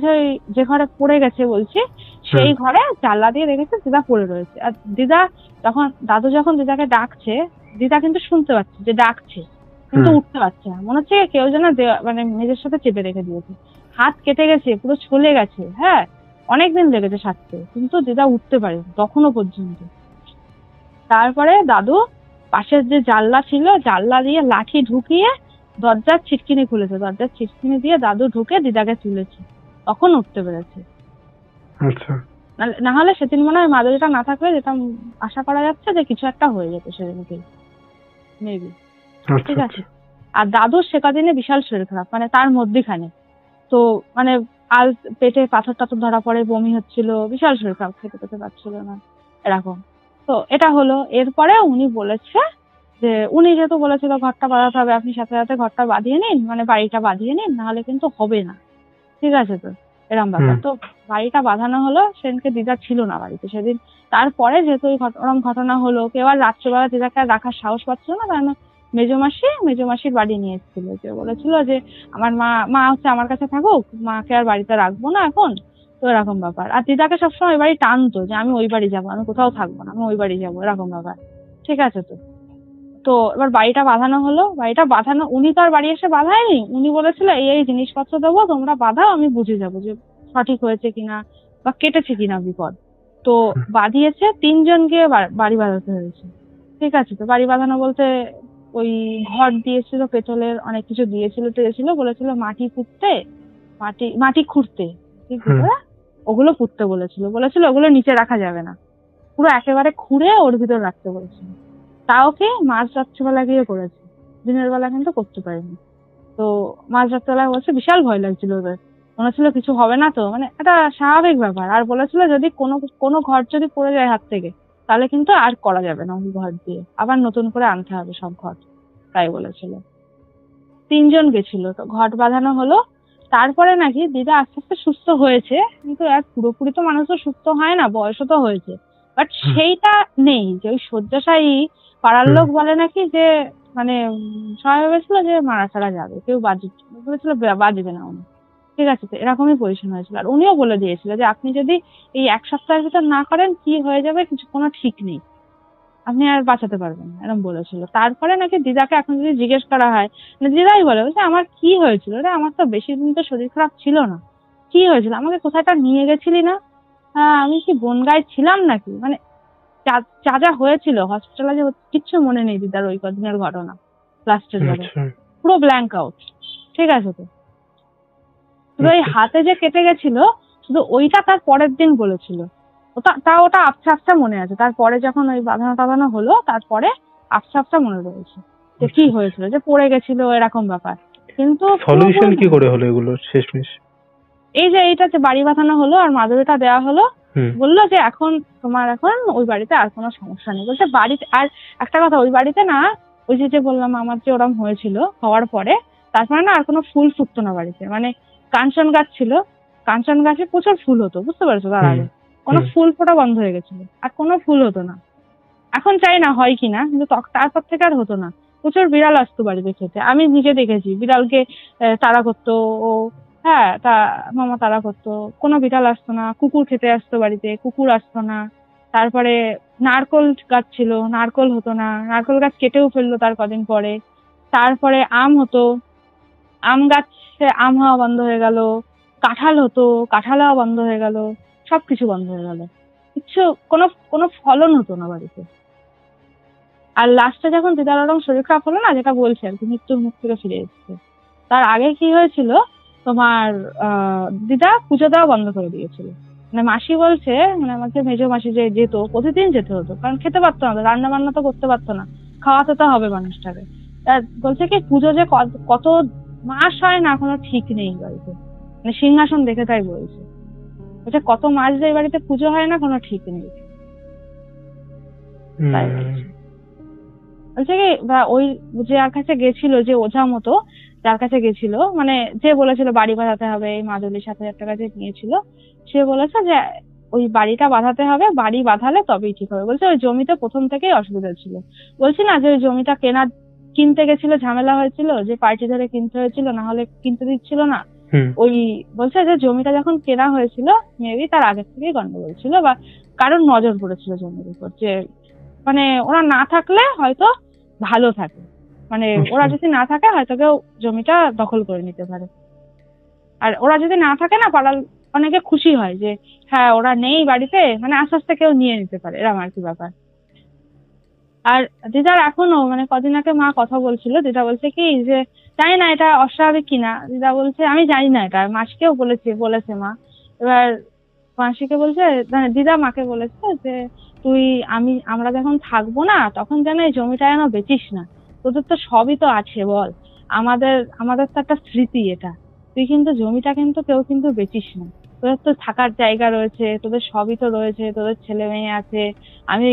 যে ঘরে পড়ে গেছে বলছি, সেই ঘরে জানলা দিয়ে দেখেছে দিদা পড়ে রয়েছে। আর দাদু যখন দিদাকে ডাকছে, দিদা কিন্তু শুনতে পাচ্ছে যে ডাকছে, কিন্তু উঠতে পারছে না, মনে হচ্ছে কেউ যেন মানে মেঝের সাথে চেপে রেখে দিয়েছে। হাত কেটে গেছে, পুরো ছলে গেছে, হ্যাঁ অনেকদিন লেগেছে সারতে, কিন্তু দিদা উঠতে পারে তখনো পর্যন্ত। তারপরে দাদু পাশের যে জানলা ছিল, জানলা দিয়ে লাঠি ঢুকিয়ে দরজার ছিটকিনি খুলেছে, দরজার ছিটকিনি দিয়ে দাদু ঢুকে দিদাকে তুলেছে, তখন উঠতে পেরেছে। আচ্ছা। না হলে সেদিন মনে হয় মাদুরিটা না থাকলে যেটা আশা করা যাচ্ছে যে কিছু একটা হয়ে যেত সেদিনকে, মেবি। ঠিক আছে। আর দাদুর সে কদিনে বিশাল শরীর খারাপ, মানে তার মধ্যেখানে তো মানে আল পেটে পাথর টাথর ধরা পড়ে, বমি হচ্ছিল, বিশাল শরীর খারাপ, খেতে পেতে পারছিল না এরকম। তো এটা হলো। এরপরে উনি বলেছে যে উনি যেহেতু বলেছিল ঘরটা বাঁধাতে হবে, আপনি সাথে সাথে ঘরটা বাঁধিয়ে নিন, মানে বাড়িটা বাঁধিয়ে নিন, নাহলে কিন্তু হবে না। ঠিক আছে, তো এরম ব্যাপার। তো বাড়িটা বাঁধানো হলো, সেদিনকে দিদা ছিল না বাড়িতে সেদিন। তারপরে যেহেতু ওরম ঘটনা হলো, কেউ আর রাত্রেবেলা দিদাকে রাখার সাহস পাচ্ছিল না, কারণ মেজমাসির বাড়ি নিয়ে এসেছিল, যে বলেছিল যে আমার মা হচ্ছে আমার কাছে থাকুক, মাকে আর বাড়িতে রাখবো না এখন। তো এরকম ব্যাপার। আর দিদাকে সবসময় ওই বাড়ি টানতো যে আমি ওই বাড়ি যাবো, আমি কোথাও থাকবো না, আমি ওই বাড়ি যাবো, এরকম ব্যাপার। ঠিক আছে। তো তো এবার বাড়িটা বাঁধানো হলো। বাড়িটা বাঁধানো, উনি তো আর বাড়ি এসে বাঁধায়নি, উনি বলেছিল এই জিনিসপত্র দেবো, তোমরা বাঁধাও, আমি বুঝে যাবো যে সঠিক হয়েছে কিনা বা কেটেছে কিনা বিপদ। তো বাঁধিয়েছে, 3 জনকে বাড়ি বাঁধাতে হয়েছে। ঠিক আছে। তো বাড়ি বাঁধানো বলতে ওই ঘর দিয়েছিল, পেতলের অনেক কিছু দিয়েছিল, বলেছিল মাটি পুঁততে, মাটি খুঁড়তে, ঠিক আছে, ওগুলো পুঁততে বলেছিল ওগুলো নিচে রাখা যাবে না, পুরো একেবারে খুঁড়ে ওর ভিতর রাখতে বলেছিল। তাও কি মাঝ রাত্রিবেলা গিয়ে করেছে, দিনের বেলা কিন্তু করতে পারেনি। তো মাঝ রাত্রিবেলা বলছে বিশাল ভয় লাগছিল ওদের, মনে হচ্ছিল কিছু হবে না, তো মানে এটা স্বাভাবিক ব্যাপার। আর বলেছিল যদি কোনো ঘর যদি পড়ে যায় হাত থেকে, তাহলে কিন্তু আর করা যাবে না, ওই ঘর দিয়ে আবার নতুন করে আনতে হবে সব ঘর, তাই বলেছিল। 3 জন গেছিল, তো ঘট বাঁধানো হলো। তারপরে নাকি দিদা আস্তে আস্তে সুস্থ হয়েছে, কিন্তু আর পুরোপুরি তো মানুষ তো সুস্থ হয় না, বয়সও তো হয়েছে, বাট সেইটা নেই যে ওই শয্যাশায়ী পাড়ার লোক বলে নাকি যে মানে সবাই ভেবেছিল যে মারা ছাড়া যাবে, কেউ বলেছিল বাজবে না উনি। ঠিক আছে। তো এরকমই পজিশন হয়েছিল। আর উনিও বলে দিয়েছিল যে আপনি যদি এই 1 সপ্তাহের ভিতর না করেন, কি হয়ে যাবে কিছু কোনো ঠিক নেই, আপনি আর বাঁচাতে পারবেন না, এরকম বলেছিল। তারপরে নাকি দিদাকে এখন যদি জিজ্ঞেস করা হয়, দিদাই বলে আমার কি হয়েছিল রে, আমার তো বেশি দিন তো শরীর খারাপ ছিল না, কি হয়েছিল, আমাকে কোথায়টা নিয়ে গেছিলি না, আমি কি বনগায় ছিলাম নাকি, মানে যা যা হয়েছিল হসপিটালে যে কিচ্ছু মনে নেই দিদার ওই কদিনের ঘটনা, লাস্টের বারে পুরো ব্ল্যাঙ্ক আউট। ঠিক আছে। তো শুধু ওই হাতে যে কেটে গেছিল, শুধু ওইটা তার পরের দিন বলেছিল, ওটা আবছা আবছা মনে আছে। তারপরে যখন ওই বাঁধানো হলো, তারপরে আবছা আবছা মনে রয়েছে যে কি হয়েছিল, যে পড়ে গেছিল এরকম ব্যাপার। কিন্তু সলিউশন কি করে হলো এগুলো শেষমেশ? এই যে এইটা যে বাড়ি বাঁধানো হলো আর মাদুরিটা দেওয়া হলো, বললো যে এখন তোমার এখন ওই বাড়িতে আর কোনো সমস্যা নেই। বলছে বাড়িতে আর একটা কথা, ওই বাড়িতে না ওই যে বললাম আমার যে ওরম হয়েছিল, হওয়ার পরে তারপরে না আর কোনো ফুল ফুটতো না বাড়িতে। মানে কাঞ্চন গাছ ছিল, কাঞ্চন গাছে প্রচুর ফুল হতো, বুঝতে পারছো, তার আগে কোনো ফুল ফোটা বন্ধ হয়ে গেছিল, আর কোনো ফুল হতো না। এখন চাই না হয় কিনা, কিন্তু তারপর থেকে আর হতো না। প্রচুর বিড়াল আসতো বাড়িতে খেতে, আমি নিজে দেখেছি বিড়ালকে তাড়া করতো ও, হ্যাঁ তা মামা তাড়া করতো, কোনো বিড়াল আসতো না। কুকুর খেতে আসতো বাড়িতে, কুকুর আসতো না। তারপরে নারকোল গাছ ছিল, নারকোল হতো না, নারকোল গাছ কেটেও ফেললো তার কদিন পরে। তারপরে আম হতো, আম গাছে আম হওয়া বন্ধ হয়ে গেল। কাঁঠাল হতো, কাঁঠাল হওয়া বন্ধ হয়ে গেল, সবকিছু বন্ধ হয়ে গেল, কিচ্ছু কোনো ফলন হতো না বাড়িতে। আর লাস্টে যখন দিদার ওরকম শরীর খারাপ হলো না, যেটা বলছে আর কি, মৃত্যুর মুখ থেকে ফিরে এসেছে, তার আগে কি হয়েছিল তোমার, দিদা পুজো দেওয়া বন্ধ করে দিয়েছিল। মানে মাসি বলছে, মানে আমাকে মেজো মাসি যে যেত, প্রতিদিন যেতে হতো, কারণ খেতে পারতো না, রান্না বান্না তো করতে পারতো না, খাওয়াতে তো হবে মানুষটাকে। বলছে কি পুজো যে কত মাস হয় না কোনো ঠিক নেই বাড়িতে, মানে সিংহাসন দেখে তাই বলছে, বলছে কত মাস যে বাড়িতে পুজো হয় না কোনো ঠিক নেই, তাই বলছে কি ওই যার কাছে গেছিল, যে ওঝা মতো যার কাছে গেছিল, মানে যে বলেছিল বাড়ি বাঁধাতে হবে, এই মাদুলির সাথে একটা কাছে নিয়েছিল, সে বলেছে যে ওই বাড়িটা বাঁধাতে হবে, বাড়ি বাঁধালে তবেই ঠিক হবে। বলছে ওই জমিতে প্রথম থেকেই অসুবিধা ছিল, বলছি না যে ওই জমিটা কিনতে গেছিল, ঝামেলা হয়েছিল, যে পার্টি ধরে কিনতে হয়েছিল, না হলে কিনতে দিচ্ছিল না। ওই বলছে যে জমিটা যখন কেনা হয়েছিল, মেবি তার আগের থেকেই গন্ডগোল ছিল, বা কারোর নজর পড়েছিল জমির উপর, যে মানে ওরা না থাকলে হয়তো ভালো থাকে, মানে আচ্ছা। ওরা যদি না থাকে হয়তো কেউ জমিটা দখল করে নিতে পারে। আর ওরা যদি না থাকে না, পাড়ার অনেকে খুশি হয় যে হ্যাঁ ওরা নেই বাড়িতে, মানে আস্তে আস্তে কেউ নিয়ে নিতে পারে, এরকম আর কি ব্যাপার। আর দিদার এখনো মানে কদিন আগে মা কথা বলছিল, দিদা বলছে কি যে জানি না এটা অস্বাভাবিক কিনা, দিদা বলছে আমি জানি না, এটা মাসিকেও বলেছে মা। এবার মাসিকে বলছে, মানে দিদা মাকে বলেছে যে আমরা যখন থাকবো না তখন যেন এই জমিটা যেন বেচিস না, তোদের তো সবই তো আছে বল, আমাদের তো একটা স্মৃতি এটা, তুই কিন্তু জমিটা কিন্তু কেউ কিন্তু বেচিস না, তোদের তো থাকার জায়গা রয়েছে, তোদের সবই তো রয়েছে, তোদের ছেলে মেয়ে আছে, আমি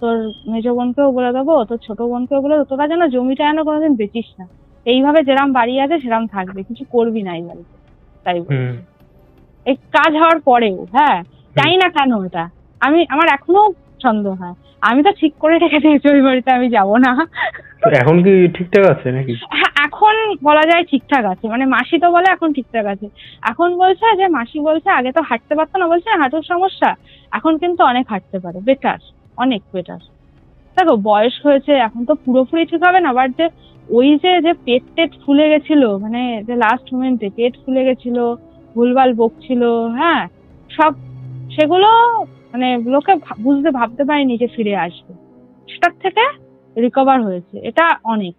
তোর মেজ বোনকেও বলে দেবো, তোর ছোট বোনকেও বলে দেবো, তোরা যেন জমিটা যেন কোনোদিন বেচিস না, এইভাবে যেরাম বাড়ি আছে সেরাম থাকবে, কিছু করবি না এই বাড়িতে। তাই বলছে। এই কাজ হওয়ার পরেও, হ্যাঁ জানি না কেন এটা, আমার এখনো সন্দেহ হয়, আমি তো ঠিক করে রেখে দিয়েছি ওই বাড়িতে আমি যাবো না। এখন কি ঠিকঠাক আছে নাকি? হ্যাঁ এখন বলা যায় ঠিকঠাক আছে, মানে মাসি তো বলে এখন ঠিকঠাক আছে। এখন বলছে যে মাসি বলছে আগে তো হাঁটতে পারতো না, বলছে হাঁটুর সমস্যা, এখন কিন্তু অনেক হাঁটতে পারে, বেটার, অনেক বেটার। দেখো বয়স হয়েছে, এখন তো পুরোপুরি ঠিক হবে না, বাট যে ওই যে পেট ফুলে গেছিল, মানে যে লাস্ট মোমেন্টে পেট ফুলে গেছিল, ভুলভাল বকছিল, হ্যাঁ সব সেগুলো মানে লোকে ভাবতে পারেনি যে ফিরে আসবে, সেটার থেকে রিকভার হয়েছে, এটা অনেক।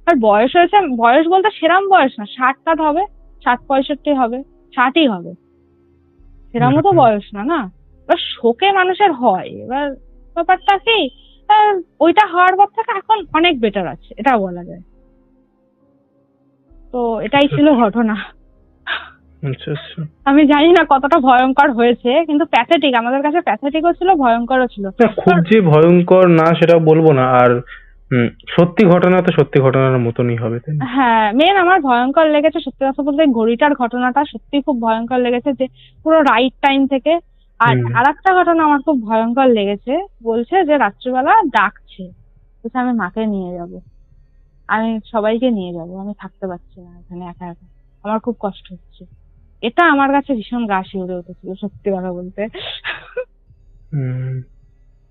আর বয়স হয়েছে, বয়স বলতে সেরাম বয়স না, 60 হবে, 60-65 হবে, 60ই হবে, সেরামও তো বয়স না না। এবার শোকে মানুষের হয়, এবার ব্যাপারটা কি ওইটা হওয়ার পর থেকে এখন অনেক বেটার আছে, এটা বলা যায়। তো এটাই ছিল ঘটনা। আমি জানি না কতটা ভয়ঙ্কর হয়েছে, কিন্তু প্যাথেটিক, আমাদের কাছে প্যাথেটিকও ছিল, ভয়ঙ্করও ছিল। খুব যে ভয়ঙ্কর না সেটা বলবো না, আর সত্যি ঘটনা তো সত্যি ঘটনার মতনই হবে, তাই না? হ্যাঁ মেন আমার ভয়ঙ্কর লেগেছে সত্যি কথা বলতে ঘড়িটার ঘটনাটা, সত্যি খুব ভয়ঙ্কর লেগেছে, যে পুরো রাইট টাইম থেকে। আর একটা ঘটনা আমার খুব ভয়ঙ্কর লেগেছে, বলছে যে রাত্রিবেলা ডাকছে, বলছে আমি মাকে নিয়ে যাব, আমি সবাইকে নিয়ে যাব, আমি থাকতে পারছি না এখানে একা একা, আমার খুব কষ্ট হচ্ছে। এটা আমার কাছে ভীষণ গা শিউরে উঠেছিল সত্যি কথা বলতে।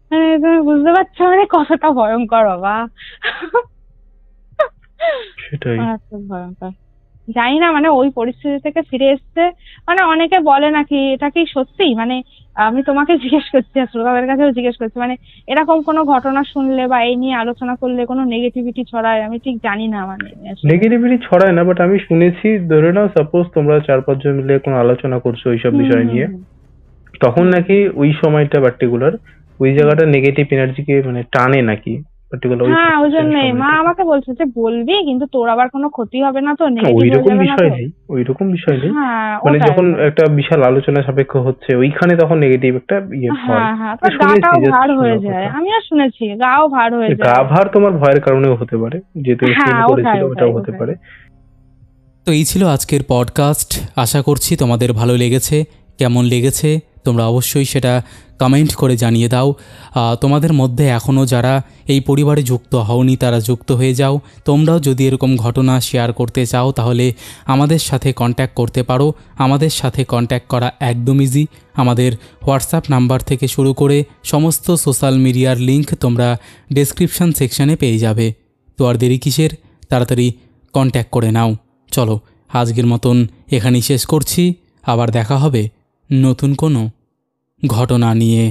মানে তুমি বুঝতে পারছো মানে কতটা ভয়ঙ্কর বাবা। সেটাই খুব ভয়ঙ্কর। জানি না মানে ওই পরিস্থিতি থেকে ফিরে এসছে, মানে অনেকে বলে নাকি এটা কি সত্যি, মানে আমি তোমাকে জিজ্ঞেস করছি আর শ্রোতাদের কাছেও জিজ্ঞেস করছি, মানে এরকম কোনো ঘটনা শুনলে বা এই নিয়ে আলোচনা করলে কোনো নেগেটিভিটি ছড়ায়, আমি ঠিক জানি না, মানে নেগেটিভিটি ছড়ায় না, বাট আমি শুনেছি, ধরে নাও সাপোজ তোমরা 4-5 জন মিলে কোনো আলোচনা করছো ওইসব বিষয় নিয়ে, তখন নাকি ওই সময়টা পার্টিকুলার ওই জায়গাটা নেগেটিভ এনার্জিকে মানে টানে নাকি পার্টিকুলার। হ্যাঁ ওই জন্যই মা আমাকে বলছে যে বলবি কিন্তু তোর আবার কোনো ক্ষতি হবে না তো, ওইরকম বিষয় নেই, ওইরকম বিষয় নেই, মানে যখন একটা বিশাল আলোচনা সাপেক্ষ হচ্ছে ওইখানে তখন নেগেটিভ একটা ইয়ে হয়। গাটাও ভার হয়ে যায়, আমিও শুনেছি গাও ভার হয়ে যায়। গা ভার তোমার ভয়ের কারণেও হতে পারে, যে তুমি ফিল করেছিল ওটাও হতে পারে। তো এই ছিল আজকের পডকাস্ট, আশা করছি তোমাদের ভালো লেগেছে। কেমন লেগেছে তোমরা অবশ্যই সেটা কমেন্ট করে জানিয়ে দাও। তোমাদের মধ্যে এখনও যারা এই পরিবারে যুক্ত হওনি তারা যুক্ত হয়ে যাও। তোমরাও যদি এরকম ঘটনা শেয়ার করতে চাও তাহলে আমাদের সাথে কন্ট্যাক্ট করতে পারো। আমাদের সাথে কন্ট্যাক্ট করা একদম ইজি। আমাদের হোয়াটসঅ্যাপ নাম্বার থেকে শুরু করে সমস্ত সোশ্যাল মিডিয়ার লিঙ্ক তোমরা ডেসক্রিপশন সেকশানে পেয়ে যাবে। তো আর দেরি কিসের, তাড়াতাড়ি কন্ট্যাক্ট করে নাও। চলো আজকের মতন এখানেই শেষ করছি, আবার দেখা হবে নতুন কোনো ঘটনা নিয়ে।